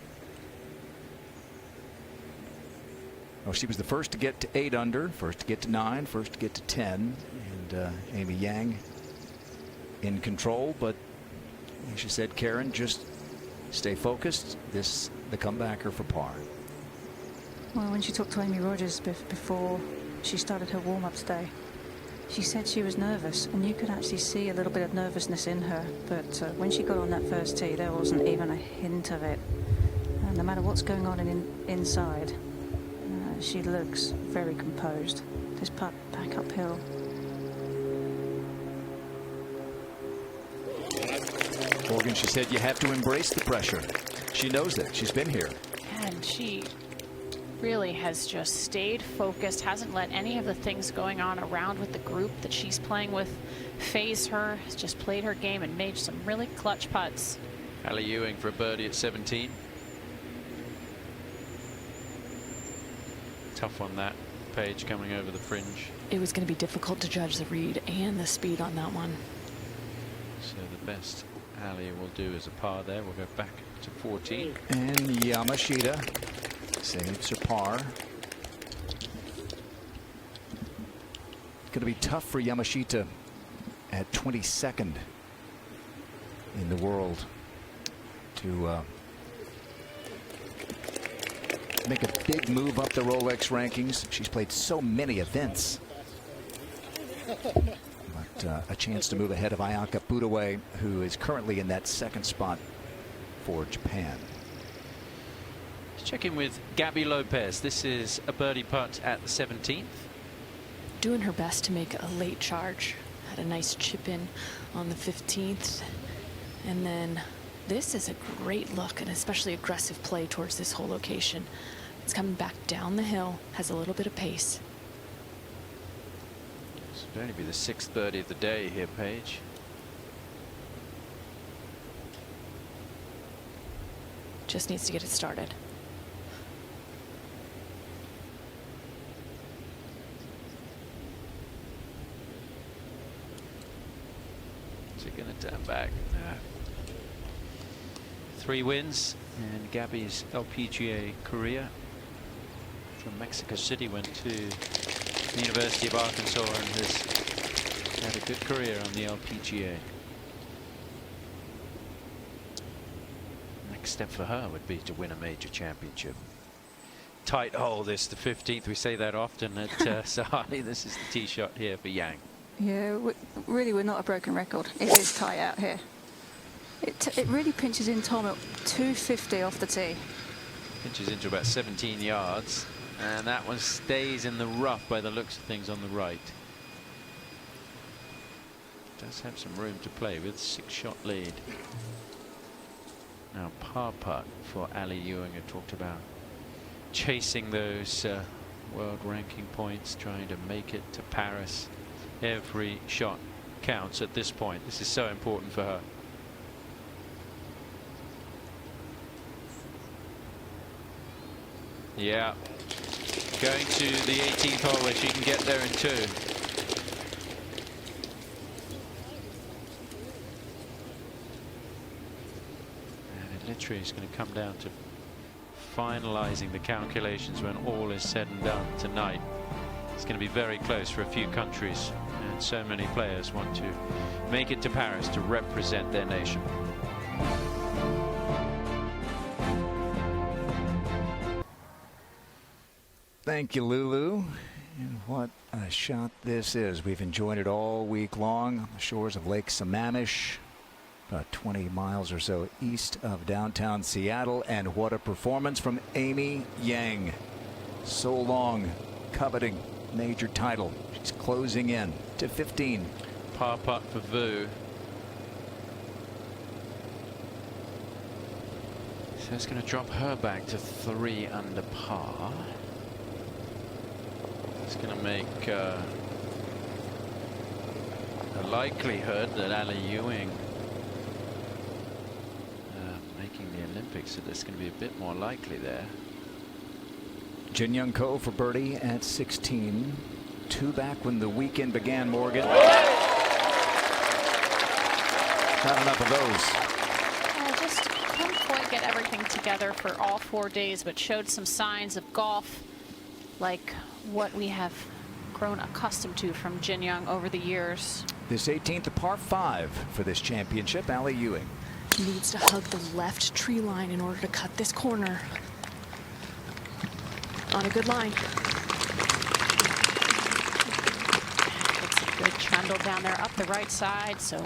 [SPEAKER 1] Well, she was the first to get to 8 under, first to get to 9, first to get to 10, and Amy Yang in control. But as she said, Karen, just stay focused. This the comebacker for par.
[SPEAKER 6] Well, when she talked to Amy Rogers before she started her warm-up today, she said she was nervous, and you could actually see a little bit of nervousness in her. But when she got on that first tee, there wasn't even a hint of it. No matter what's going on inside, she looks very composed. This putt back uphill.
[SPEAKER 1] Morgan, she said you have to embrace the pressure. She knows that. She's been here.
[SPEAKER 2] And she really has just stayed focused, hasn't let any of the things going on around with the group that she's playing with phase her, has just played her game and made some really clutch putts.
[SPEAKER 4] Ali Ewing for a birdie at 17. Tough on that page coming over the fringe.
[SPEAKER 5] It was going to be difficult to judge the read and the speed on that one.
[SPEAKER 4] So the best Ali will do is a par there. We'll go back to 14.
[SPEAKER 1] And Yamashita saves her par. Going to be tough for Yamashita at 22nd in the world to make a big move up the Rolex rankings. She's played so many events. But a chance to move ahead of Ayaka Budaway, who is currently in that second spot for Japan.
[SPEAKER 4] Let's check in with Gabby Lopez. This is a birdie putt at the 17th.
[SPEAKER 5] Doing her best to make a late charge. Had a nice chip in on the 15th. And then this is a great look, and especially aggressive play towards this whole location. It's coming back down the hill, has a little bit of pace.
[SPEAKER 4] This would only be the 6th birdie of the day here, Paige.
[SPEAKER 5] Just needs to get it started.
[SPEAKER 4] Is it going to turn back? No. 3 wins, and Gabby's LPGA career from Mexico City, went to the University of Arkansas and has had a good career on the LPGA. Next step for her would be to win a major championship. Tight hole, this, the 15th. We say that often at Sahali. This is the tee shot here for Yang.
[SPEAKER 6] Yeah, really, we're not a broken record. It is tight out here. It really pinches in, Tom, at 250 off the tee.
[SPEAKER 4] Pinches into about 17 yards. And that one stays in the rough by the looks of things on the right. Does have some room to play with. 6-shot lead. Now par putt for Ali Ewing. I talked about chasing those world ranking points, trying to make it to Paris. Every shot counts at this point. This is so important for her. Yeah, going to the 18th hole where she can get there in 2. And it literally is going to come down to finalizing the calculations when all is said and done tonight. It's going to be very close for a few countries, and so many players want to make it to Paris to represent their nation.
[SPEAKER 1] Thank you, Lulu. And what a shot this is. We've enjoyed it all week long on the shores of Lake Sammamish. about 20 miles or so east of downtown Seattle. And what a performance from Amy Yang. So long coveting major title. She's closing in to 15.
[SPEAKER 4] Par putt for Vu. So it's going to drop her back to 3 under par. It's going to make a likelihood that Ali Ewing making the Olympics, so there's going to be a bit more likely there.
[SPEAKER 1] Jin Young Ko for birdie at 16. 2 back when the weekend began, Morgan. Not enough of those.
[SPEAKER 2] Just couldn't quite get everything together for all 4 days, but showed some signs of golf like what we have grown accustomed to from Jin Young over the years.
[SPEAKER 1] This 18th, a par 5 for this championship. Ali Ewing
[SPEAKER 5] needs to hug the left tree line in order to cut this corner. On a good line.
[SPEAKER 2] It's a good trundle down there up the right side, so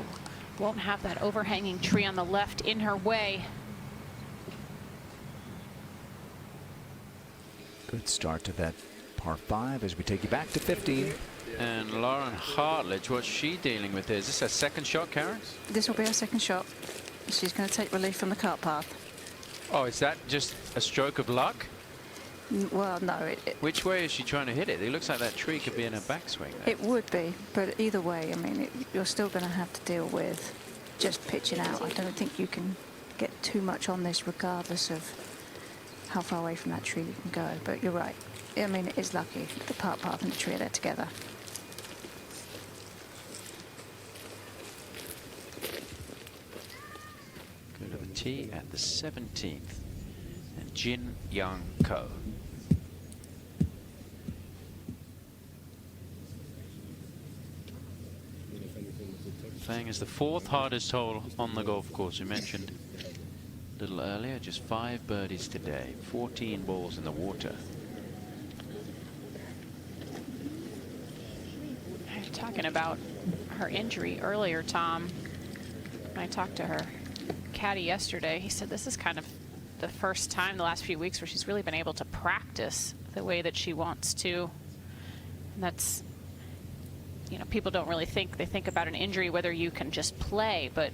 [SPEAKER 2] won't have that overhanging tree on the left in her way.
[SPEAKER 1] Good start to that par 5 as we take you back to 15.
[SPEAKER 4] And Lauren Hartledge, what's she dealing with here? Is this her second shot, Karen?
[SPEAKER 6] This will be her second shot. She's going to take relief from the cart path.
[SPEAKER 4] Oh, is that just a stroke of luck?
[SPEAKER 6] Well, no.
[SPEAKER 4] Which way is she trying to hit it? It looks like that tree could be in her backswing.
[SPEAKER 6] It would be, but either way, I mean, you're still going to have to deal with just pitching out. I don't think you can get too much on this regardless of how far away from that tree you can go. But you're right. I mean, it is lucky. The cart path and the tree are there together.
[SPEAKER 4] Go to the tee at the 17th. And Jin Young Ko. Fang is the 4th hardest hole on the golf course. We mentioned a little earlier, just 5 birdies today, 14 balls in the water.
[SPEAKER 2] Talking about her injury earlier, Tom, when I talked to her caddy yesterday, he said this is kind of the first time the last few weeks where she's really been able to practice the way that she wants to. And that's, you know, people don't really think, they think about an injury whether you can just play, but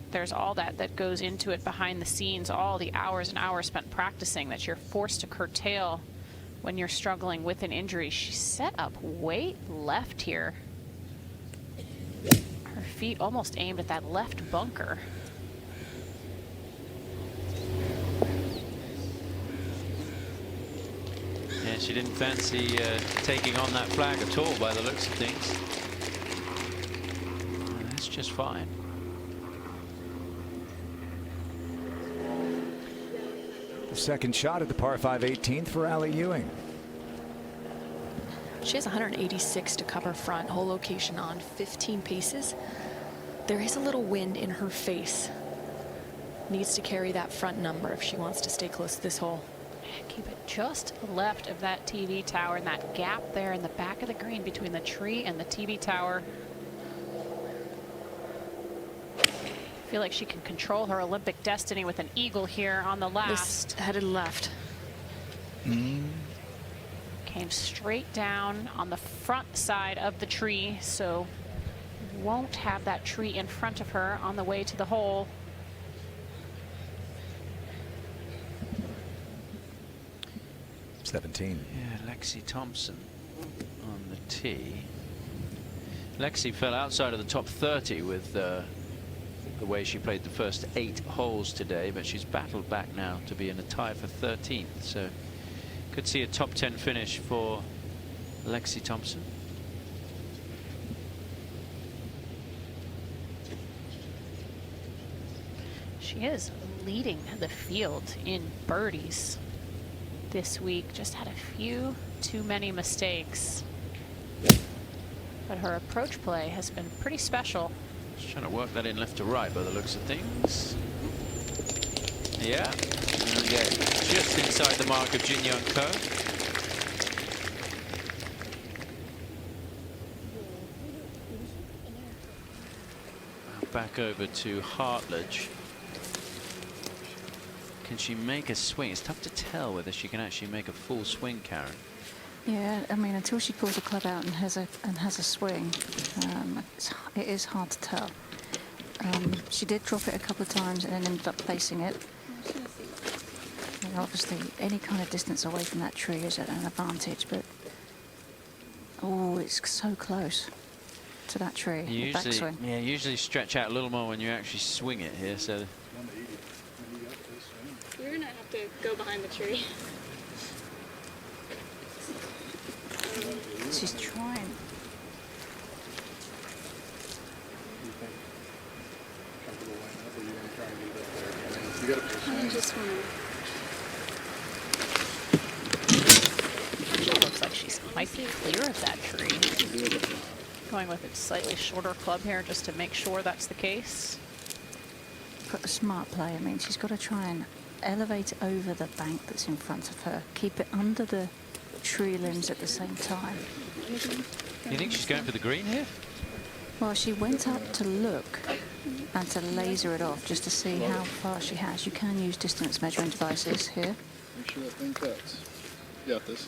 [SPEAKER 2] there's all that goes into it behind the scenes, all the hours and hours spent practicing that you're forced to curtail when you're struggling with an injury. She's set up way left here. Her feet almost aimed at that left bunker.
[SPEAKER 4] Yeah, she didn't fancy taking on that flag at all by the looks of things. And that's just fine.
[SPEAKER 1] The second shot at the par 5 18th for Ali Ewing.
[SPEAKER 5] She has 186 to cover front, hole location on 15 paces. There is a little wind in her face. Needs to carry that front number if she wants to stay close to this hole.
[SPEAKER 2] Keep it just left of that TV tower and that gap there in the back of the green between the tree and the TV tower. I feel like she can control her Olympic destiny with an eagle here on the last.
[SPEAKER 5] This headed left.
[SPEAKER 2] Came straight down on the front side of the tree, so won't have that tree in front of her on the way to the hole.
[SPEAKER 1] $17.
[SPEAKER 4] Yeah, Lexi Thompson on the tee. Lexi fell outside of the top 30 with the way she played the first 8 holes today, but she's battled back now to be in a tie for 13th. So could see a top 10 finish for Lexi Thompson.
[SPEAKER 2] She is leading the field in birdies this week. Just had a few too many mistakes. But her approach play has been pretty special.
[SPEAKER 4] Just trying to work that in left to right by the looks of things. Yeah. And get just inside the mark of Jin Young Ko. back over to Hartledge. Can she make a swing? It's tough to tell whether she can actually make a full swing, Karen.
[SPEAKER 6] Yeah, I mean, until she pulls the club out and has a swing, it is hard to tell. She did drop it a couple of times and then ended up placing it. And obviously, any kind of distance away from that tree is at an advantage, but oh, it's so close to that tree.
[SPEAKER 4] Usually stretch out a little more when you actually swing it here. So
[SPEAKER 10] you're gonna have to go behind the tree.
[SPEAKER 6] She's trying.
[SPEAKER 10] I just want to.
[SPEAKER 2] Actually looks like she might be clear of that tree. Going with a slightly shorter club here just to make sure that's the case.
[SPEAKER 6] Got a smart play. I mean, she's got to try and elevate over the bank that's in front of her. Keep it under the tree limbs at the same time.
[SPEAKER 4] you think she's going for the green here?
[SPEAKER 6] Well, she went up to look and to laser it off just to see how far she has. You can use distance measuring devices here.
[SPEAKER 15] Make sure that thing cuts. You got this.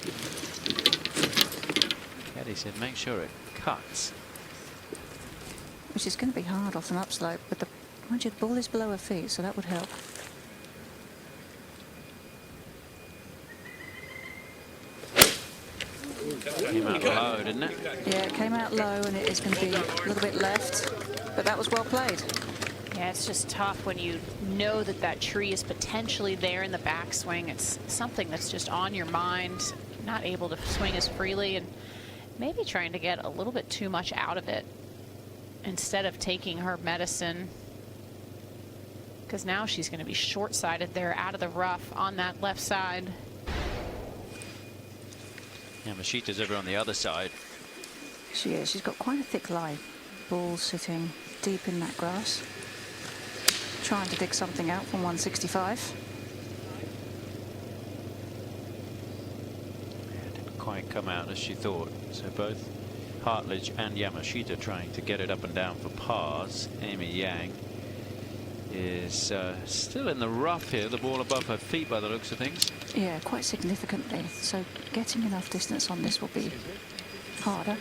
[SPEAKER 4] Caddy said make sure it cuts.
[SPEAKER 6] Which is going to be hard off an upslope, but mind you, the ball is below her feet, so that would help.
[SPEAKER 4] Came out low, didn't it?
[SPEAKER 6] Yeah, it came out low, and it is going to be a little bit left, but that was well played.
[SPEAKER 2] Yeah, it's just tough when you know that that tree is potentially there in the backswing. It's something that's just on your mind, not able to swing as freely, and maybe trying to get a little bit too much out of it instead of taking her medicine, because now she's going to be short-sided there out of the rough on that left side.
[SPEAKER 4] Yamashita's over on the other side.
[SPEAKER 6] She is. She's got quite a thick lie. Ball sitting deep in that grass. Trying to dig something out from 165.
[SPEAKER 4] It didn't quite come out as she thought. So both Hartledge and Yamashita trying to get it up and down for pars. Amy Yang is still in the rough here. The ball above her feet by the looks of things.
[SPEAKER 6] Yeah, quite significantly. So getting enough distance on this will be harder.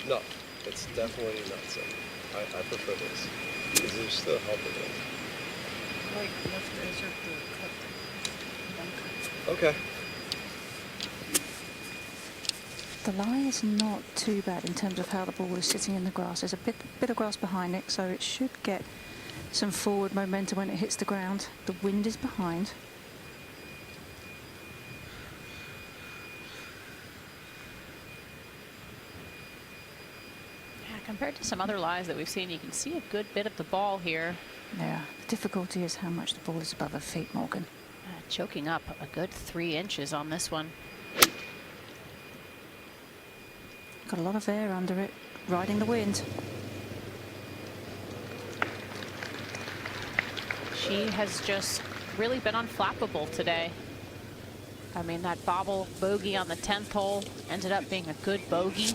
[SPEAKER 15] No, it's definitely not so. I prefer this because there's still help in it. Okay.
[SPEAKER 6] The lie is not too bad in terms of how the ball is sitting in the grass. There's a bit of grass behind it, so it should get some forward momentum when it hits the ground. The wind is behind.
[SPEAKER 2] Yeah, compared to some other lies that we've seen, you can see a good bit of the ball here.
[SPEAKER 6] Yeah, the difficulty is how much the ball is above her feet, Morgan.
[SPEAKER 2] Choking up a good 3 inches on this one.
[SPEAKER 6] Got a lot of air under it, riding the wind.
[SPEAKER 2] She has just really been unflappable today. I mean, that bobble bogey on the 10th hole ended up being a good bogey.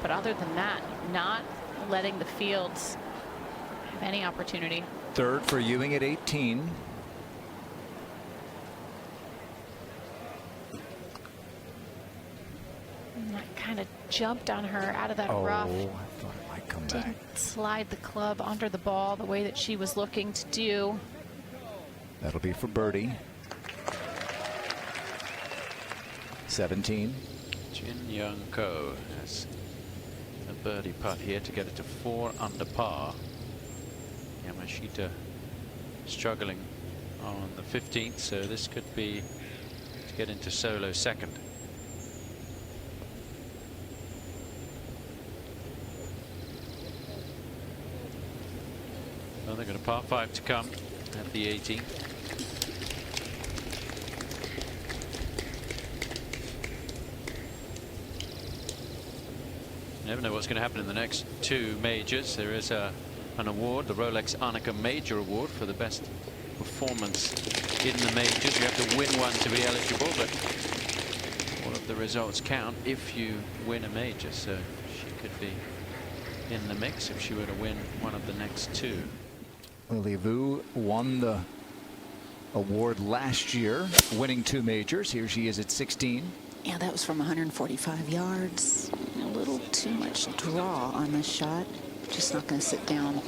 [SPEAKER 2] But other than that, not letting the fields have any opportunity.
[SPEAKER 1] Third for Ewing at 18.
[SPEAKER 2] And that kind of jumped on her out of that rough.
[SPEAKER 1] I thought it might come back.
[SPEAKER 2] Didn't slide the club under the ball the way that she was looking to do.
[SPEAKER 1] That'll be for birdie. 17.
[SPEAKER 4] Jin Young Ko has a birdie putt here to get it to 4 under par. Yamashita struggling on the 15th, so this could be to get into solo second. Well, they've got a par 5 to come at the 18th. Never know what's going to happen in the next 2 majors. There is an award, the Rolex Arnica Major Award, for the best performance in the majors. You have to win one to be eligible, but all of the results count if you win a major. So she could be in the mix if she were to win one of the next two.
[SPEAKER 1] Lily Vu won the award last year, winning 2 majors. Here she is at 16.
[SPEAKER 3] Yeah, that was from 145 yards. A little too much draw on this shot. Just not going to sit down.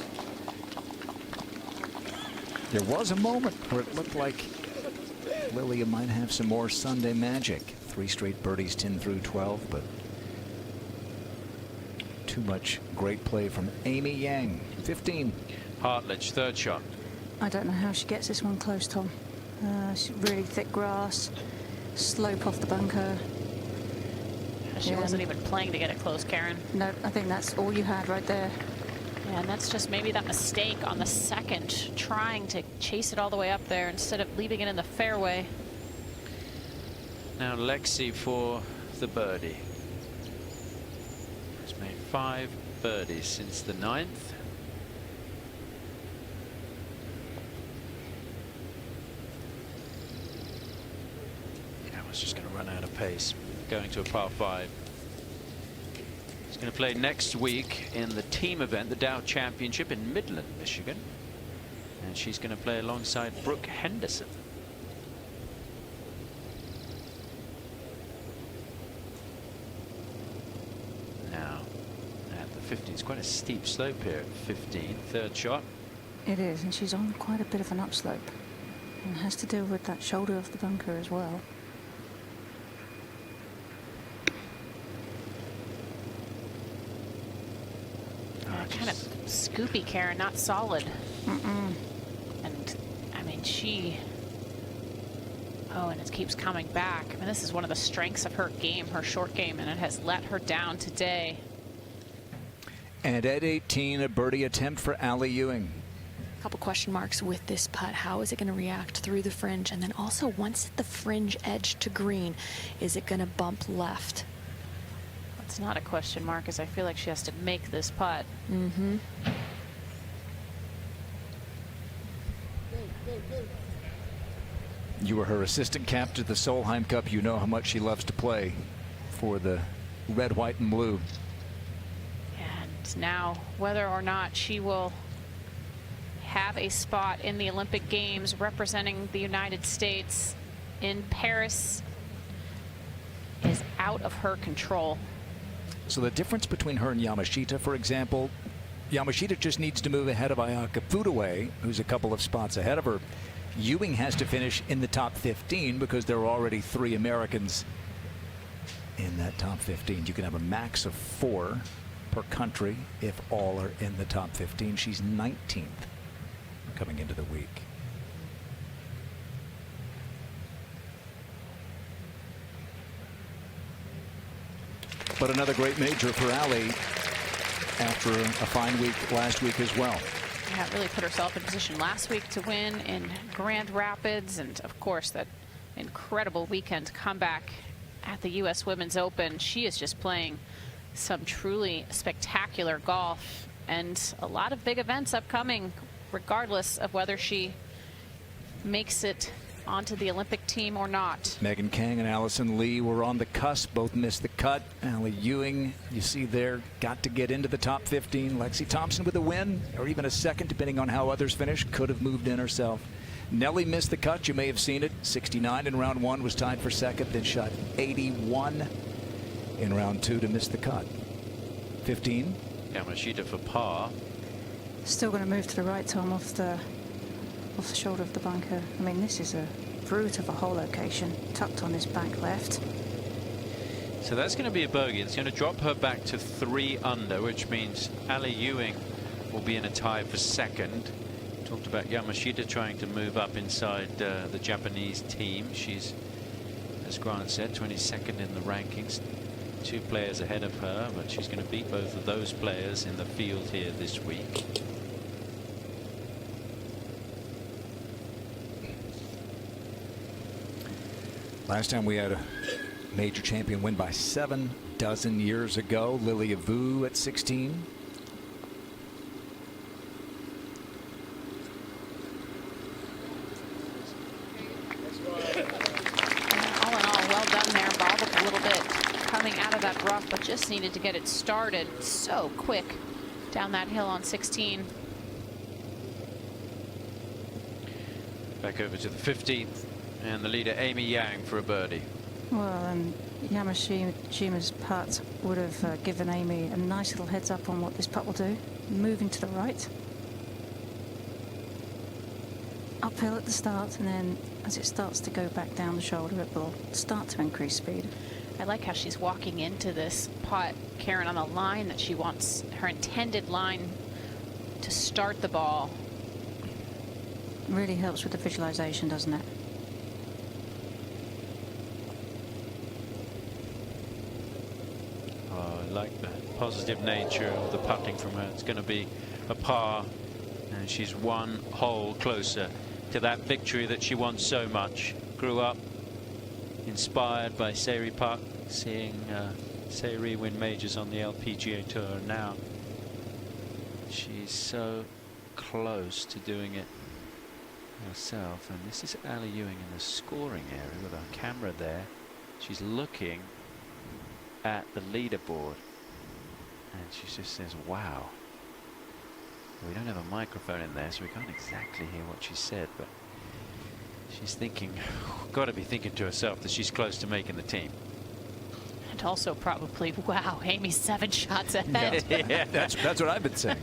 [SPEAKER 1] There was a moment where it looked like Lily might have some more Sunday magic. 3 straight birdies, 10 through 12, but too much great play from Amy Yang. 15.
[SPEAKER 4] Hartledge, third shot.
[SPEAKER 6] I don't know how she gets this one close, Tom. Really thick grass, slope off the bunker.
[SPEAKER 2] She wasn't even playing to get it close, Karen.
[SPEAKER 6] No, I think that's all you had right there.
[SPEAKER 2] Yeah, and that's just maybe that mistake on the second, trying to chase it all the way up there instead of leaving it in the fairway.
[SPEAKER 4] Now Lexi for the birdie. She's made 5 birdies since the 9th. Just going to run out of pace going to a par 5. He's going to play next week in the team event, the Dow Championship in Midland, Michigan, and she's going to play alongside Brooke Henderson. Now at the 15, it's quite a steep slope here at 15. Third shot.
[SPEAKER 6] It is, and she's on quite a bit of an upslope, and has to deal with that shoulder of the bunker as well.
[SPEAKER 2] Kind of scoopy, Karen, not solid. And I mean, and it keeps coming back. I mean, this is one of the strengths of her game, her short game, and it has let her down today.
[SPEAKER 1] And at 18, a birdie attempt for Allie Ewing.
[SPEAKER 5] A couple question marks with this putt. How is it going to react through the fringe? And then also, once the fringe edge to green, is it going to bump left?
[SPEAKER 2] It's not a question mark, as I feel like she has to make this putt.
[SPEAKER 1] You were her assistant captain at the Solheim Cup. You know how much she loves to play for the red, white, and blue.
[SPEAKER 2] And now, whether or not she will have a spot in the Olympic Games representing the United States in Paris is out of her control.
[SPEAKER 1] So the difference between her and Yamashita, for example, Yamashita just needs to move ahead of Ayaka Fudaway, who's a couple of spots ahead of her. Ewing has to finish in the top 15 because there are already 3 Americans in that top 15. You can have a max of 4 per country if all are in the top 15. She's 19th coming into the week. But another great major for Allie after a fine week last week as well.
[SPEAKER 2] Yeah, really put herself in position last week to win in Grand Rapids, and of course that incredible weekend comeback at the U.S. Women's Open. She is just playing some truly spectacular golf, and a lot of big events upcoming, regardless of whether she makes it onto the Olympic team or not.
[SPEAKER 1] Megan Kang and Allison Lee were on the cusp, both missed the cut. Allie Ewing, you see there, got to get into the top 15. Lexi Thompson with a win, or even a second, depending on how others finish, could have moved in herself. Nelly missed the cut, you may have seen it. 69 in round 1, was tied for second, then shot 81 in round 2 to miss the cut. 15.
[SPEAKER 4] Yamashita for par.
[SPEAKER 6] Still going to move to the right, Tom, off the shoulder of the bunker. I mean, this is a brute of a hole location, tucked on this back left.
[SPEAKER 4] So that's going to be a bogey. It's going to drop her back to 3 under, which means Allie Ewing will be in a tie for second. Talked about Yamashita trying to move up inside the Japanese team. She's, as Grant said, 22nd in the rankings. 2 players ahead of her, but she's going to beat both of those players in the field here this week.
[SPEAKER 1] Last time we had a major champion win by 7 dozen years ago. Lilia Vu at 16.
[SPEAKER 2] All in all, well done there. Bobbled a little bit coming out of that rough, but just needed to get it started so quick. down that hill on 16.
[SPEAKER 4] Back over to the 15th, and the leader Amy Yang for a birdie.
[SPEAKER 6] Well, and Yamashima's putt would have given Amy a nice little heads up on what this putt will do. Moving to the right. Uphill at the start, and then as it starts to go back down the shoulder, it will start to increase speed.
[SPEAKER 2] I like how she's walking into this putt, Karen, on a line that she wants, her intended line to start the ball.
[SPEAKER 6] Really helps with the visualization, doesn't it?
[SPEAKER 4] Oh, I like the positive nature of the putting from her. It's going to be a par, and she's one hole closer to that victory that she wants so much. Grew up inspired by Sairi Park, seeing Sairi win majors on the LPGA Tour, and now she's so close to doing it herself. And this is Ali Ewing in the scoring area with our camera there. She's looking at the leaderboard, and she just says, wow. We don't have a microphone in there, so we can't exactly hear what she said, but she's thinking, got to be thinking to herself that she's close to making the team.
[SPEAKER 2] And also probably, wow, Amy's 7 shots ahead.
[SPEAKER 16] Yeah, that's what I've been saying.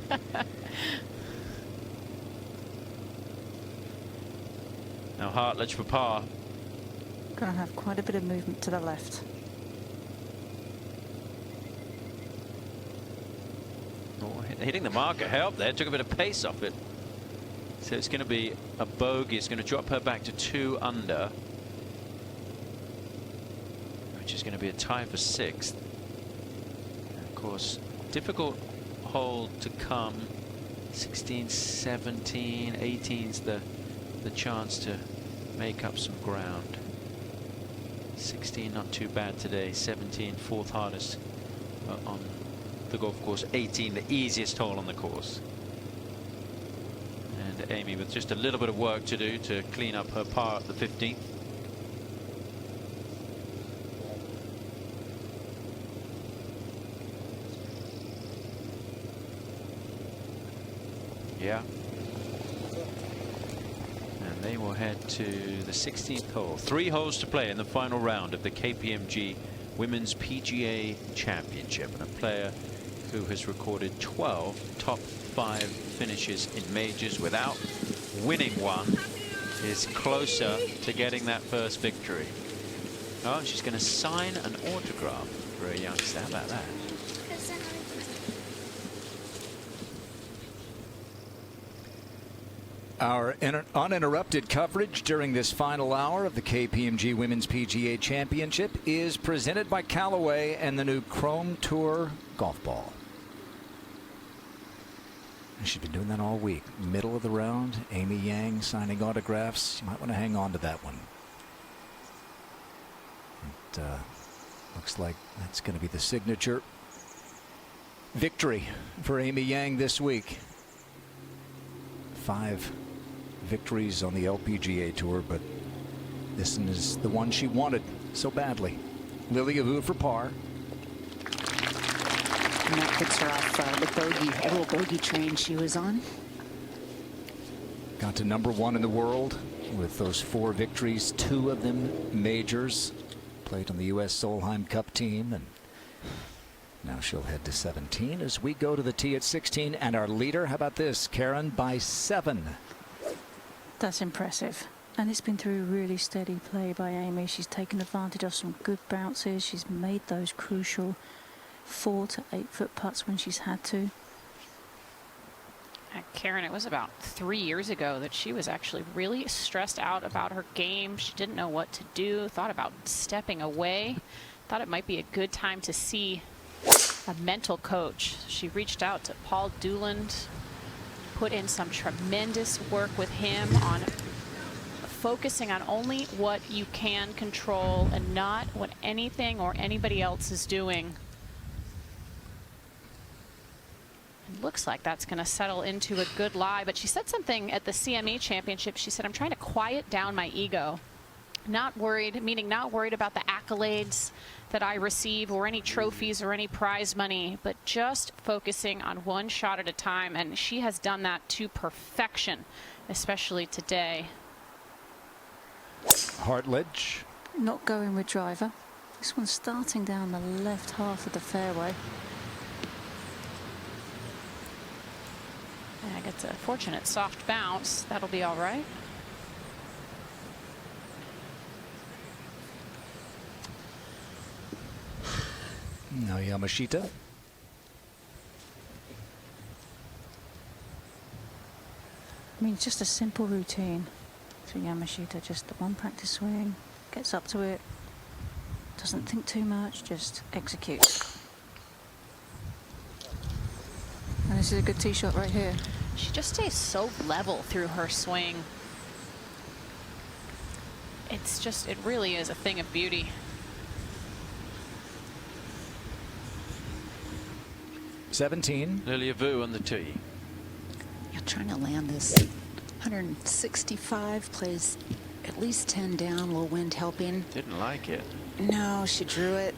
[SPEAKER 4] Now Hartledge for par.
[SPEAKER 6] Going to have quite a bit of movement to the left.
[SPEAKER 4] Oh, hitting the marker helped there, took a bit of pace off it. So it's going to be a bogey. It's going to drop her back to 2 under, which is going to be a tie for 6th. And of course, difficult hole to come. 16, 17, 18's the chance to make up some ground. 16 not too bad today. 17 4th hardest on the golf course. 18 the easiest hole on the course. And Amy with just a little bit of work to do to clean up her par at the 15th. Yeah. And they will head to the 16th hole. 3 holes to play in the final round of the KPMG Women's PGA Championship. And a player who has recorded 12 top 5 finishes in majors without winning one is closer to getting that first victory. Oh, she's going to sign an autograph for a youngster. How about that?
[SPEAKER 16] Our uninterrupted coverage during this final hour of the KPMG Women's PGA Championship is presented by Callaway and the new Chrome Tour golf ball. She's been doing that all week. Middle of the round, Amy Yang signing autographs. You might want to hang on to that one. It looks like that's going to be the signature victory for Amy Yang this week. 5 victories on the LPGA Tour, but this is the one she wanted so badly. Lilia Vu for par.
[SPEAKER 3] And that gets her off the little bogey train she was on.
[SPEAKER 16] Got to #1 in the world with those 4 victories, 2 of them majors. Played on the U.S. Solheim Cup team, and now she'll head to 17 as we go to the tee at 16. And our leader, how about this, Karen, by 7.
[SPEAKER 6] That's impressive. And it's been through really steady play by Amy. She's taken advantage of some good bounces. She's made those crucial 4 to 8 foot putts when she's had to.
[SPEAKER 2] Karen, it was about 3 years ago that she was actually really stressed out about her game. She didn't know what to do, thought about stepping away, thought it might be a good time to see a mental coach. She reached out to Paul Dooland, put in some tremendous work with him on focusing on only what you can control and not what anything or anybody else is doing. It looks like that's going to settle into a good lie, but she said something at the CME Championship. She said, I'm trying to quiet down my ego. Not worried, meaning not worried about the accolades that I receive or any trophies or any prize money, but just focusing on one shot at a time. And she has done that to perfection, especially today.
[SPEAKER 16] Hartledge.
[SPEAKER 6] Not going with driver. This one's starting down the left half of the fairway.
[SPEAKER 2] And gets a fortunate soft bounce. That'll be all right.
[SPEAKER 16] Now Yamashita.
[SPEAKER 6] I mean, it's just a simple routine for Yamashita. Just the one practice swing, gets up to it, doesn't think too much, just executes. And this is a good tee shot right here.
[SPEAKER 2] She just stays so level through her swing. It's just, it really is a thing of beauty.
[SPEAKER 4] Lilia Vu on the tee.
[SPEAKER 3] You're trying to land this 165, plays at least 10 down, a little wind helping.
[SPEAKER 4] Didn't like it.
[SPEAKER 3] No, she drew it.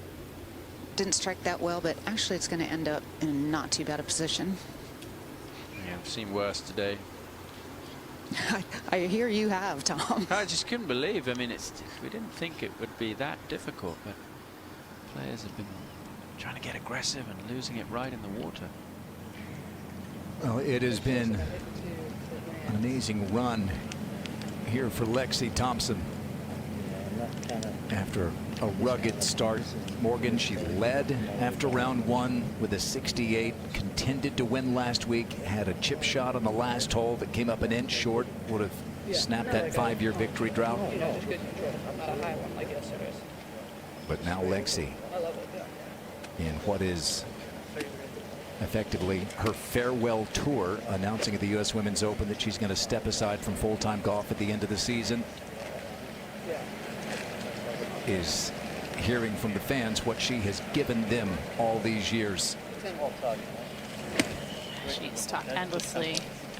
[SPEAKER 3] Didn't strike that well, but actually it's going to end up in a not too bad a position.
[SPEAKER 4] Yeah, I've seen worse today.
[SPEAKER 3] I hear you have, Tom.
[SPEAKER 4] I just couldn't believe. I mean, we didn't think it would be that difficult, but players have been trying to get aggressive and losing it right in the water.
[SPEAKER 16] Well, it has been an amazing run here for Lexi Thompson. After a rugged start, Morgan, she led after round one with a 68, contended to win last week, had a chip shot on the last hole that came up an inch short, would have snapped that 5-year victory drought. But now Lexi, in what is effectively her farewell tour, announcing at the U.S. Women's Open that she's going to step aside from full-time golf at the end of the season, is hearing from the fans what she has given them all these years.
[SPEAKER 2] She's talked endlessly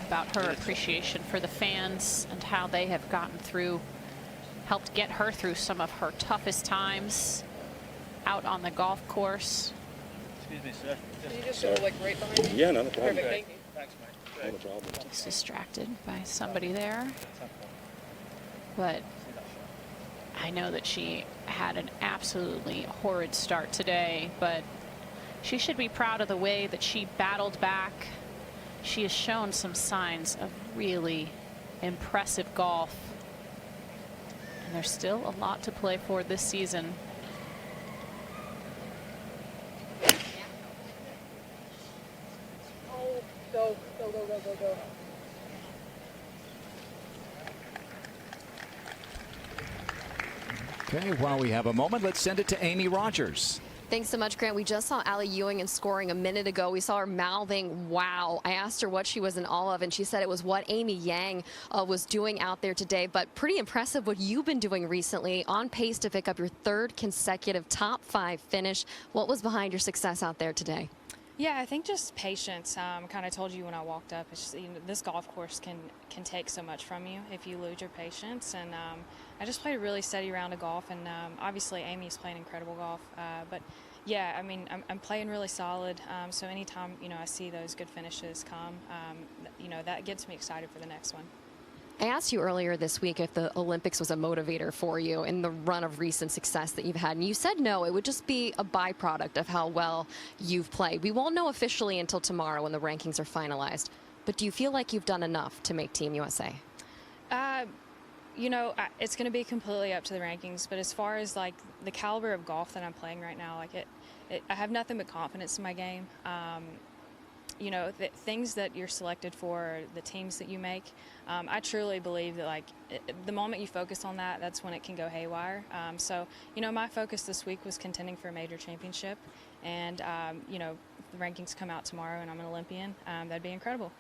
[SPEAKER 2] about her appreciation for the fans and how they have gotten through, helped get her through some of her toughest times out on the golf course.
[SPEAKER 7] Excuse me, sir. Can you just go like right behind me?
[SPEAKER 15] Yeah, not a problem.
[SPEAKER 7] Perfect, thank you.
[SPEAKER 15] Thanks, mate. Not a problem.
[SPEAKER 2] Just distracted by somebody there. But I know that she had an absolutely horrid start today, but she should be proud of the way that she battled back. She has shown some signs of really impressive golf. And there's still a lot to play for this season.
[SPEAKER 7] Go, go, go, go, go, go.
[SPEAKER 16] Okay, while we have a moment, let's send it to Amy Rogers.
[SPEAKER 13] Thanks so much, Grant. We just saw Allie Ewing in scoring a minute ago. We saw her mouthing, wow. I asked her what she was in awe of, and she said it was what Amy Yang was doing out there today. But pretty impressive what you've been doing recently, on pace to pick up your 3rd consecutive top 5 finish. What was behind your success out there today?
[SPEAKER 10] Yeah, I think just patience. Kind of told you when I walked up, it's just, you know, this golf course can take so much from you if you lose your patience. And I just played a really steady round of golf, and obviously Amy's playing incredible golf. But yeah, I mean, I'm playing really solid. So anytime, you know, I see those good finishes come, you know, that gets me excited for the next one.
[SPEAKER 13] I asked you earlier this week if the Olympics was a motivator for you in the run of recent success that you've had, and you said no, it would just be a byproduct of how well you've played. We won't know officially until tomorrow when the rankings are finalized, but do you feel like you've done enough to make Team USA?
[SPEAKER 10] You know, it's going to be completely up to the rankings, but as far as like the caliber of golf that I'm playing right now, like I have nothing but confidence in my game. You know, the things that you're selected for, the teams that you make, I truly believe that, like, the moment you focus on that, that's when it can go haywire. So, you know, my focus this week was contending for a major championship, and, you know, the rankings come out tomorrow and I'm an Olympian. That'd be incredible.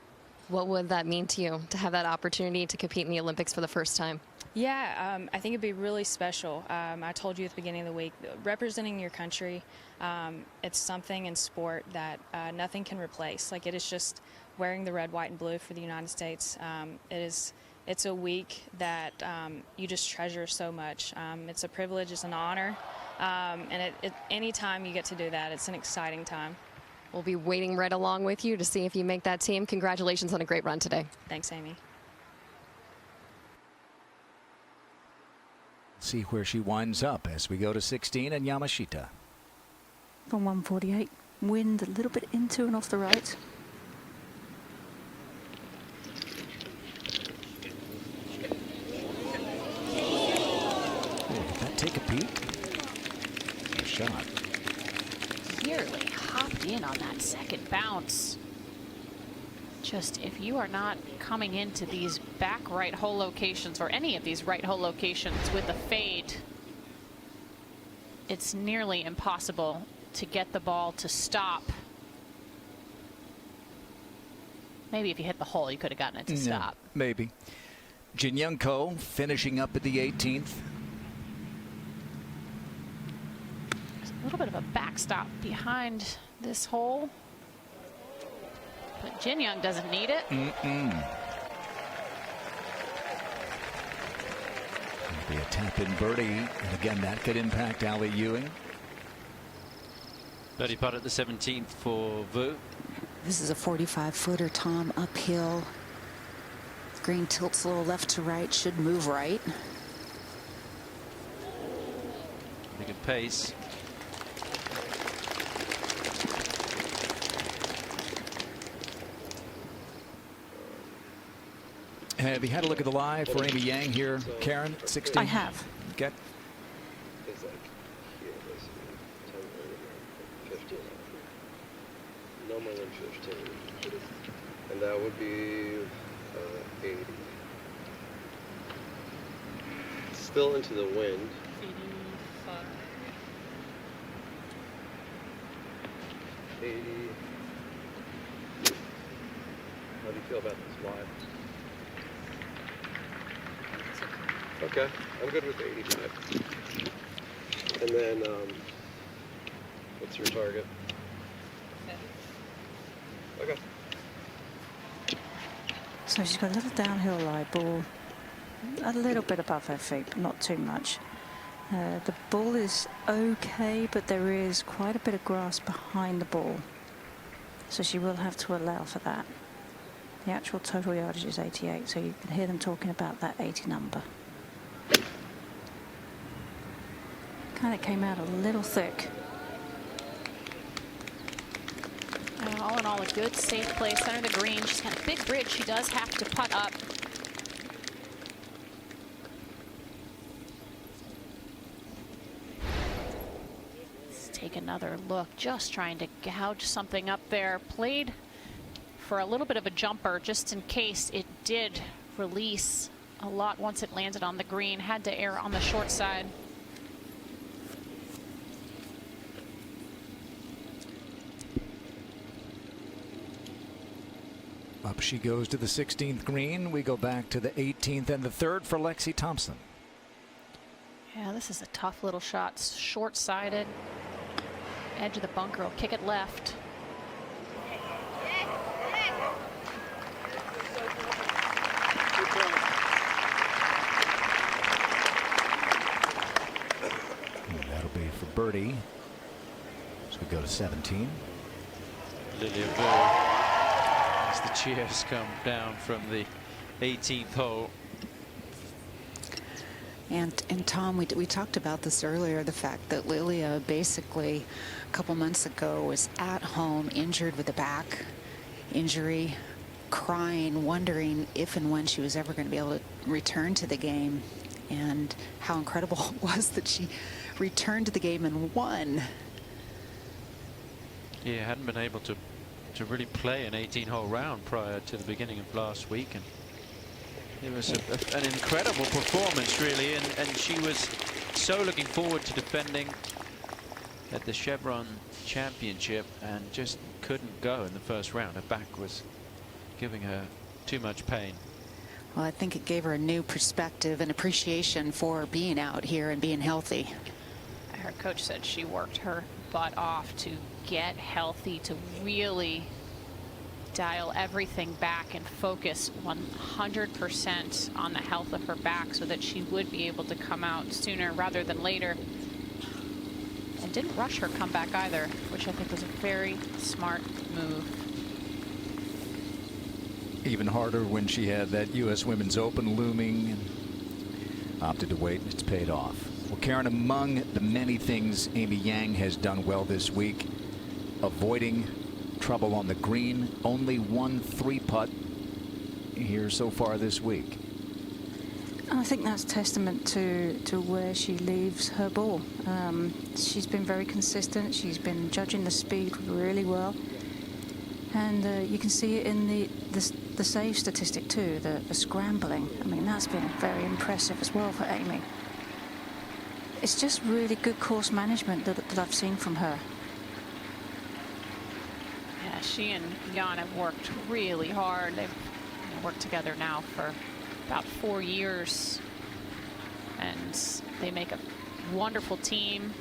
[SPEAKER 13] What would that mean to you, to have that opportunity to compete in the Olympics for the first time?
[SPEAKER 10] Yeah, I think it'd be really special. I told you at the beginning of the week, representing your country, it's something in sport that nothing can replace. Like, it is just wearing the red, white, and blue for the United States. It it's a week that you just treasure so much. It's a privilege, it's an honor, and anytime you get to do that, it's an exciting time.
[SPEAKER 13] We'll be waiting right along with you to see if you make that team. Congratulations on a great run today.
[SPEAKER 10] Thanks, Amy.
[SPEAKER 16] See where she winds up as we go to 16 and Yamashita.
[SPEAKER 6] From 148, wind a little bit into and off the right.
[SPEAKER 16] Did that take a peek? A shot.
[SPEAKER 2] Nearly hopped in on that second bounce. Just if you are not coming into these back right hole locations or any of these right hole locations with a fade, it's nearly impossible to get the ball to stop. Maybe if you hit the hole, you could have gotten it to stop.
[SPEAKER 16] Maybe. Jin Young Ko finishing up at the 18th.
[SPEAKER 2] There's a little bit of a backstop behind this hole. But Jin Young doesn't need it.
[SPEAKER 16] Be a tap-in birdie, and again that could impact Ali Ewing.
[SPEAKER 4] Birdie putt at the 17th for Vu.
[SPEAKER 3] This is a 45-footer, Tom, uphill. Green tilts a little left to right, should move right.
[SPEAKER 4] Pretty good pace.
[SPEAKER 16] Have you had a look at the live for Amy Yang here, Karen, at 16?
[SPEAKER 6] I have.
[SPEAKER 16] Okay.
[SPEAKER 15] It's like here, this 10, 15. No more than 15. And that would be 80. Still into the wind.
[SPEAKER 10] 85.
[SPEAKER 15] 80. How do you feel about this live? Okay, I'm good with 85. And then, what's your target? Okay.
[SPEAKER 6] So she's got a little downhill lie ball, a little bit above her feet, but not too much. The ball is okay, but there is quite a bit of grass behind the ball. So she will have to allow for that. The actual total yardage is 88, so you can hear them talking about that 80 number. Kind of came out a little thick.
[SPEAKER 2] And all in all, a good, safe play center of the green. She's got a big bridge. She does have to putt up. Let's take another look. Just trying to gouge something up there. Played for a little bit of a jumper, just in case it did release a lot once it landed on the green. Had to err on the short side.
[SPEAKER 16] Up she goes to the 16th green. We go back to the 18th and the 3rd for Lexi Thompson.
[SPEAKER 2] Yeah, this is a tough little shot. Short-sided. Edge of the bunker will kick it left.
[SPEAKER 16] And that'll be for birdie. So we go to 17.
[SPEAKER 4] Lilia Vu, as the cheers come down from the 18th hole.
[SPEAKER 3] And Tom, we talked about this earlier, the fact that Lilia basically a couple months ago was at home injured with a back injury, crying, wondering if and when she was ever going to be able to return to the game, and how incredible it was that she returned to the game and won.
[SPEAKER 4] Yeah, hadn't been able to really play an 18-hole round prior to the beginning of last week, and it was an incredible performance, really, and she was so looking forward to defending at the Chevron Championship and just couldn't go in the first round. Her back was giving her too much pain.
[SPEAKER 3] Well, I think it gave her a new perspective and appreciation for being out here and being healthy.
[SPEAKER 2] Her coach said she worked her butt off to get healthy, to really dial everything back and focus 100% on the health of her back so that she would be able to come out sooner rather than later. And didn't rush her comeback either, which I think was a very smart move.
[SPEAKER 16] Even harder when she had that U.S. Women's Open looming and opted to wait, and it's paid off. Well, Karen, among the many things Amy Yang has done well this week, avoiding trouble on the green, only one 3-putt here so far this week.
[SPEAKER 6] I think that's testament to where she leaves her ball. She's been very consistent. She's been judging the speed really well, and you can see it in the save statistic too. The scrambling. I mean, that's been very impressive as well for Amy. It's just really good course management that I've seen from her.
[SPEAKER 2] Yeah, she and Jan have worked really hard. They've worked together now for about 4 years, and they make a wonderful team.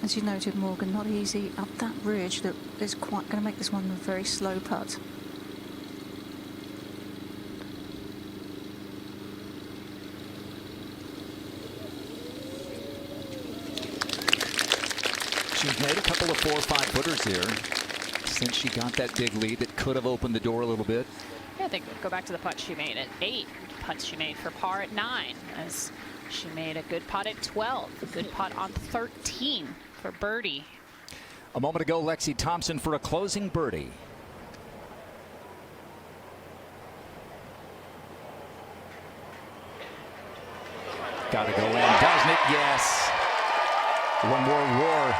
[SPEAKER 6] As you noted, Morgan, not easy up that ridge. That is quite going to make this one a very slow putt.
[SPEAKER 16] She's made a couple of 4 or 5 footers here since she got that big lead that could have opened the door a little bit.
[SPEAKER 2] Yeah, I think go back to the putt she made at 8, putts she made for par at 9, as she made a good putt at 12, a good putt on 13 for birdie.
[SPEAKER 16] A moment ago, Lexi Thompson for a closing birdie. Gotta go in, doesn't it? Yes. One more roar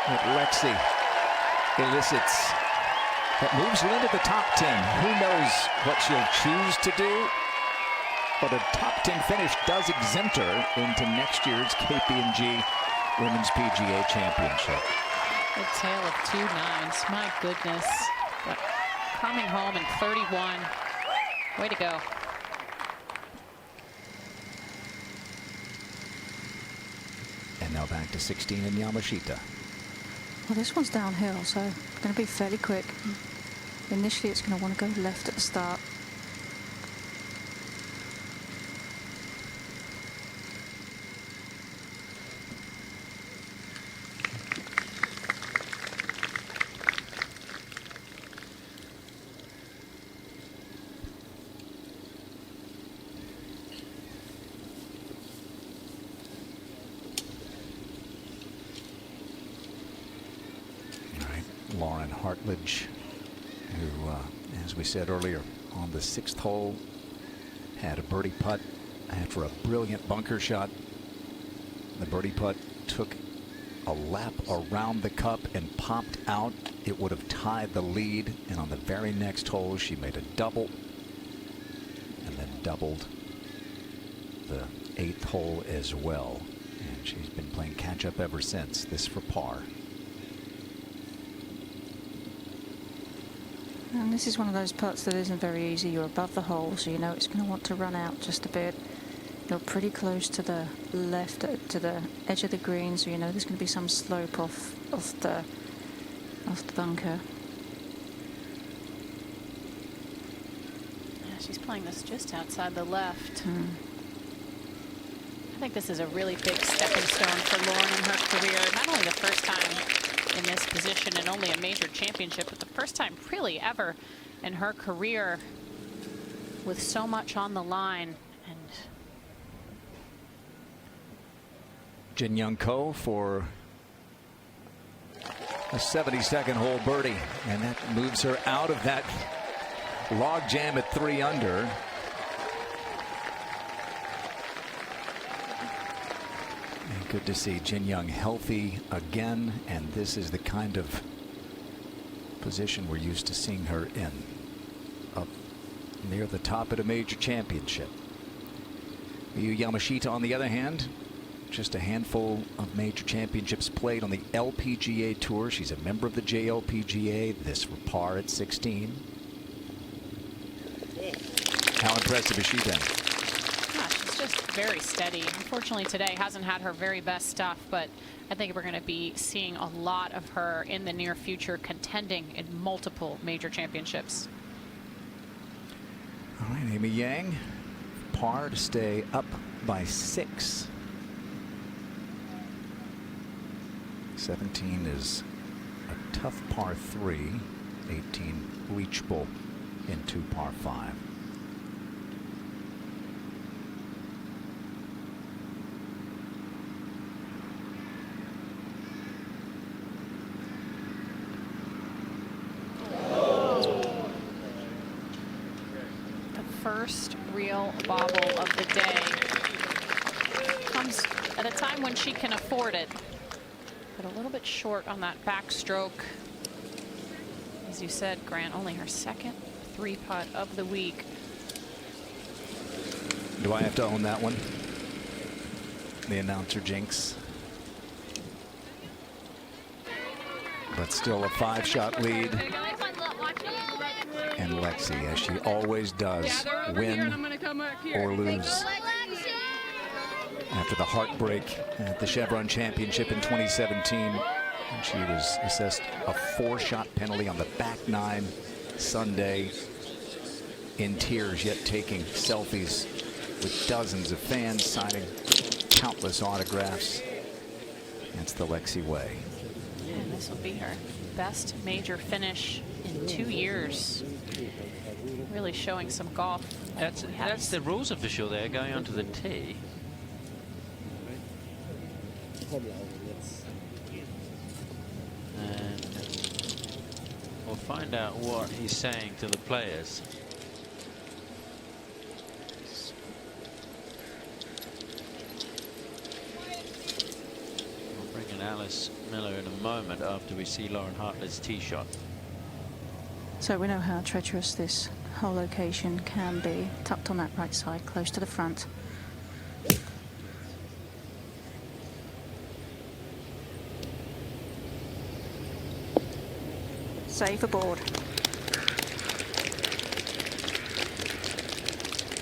[SPEAKER 16] that Lexi elicits. That moves her into the top 10. Who knows what she'll choose to do? But a top 10 finish does exempt her into next year's KPMG Women's PGA Championship.
[SPEAKER 2] A tale of 2 nines. My goodness. But coming home in 31. Way to go.
[SPEAKER 16] And now back to 16 in Yamashita.
[SPEAKER 6] Well, this one's downhill, so it's going to be fairly quick. Initially, it's going to want to go left at the start.
[SPEAKER 16] Lauren Hartledge, who, as we said earlier, on the 6th hole, had a birdie putt after a brilliant bunker shot. The birdie putt took a lap around the cup and popped out. It would have tied the lead, and on the very next hole, she made a double, and then doubled the 8th hole as well. And she's been playing catch-up ever since. This for par.
[SPEAKER 6] And this is one of those putts that isn't very easy. You're above the hole, so you know it's going to want to run out just a bit. You're pretty close to the left, to the edge of the green, so you know there's going to be some slope off the bunker.
[SPEAKER 2] Yeah, she's playing this just outside the left. I think this is a really big stepping stone for Lauren in her career. Not only the first time in this position and only a major championship, but the first time really ever in her career with so much on the line. And
[SPEAKER 16] Jin Young Ko for a 72nd hole birdie, and that moves her out of that log jam at 3 under. And good to see Jin Young healthy again, and this is the kind of position we're used to seeing her in, up near the top at a major championship. Yu Yamashita, on the other hand, just a handful of major championships played on the LPGA Tour. She's a member of the JLPGA. This for par at 16. How impressive has she been?
[SPEAKER 2] She's just very steady. Unfortunately today hasn't had her very best stuff, but I think we're going to be seeing a lot of her in the near future, contending in multiple major championships.
[SPEAKER 16] All right, Amy Yang, par to stay up by 6. 17 is a tough par 3, 18 reachable into par 5.
[SPEAKER 2] First real bobble of the day comes at a time when she can afford it, but a little bit short on that backstroke. As you said, Grant, only her second 3-putt of the week.
[SPEAKER 16] Do I have to own that one? The announcer jinx. But still a 5-shot lead. And Lexi, as she always does, win or lose. After the heartbreak at the Chevron Championship in 2017, and she was assessed a 4-shot penalty on the back 9 Sunday, in tears, yet taking selfies with dozens of fans, signing countless autographs. That's the Lexi way.
[SPEAKER 2] And this will be her best major finish in 2 years. Really showing some golf.
[SPEAKER 4] That's the rules official there going onto the tee. And we'll find out what he's saying to the players. We'll bring in Alice Miller in a moment after we see Lauren Hartlett's tee shot.
[SPEAKER 6] So we know how treacherous this whole location can be. Tucked on that right side, close to the front. Safe aboard.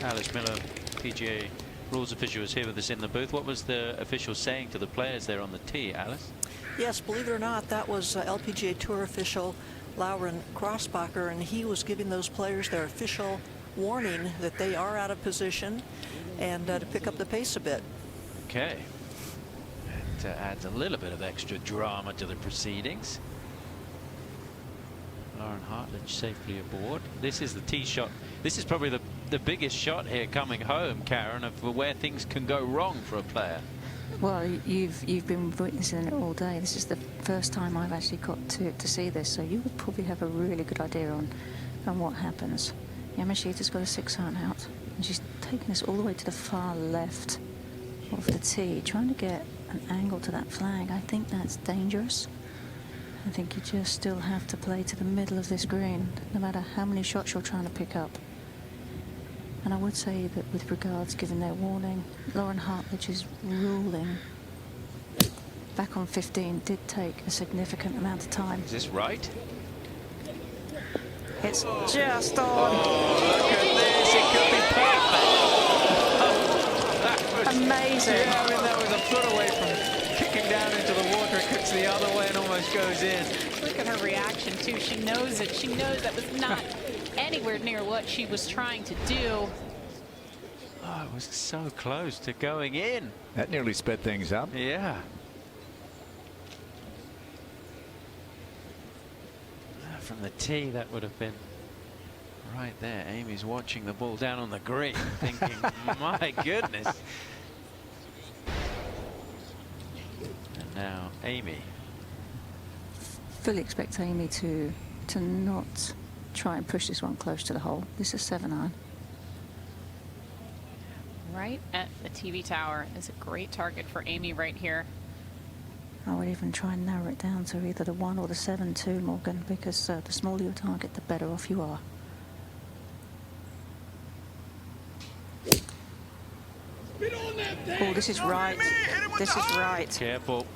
[SPEAKER 4] Alice Miller, PGA rules official, is here with us in the booth. What was the official saying to the players there on the tee, Alice?
[SPEAKER 17] Yes, believe it or not, that was LPGA Tour official Lauren Crossbacher, and he was giving those players their official warning that they are out of position and to pick up the pace a bit.
[SPEAKER 4] Okay. That adds a little bit of extra drama to the proceedings. Lauren Hartlett safely aboard. This is the tee shot. This is probably the biggest shot here coming home, Karen, of where things can go wrong for a player.
[SPEAKER 6] Well, you've been witnessing it all day. This is the first time I've actually got to see this, so you would probably have a really good idea on what happens. Yamashita's got a 6-iron out, and she's taking this all the way to the far left of the tee, trying to get an angle to that flag. I think that's dangerous. I think you just still have to play to the middle of this green, no matter how many shots you're trying to pick up. And I would say that with regards, given their warning, Lauren Hartledge's ruling back on 15 did take a significant amount of time.
[SPEAKER 4] Is this right?
[SPEAKER 6] It's just on.
[SPEAKER 4] Oh, look at this. It could be perfect.
[SPEAKER 6] Oh, amazing.
[SPEAKER 4] Yeah, I mean, that was a foot away from kicking down into the water. It kicks the other way and almost goes in.
[SPEAKER 2] Look at her reaction, too. She knows it. She knows that was not anywhere near what she was trying to do.
[SPEAKER 4] Oh, it was so close to going in.
[SPEAKER 16] That nearly sped things up.
[SPEAKER 4] Yeah. From the tee, that would have been right there. Amy's watching the ball down on the green, thinking, my goodness. And now Amy.
[SPEAKER 6] Fully expect Amy to not try and push this one close to the hole. This is 7-iron.
[SPEAKER 2] Right at the TV tower is a great target for Amy right here.
[SPEAKER 6] I would even try and narrow it down to either the 1 or the 7 too, Morgan, because the smaller your target, the better off you are. Oh, this is right. This is right.
[SPEAKER 4] Careful.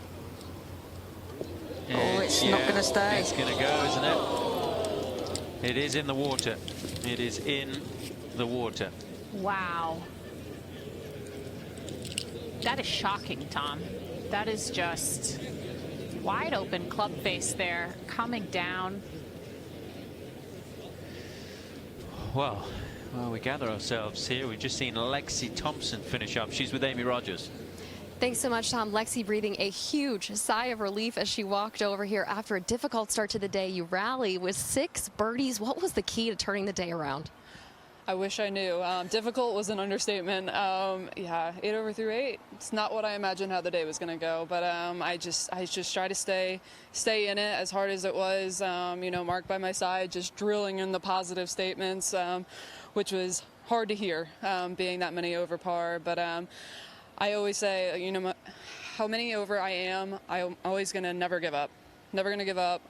[SPEAKER 6] Oh, it's not going to stay.
[SPEAKER 4] It's going to go, isn't it? It is in the water. It is in the water.
[SPEAKER 2] Wow. That is shocking, Tom. That is just wide open club face there, coming down.
[SPEAKER 4] Well, we gather ourselves here. We've just seen Lexi Thompson finish up. She's with Amy Rogers.
[SPEAKER 13] Thanks so much, Tom. Lexi breathing a huge sigh of relief as she walked over here after a difficult start to the day. You rally with 6 birdies. What was the key to turning the day around?
[SPEAKER 7] I wish I knew. Difficult was an understatement. Yeah, 8 over through 8. It's not what I imagined how the day was going to go, but I just try to stay in it as hard as it was. You know, Mark by my side, just drilling in the positive statements, which was hard to hear, being that many over par. But I always say, you know, how many over I am, I'm always going to never give up. Never going to give up.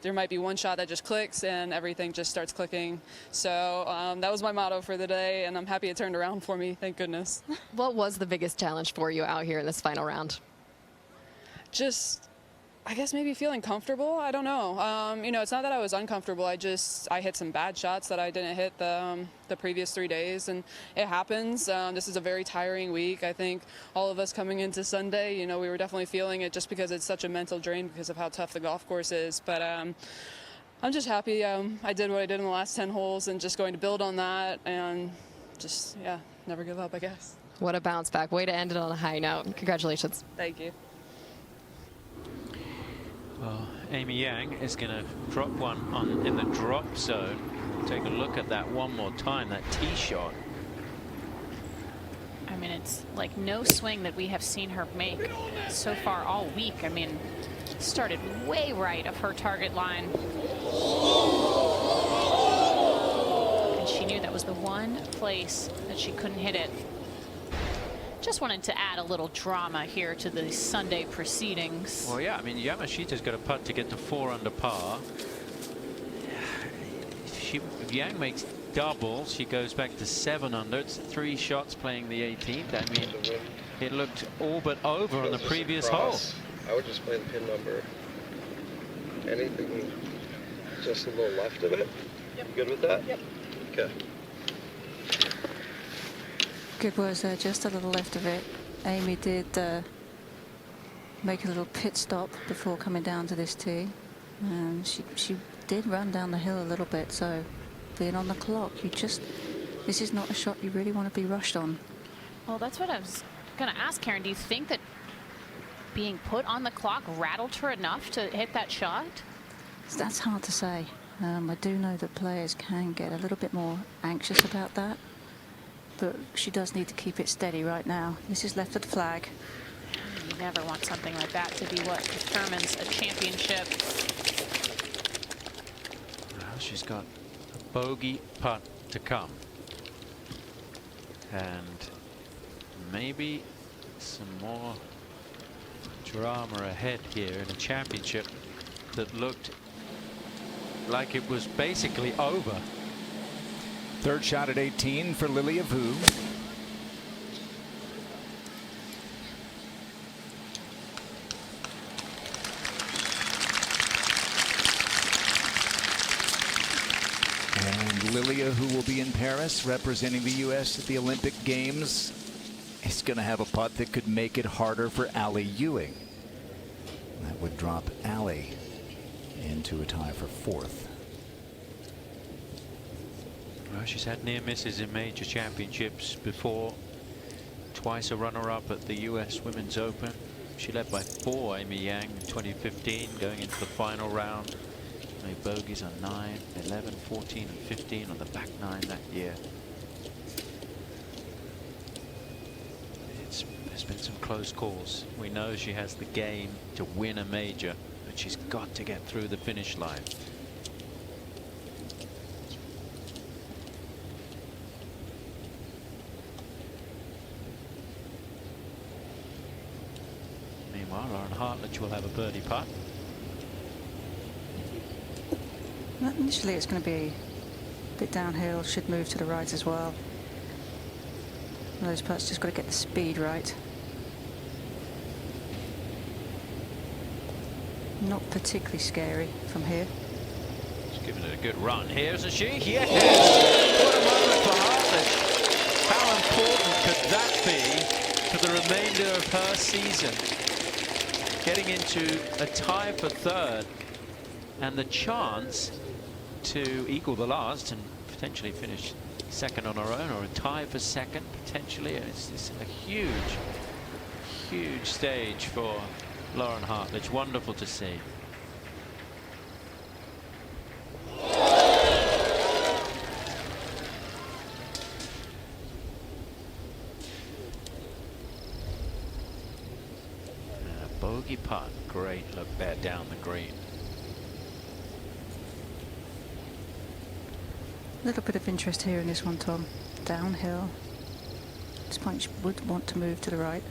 [SPEAKER 7] There might be one shot that just clicks and everything just starts clicking. So that was my motto for the day, and I'm happy it turned around for me. Thank goodness.
[SPEAKER 13] What was the biggest challenge for you out here in this final round?
[SPEAKER 7] Just, I guess maybe feeling comfortable. I don't know. You know, it's not that I was uncomfortable. I hit some bad shots that I didn't hit the previous 3 days, and it happens. This is a very tiring week. I think all of us coming into Sunday, you know, we were definitely feeling it just because it's such a mental drain because of how tough the golf course is. But I'm just happy I did what I did in the last 10 holes and just going to build on that and just, yeah, never give up, I guess.
[SPEAKER 13] What a bounce back. Way to end it on a high note. Congratulations.
[SPEAKER 7] Thank you.
[SPEAKER 4] Well, Amy Yang is going to drop one in the drop zone. Take a look at that one more time, that tee shot.
[SPEAKER 2] I mean, it's like no swing that we have seen her make so far all week. I mean, started way right of her target line. And she knew that was the one place that she couldn't hit it. Just wanted to add a little drama here to the Sunday proceedings.
[SPEAKER 4] Well, yeah, I mean, Yamashita's got a putt to get to 4 under par. If Yang makes double, she goes back to 7 under. It's 3 shots playing the 18th. I mean, it looked all but over on the previous hole.
[SPEAKER 15] I would just play the pin number. Anything just a little left of it. Yep. You good with that? Yep. Okay.
[SPEAKER 6] Good words there, just a little left of it. Amy did make a little pit stop before coming down to this tee. And she did run down the hill a little bit, so being on the clock, this is not a shot you really want to be rushed on.
[SPEAKER 2] Well, that's what I was going to ask, Karen. Do you think that being put on the clock rattled her enough to hit that shot?
[SPEAKER 6] That's hard to say. I do know that players can get a little bit more anxious about that. But she does need to keep it steady right now. This is left of the flag.
[SPEAKER 2] You never want something like that to be what determines a championship.
[SPEAKER 4] Well, she's got a bogey putt to come. And maybe some more drama ahead here in a championship that looked like it was basically over.
[SPEAKER 16] Third shot at 18 for Lilia Vu. And Lilia, who will be in Paris representing the U.S. at the Olympic Games, is going to have a putt that could make it harder for Ally Ewing. That would drop Ally into a tie for 4th.
[SPEAKER 4] Well, she's had near misses in major championships before. Twice a runner-up at the U.S. Women's Open. She led by 4, Amy Yang, in 2015, going into the final round. Made bogeys on 9, 11, 14, and 15 on the back 9 that year. There's been some close calls. We know she has the game to win a major, but she's got to get through the finish line. Meanwhile, Lauren Hartledge will have a birdie putt.
[SPEAKER 6] Well, initially it's going to be a bit downhill, should move to the right as well. Those putts just got to get the speed right. Not particularly scary from here.
[SPEAKER 4] She's giving it a good run here, isn't she? Yes! What a moment for Hartledge. How important could that be for the remainder of her season, getting into a tie for third and the chance to equal the last and potentially finish second on her own, or a tie for second potentially. It's a huge stage for Lauren Hartledge. Wonderful to see. Bogey putt, great look there down the green.
[SPEAKER 6] A little bit of interest here in this one, Tom. Downhill. At this point, she would want to move to the right.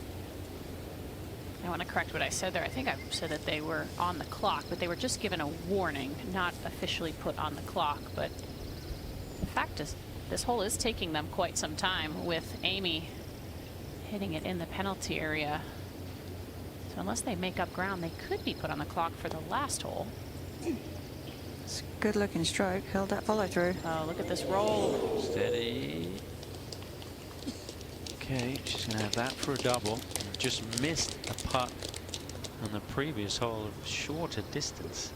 [SPEAKER 2] I want to correct what I said there. I think I said that they were on the clock, but they were just given a warning, not officially put on the clock. But the fact is, this hole is taking them quite some time, with Amy hitting it in the penalty area. So unless they make up ground, they could be put on the clock for the last hole.
[SPEAKER 6] It's a good looking stroke. Held that follow through.
[SPEAKER 2] Oh, look at this roll.
[SPEAKER 4] Steady. Okay, she's going to have that for a double. Just missed a putt on the previous hole of shorter distance.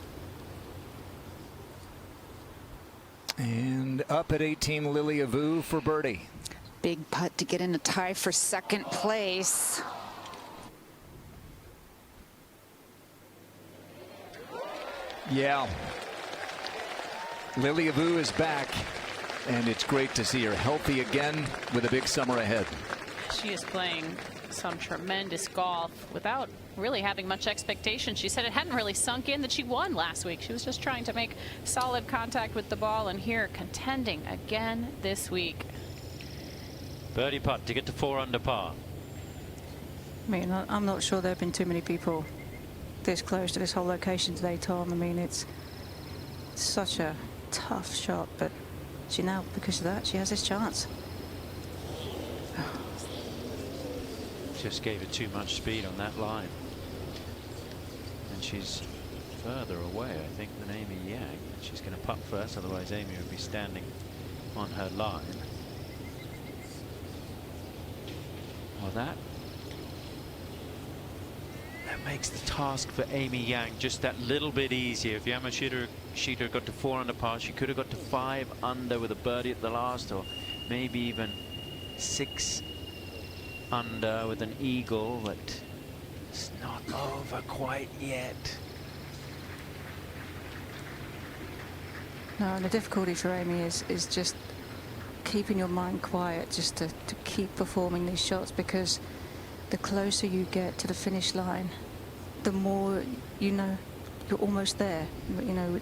[SPEAKER 16] And up at 18, Lilia Vu for birdie.
[SPEAKER 3] Big putt to get in a tie for second place.
[SPEAKER 16] Yeah. Lilia Vu is back, and it's great to see her healthy again with a big summer ahead.
[SPEAKER 2] She is playing some tremendous golf without really having much expectation. She said it hadn't really sunk in that she won last week. She was just trying to make solid contact with the ball, and here contending again this week.
[SPEAKER 4] Birdie putt to get to 4 under par.
[SPEAKER 6] I mean, I'm not sure there have been too many people this close to this whole location today, Tom. I mean, it's such a tough shot, but she now, because of that, she has this chance.
[SPEAKER 4] Just gave it too much speed on that line. And she's further away, I think, than Amy Yang. She's going to putt first, otherwise Amy would be standing on her line. Well, that makes the task for Amy Yang just that little bit easier. If Yamashita got to 4 under par, she could have got to 5 under with a birdie at the last, or maybe even 6 under with an eagle, but it's not over quite yet.
[SPEAKER 6] No, and the difficulty for Amy is just keeping your mind quiet, just to keep performing these shots, because the closer you get to the finish line, the more you know you're almost there. You know,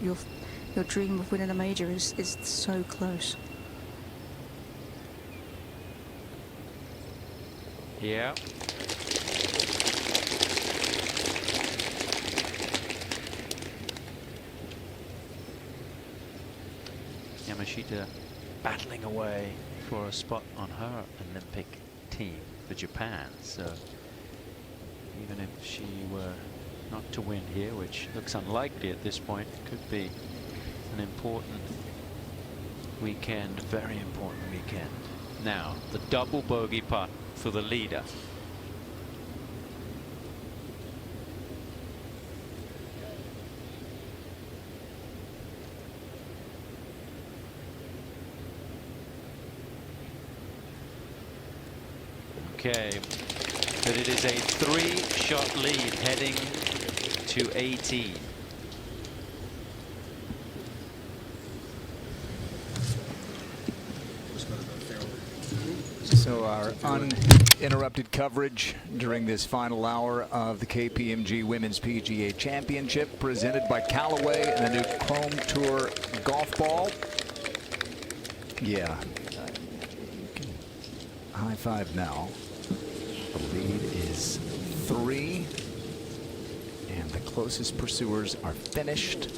[SPEAKER 6] your dream of winning a major is so close.
[SPEAKER 4] Yeah. Yamashita battling away for a spot on her Olympic team for Japan. So even if she were not to win here, which looks unlikely at this point, it could be an important weekend, very important weekend. Now, the double bogey putt for the leader. Okay, but it is a 3-shot lead heading to 18.
[SPEAKER 16] So our uninterrupted coverage during this final hour of the KPMG Women's PGA Championship, presented by Callaway and the new Chrome Tour golf ball. Yeah. You can high five now. The lead is 3. And the closest pursuers are finished.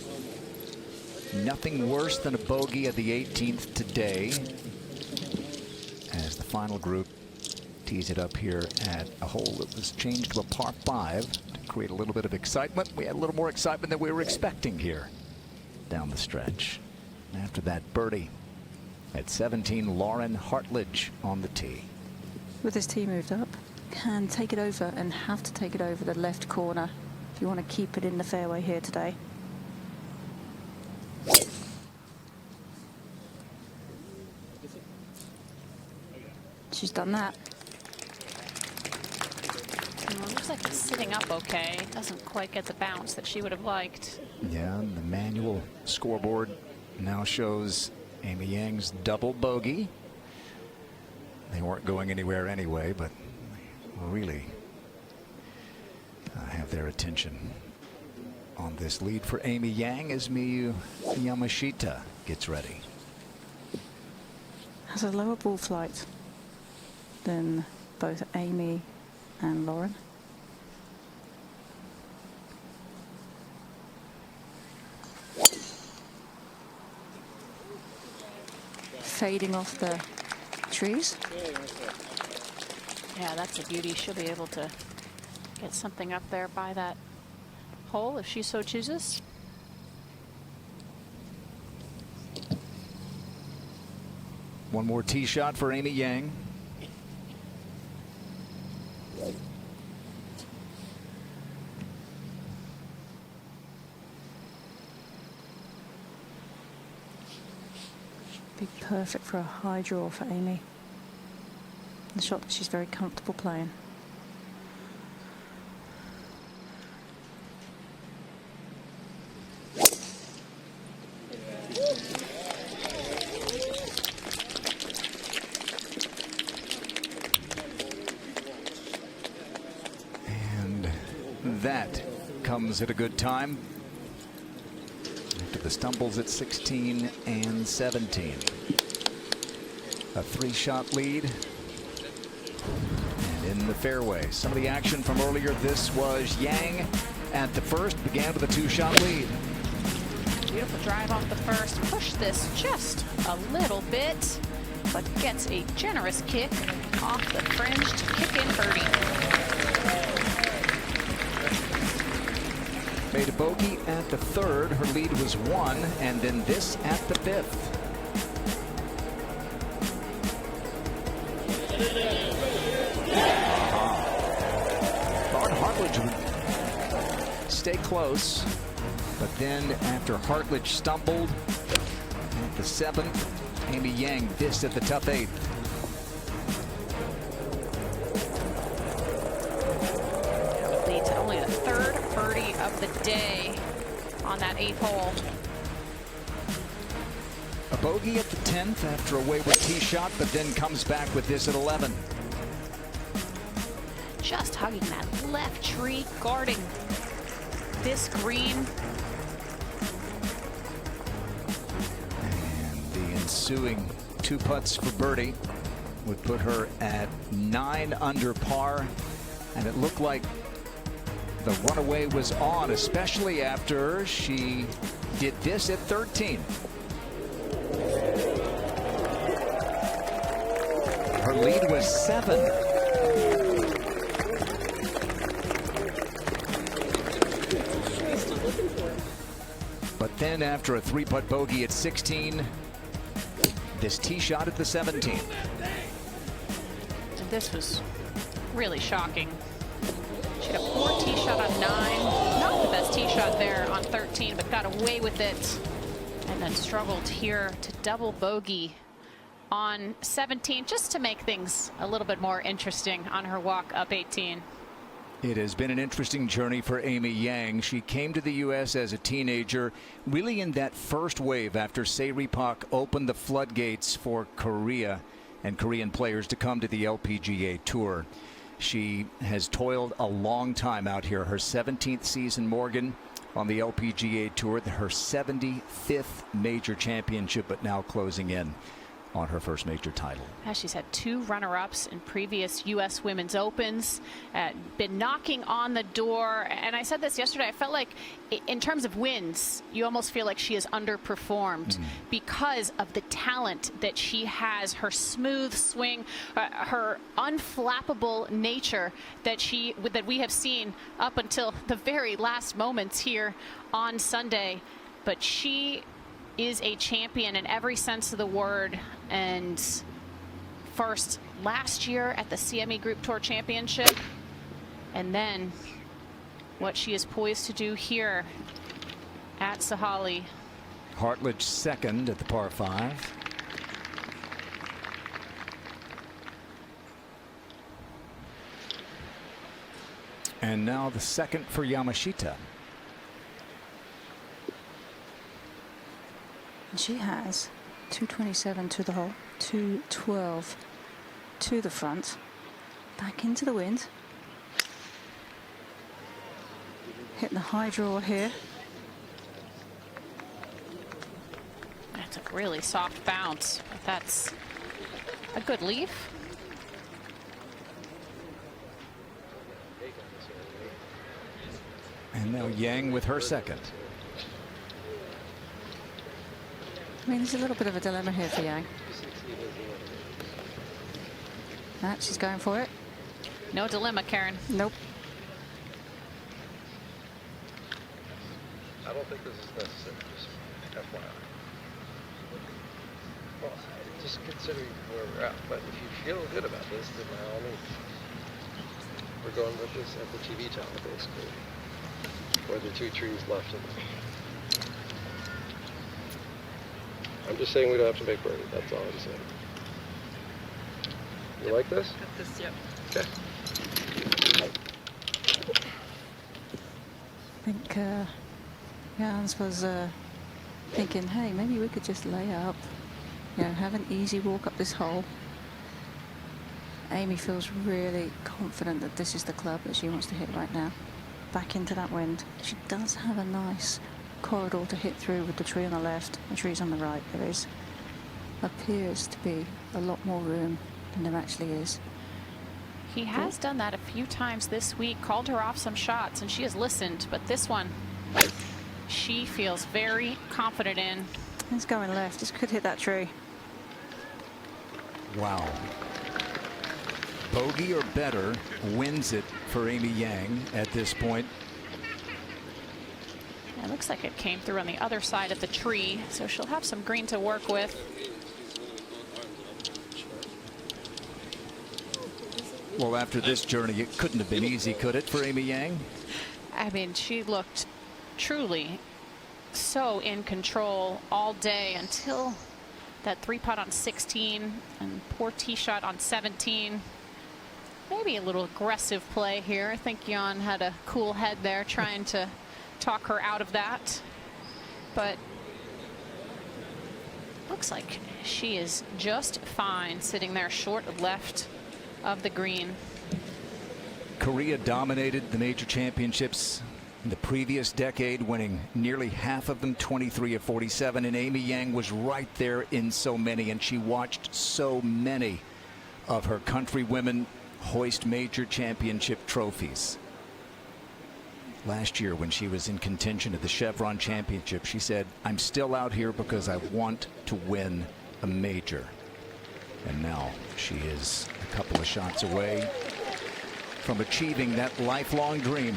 [SPEAKER 16] Nothing worse than a bogey at the 18th today, as the final group tees it up here at a hole that was changed to a par 5 to create a little bit of excitement. We had a little more excitement than we were expecting here down the stretch. And after that birdie at 17, Lauren Hartledge on the tee.
[SPEAKER 6] With this tee moved up, can take it over and have to take it over the left corner if you want to keep it in the fairway here today. She's done that.
[SPEAKER 2] Well, it looks like it's sitting up okay. It doesn't quite get the bounce that she would have liked.
[SPEAKER 16] Yeah, and the manual scoreboard now shows Amy Yang's double bogey. They weren't going anywhere anyway, but really have their attention on this lead for Amy Yang as Miyu Yamashita gets ready.
[SPEAKER 6] Has a lower ball flight than both Amy and Lauren. Fading off the trees.
[SPEAKER 2] Yeah, that's a beauty. She'll be able to get something up there by that hole if she so chooses.
[SPEAKER 16] One more tee shot for Amy Yang.
[SPEAKER 6] Be perfect for a high draw for Amy. The shot that she's very comfortable playing.
[SPEAKER 16] And that comes at a good time. After the stumbles at 16 and 17. A 3-shot lead. And in the fairway. Some of the action from earlier. This was Yang at the first. Began with a 2-shot lead.
[SPEAKER 2] Beautiful drive off the first. Push this just a little bit, but gets a generous kick off the fringe to kick in birdie.
[SPEAKER 16] Made a bogey at the third. Her lead was 1, and then this at the 5th. Thought Hartledge would stay close, but then after Hartledge stumbled at the 7th, Amy Yang this at the tough 8th.
[SPEAKER 2] Lead to only the third birdie of the day on that 8th hole.
[SPEAKER 16] A bogey at the 10th after a wayward tee shot, but then comes back with this at 11.
[SPEAKER 2] Just hugging that left tree, guarding this green.
[SPEAKER 16] And the ensuing 2 putts for birdie would put her at 9 under par. And it looked like the runaway was on, especially after she did this at 13. Her lead was 7. But then after a 3-putt bogey at 16, this tee shot at the 17.
[SPEAKER 2] And this was really shocking. She had a 4 tee shot on 9. Not the best tee shot there on 13, but got away with it. And then struggled here to double bogey on 17, just to make things a little bit more interesting on her walk up 18.
[SPEAKER 16] It has been an interesting journey for Amy Yang. She came to the U.S. as a teenager, really in that first wave after Sae-Ri Pak opened the floodgates for Korea and Korean players to come to the LPGA Tour. She has toiled a long time out here. Her 17th season, Morgan, on the LPGA Tour, her 75th major championship, but now closing in on her first major title.
[SPEAKER 2] She's had 2 runner-ups in previous U.S. Women's Opens, been knocking on the door. And I said this yesterday, I felt like in terms of wins, you almost feel like she has underperformed because of the talent that she has, her smooth swing, her unflappable nature that we have seen up until the very last moments here on Sunday. But she is a champion in every sense of the word, and first last year at the CME Group Tour Championship, and then what she is poised to do here at Sahalee.
[SPEAKER 16] Hartledge second at the par 5. And now the second for Yamashita.
[SPEAKER 6] And she has 227 to the hole, 212 to the front, back into the wind. Hitting the high draw here.
[SPEAKER 2] That's a really soft bounce, but that's a good leaf.
[SPEAKER 16] And now Yang with her second.
[SPEAKER 6] I mean, there's a little bit of a dilemma here for Yang. She's going for it.
[SPEAKER 2] No dilemma, Karen.
[SPEAKER 6] Nope.
[SPEAKER 15] I don't think this is necessary, just FYI. Well, just considering where we're at, but if you feel good about this, then by all means. We're going with this at the TV tower, basically. Or the 2 trees left in it. I'm just saying we don't have to make birdie, that's all I'm saying. You like this?
[SPEAKER 7] Got this, yep.
[SPEAKER 15] Okay.
[SPEAKER 6] I think Jans was thinking, hey, maybe we could just lay up, you know, have an easy walk up this hole. Amy feels really confident that this is the club that she wants to hit right now. Back into that wind. She does have a nice corridor to hit through with the tree on the left, the trees on the right. There appears to be a lot more room than there actually is.
[SPEAKER 2] He has done that a few times this week, called her off some shots, and she has listened, but this one she feels very confident in.
[SPEAKER 6] It's going left. This could hit that tree.
[SPEAKER 16] Wow. Bogey or better wins it for Amy Yang at this point.
[SPEAKER 2] It looks like it came through on the other side of the tree, so she'll have some green to work with.
[SPEAKER 16] Well, after this journey, it couldn't have been easy, could it, for Amy Yang?
[SPEAKER 2] I mean, she looked truly so in control all day until that 3-putt on 16 and poor tee shot on 17. Maybe a little aggressive play here. I think Jan had a cool head there trying to talk her out of that. But looks like she is just fine sitting there short left of the green.
[SPEAKER 16] Korea dominated the major championships in the previous decade, winning nearly half of them, 23 of 47. And Amy Yang was right there in so many, and she watched so many of her countrywomen hoist major championship trophies. Last year, when she was in contention at the Chevron Championship, she said, I'm still out here because I want to win a major. And now she is a couple of shots away from achieving that lifelong dream.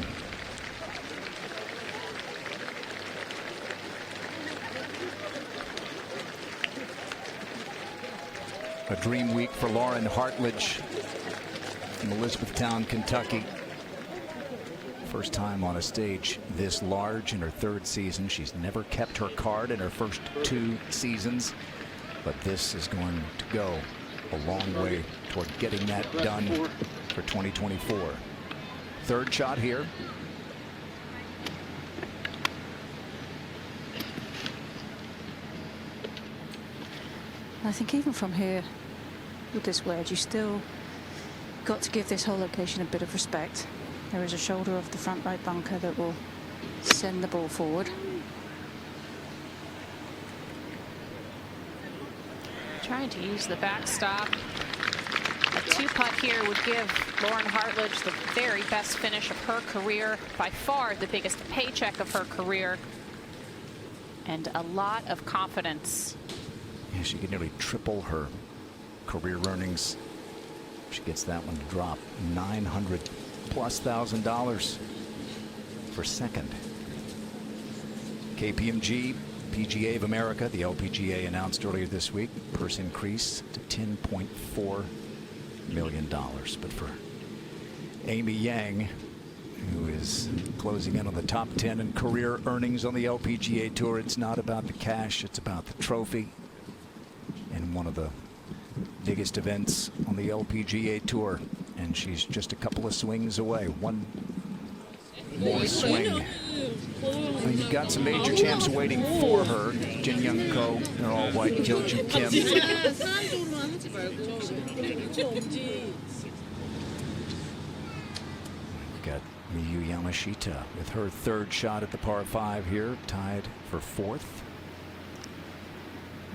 [SPEAKER 16] A dream week for Lauren Hartledge from Elizabethtown, Kentucky. First time on a stage this large in her 3rd season. She's never kept her card in her first 2 seasons, but this is going to go a long way toward getting that done for 2024. 3rd shot here.
[SPEAKER 6] I think even from here with this wedge, you still got to give this whole location a bit of respect. There is a shoulder of the front right bunker that will send the ball forward.
[SPEAKER 2] Trying to use the backstop. A 2-putt here would give Lauren Hartledge the very best finish of her career, by far the biggest paycheck of her career, and a lot of confidence.
[SPEAKER 16] Yeah, she could nearly triple her career earnings. She gets that one to drop $900,000+ for second. KPMG, PGA of America, the LPGA announced earlier this week, purse increase to $10.4 million. But for Amy Yang, who is closing in on the top 10 in career earnings on the LPGA Tour, it's not about the cash, it's about the trophy. And one of the biggest events on the LPGA Tour. And she's just a couple of swings away. One more swing. And you've got some major champs waiting for her. Jin Young Ko, they're all white. Kyoju Kim. Got Miyu Yamashita with her third shot at the par 5 here, tied for 4th.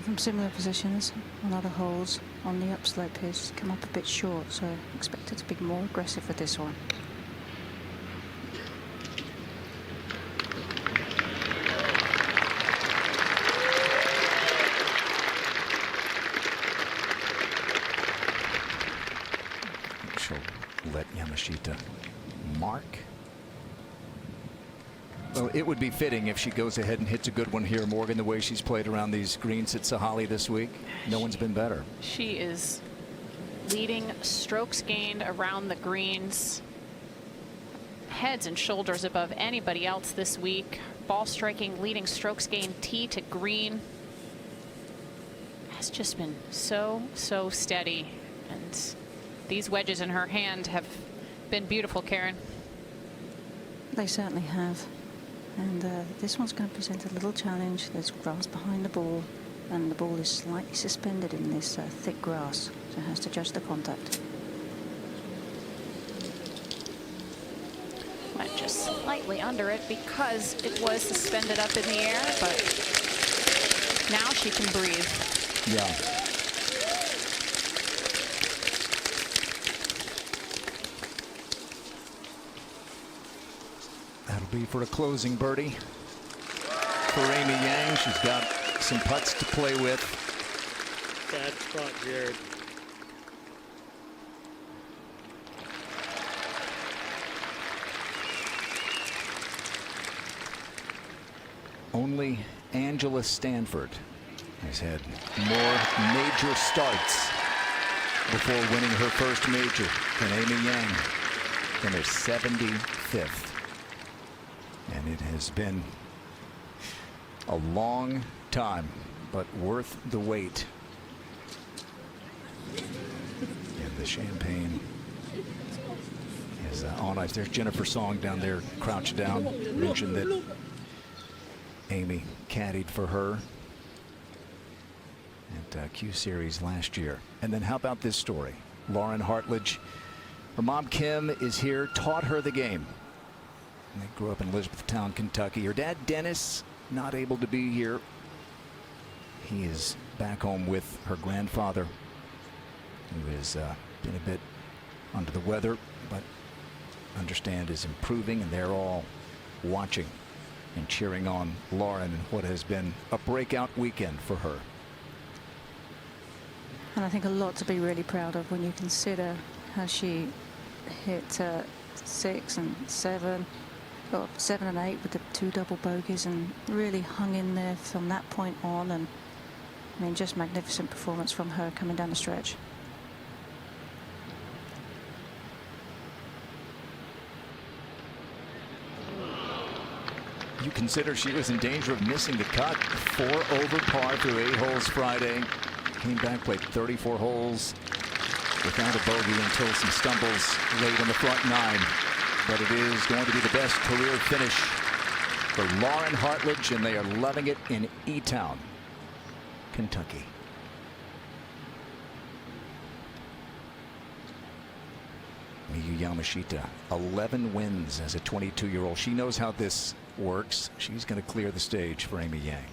[SPEAKER 6] From similar positions on other holes on the upslope, has come up a bit short, so expect her to be more aggressive with this one.
[SPEAKER 16] She'll let Yamashita mark. Well, it would be fitting if she goes ahead and hits a good one here, Morgan, the way she's played around these greens at Sahalee this week. No one's been better.
[SPEAKER 2] She is leading strokes gained around the greens, heads and shoulders above anybody else this week. Ball striking, leading strokes gained tee to green. Has just been so steady. And these wedges in her hand have been beautiful, Karen.
[SPEAKER 6] They certainly have. And this one's going to present a little challenge. There's grass behind the ball, and the ball is slightly suspended in this thick grass, so it has to judge the contact.
[SPEAKER 2] Went just slightly under it because it was suspended up in the air, but now she can breathe.
[SPEAKER 16] Yeah. That'll be for a closing birdie for Amy Yang. She's got some putts to play with.
[SPEAKER 18] Bad spot, Jared.
[SPEAKER 16] Only Angela Stanford has had more major starts before winning her first major than Amy Yang in her 75th. And it has been a long time, but worth the wait. And the champagne is on ice. There's Jennifer Song down there, crouched down. Mentioned that Amy caddied for her at Q Series last year. And then how about this story? Lauren Hartledge, her mom Kim is here, taught her the game. They grew up in Elizabethtown, Kentucky. Her dad, Dennis, not able to be here. He is back home with her grandfather, who has been a bit under the weather, but understand is improving, and they're all watching and cheering on Lauren in what has been a breakout weekend for her.
[SPEAKER 6] And I think a lot to be really proud of when you consider how she hit 6 and 7. Got 7 and 8 with the 2 double bogeys and really hung in there from that point on. And I mean, just magnificent performance from her coming down the stretch.
[SPEAKER 16] You consider she was in danger of missing the cut. 4 over par through 8 holes Friday. Came back, played 34 holes without a bogey until some stumbles late in the front 9. But it is going to be the best career finish for Lauren Hartledge, and they are loving it in E-Town, Kentucky. Miyu Yamashita, 11 wins as a 22-year-old. She knows how this works. She's going to clear the stage for Amy Yang.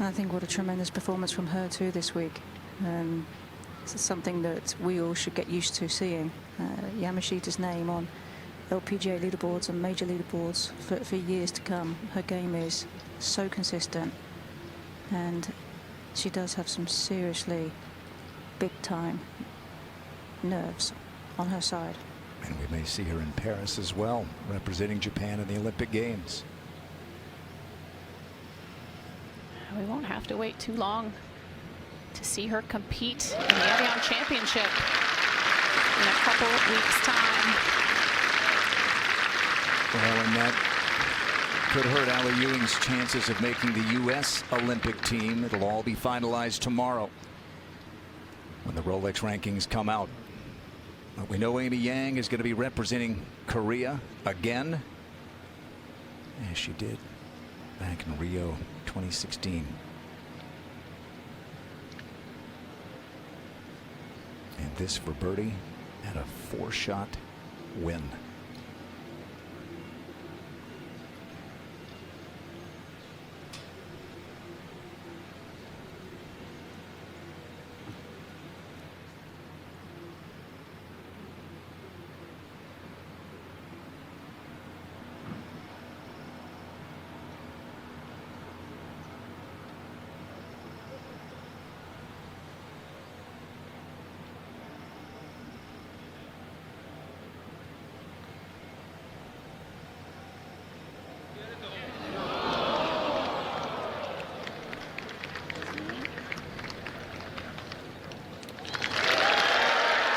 [SPEAKER 6] I think what a tremendous performance from her too this week. This is something that we all should get used to seeing. Yamashita's name on LPGA leaderboards and major leaderboards for years to come. Her game is so consistent, and she does have some seriously big time nerves on her side.
[SPEAKER 16] And we may see her in Paris as well, representing Japan in the Olympic Games.
[SPEAKER 2] We won't have to wait too long to see her compete in the Evian Championship in a couple of weeks' time.
[SPEAKER 16] Well, and that could hurt Allie Ewing's chances of making the U.S. Olympic team. It'll all be finalized tomorrow when the Rolex rankings come out. But we know Amy Yang is going to be representing Korea again, as she did back in Rio 2016. And this for birdie at a 4-shot win.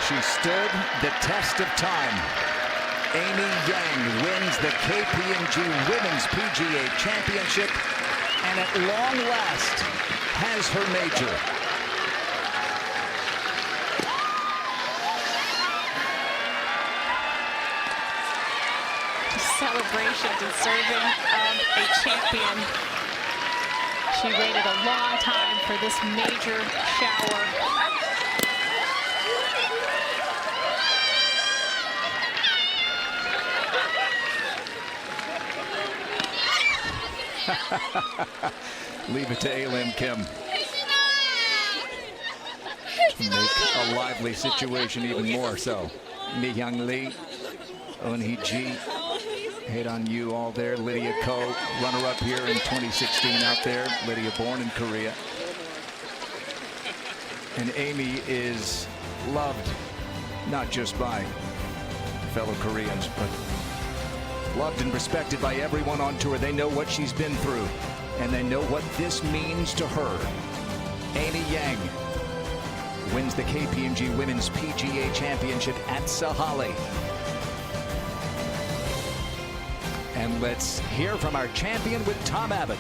[SPEAKER 16] She stood the test of time. Amy Yang wins the KPMG Women's PGA Championship and at long last has her major.
[SPEAKER 2] Celebration deserving of a champion. She waited a long time for this major shower.
[SPEAKER 16] Leave it to A-Lim Kim to make a lively situation even more so. Mi Hyung Lee, Eun Hee Ji, hate on you all there. Lydia Ko, runner-up here in 2016 out there. Lydia born in Korea. And Amy is loved not just by fellow Koreans, but loved and respected by everyone on tour. They know what she's been through, and they know what this means to her. Amy Yang wins the KPMG Women's PGA Championship at Sahalee. And let's hear from our champion with Tom Abbott.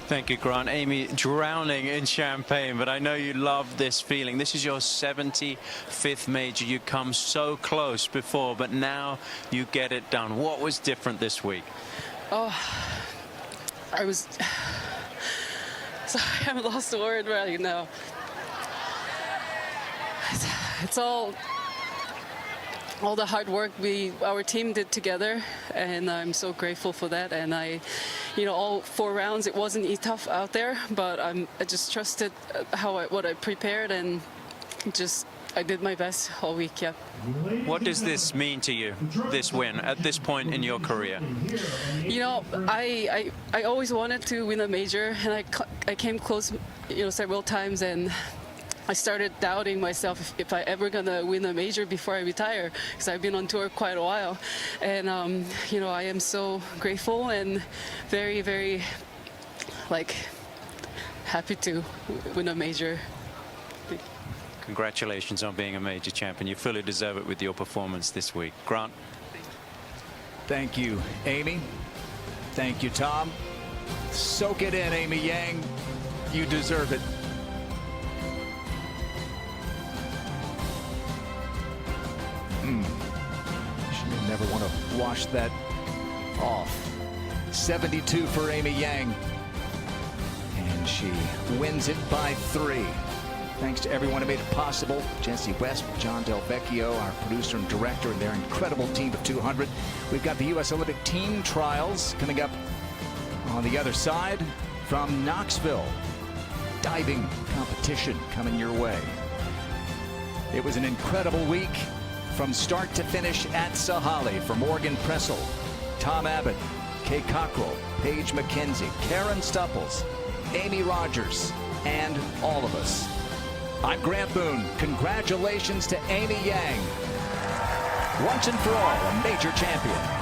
[SPEAKER 4] Thank you, Grant. Amy, drowning in champagne, but I know you love this feeling. This is your 75th major. You come so close before, but now you get it done. What was different this week?
[SPEAKER 8] Oh, I haven't lost a word right now. It's all the hard work our team did together, and I'm so grateful for that. And all 4 rounds, it wasn't tough out there, but I just trusted what I prepared, and I did my best all week. Yeah.
[SPEAKER 4] What does this mean to you, this win, at this point in your career?
[SPEAKER 8] I always wanted to win a major, and I came close, several times, and I started doubting myself if I ever gonna win a major before I retire, because I've been on tour quite a while. And I am so grateful and very, very happy to win a major.
[SPEAKER 4] Congratulations on being a major champion. You fully deserve it with your performance this week. Grant.
[SPEAKER 16] Thank you, Amy. Thank you, Tom. Soak it in, Amy Yang. You deserve it. She may never want to wash that off. 72 for Amy Yang. And she wins it by 3. Thanks to everyone who made it possible. Jesse West, John Del Vecchio, our producer and director, and their incredible team of 200. We've got the U.S. Olympic team trials coming up on the other side from Knoxville. Diving competition coming your way. It was an incredible week from start to finish at Sahalee. For Morgan Pressel, Tom Abbott, Kay Cockrell, Paige McKenzie, Karen Stupples, Amy Rogers, and all of us. I'm Grant Boone. Congratulations to Amy Yang. Once and for all, a major champion.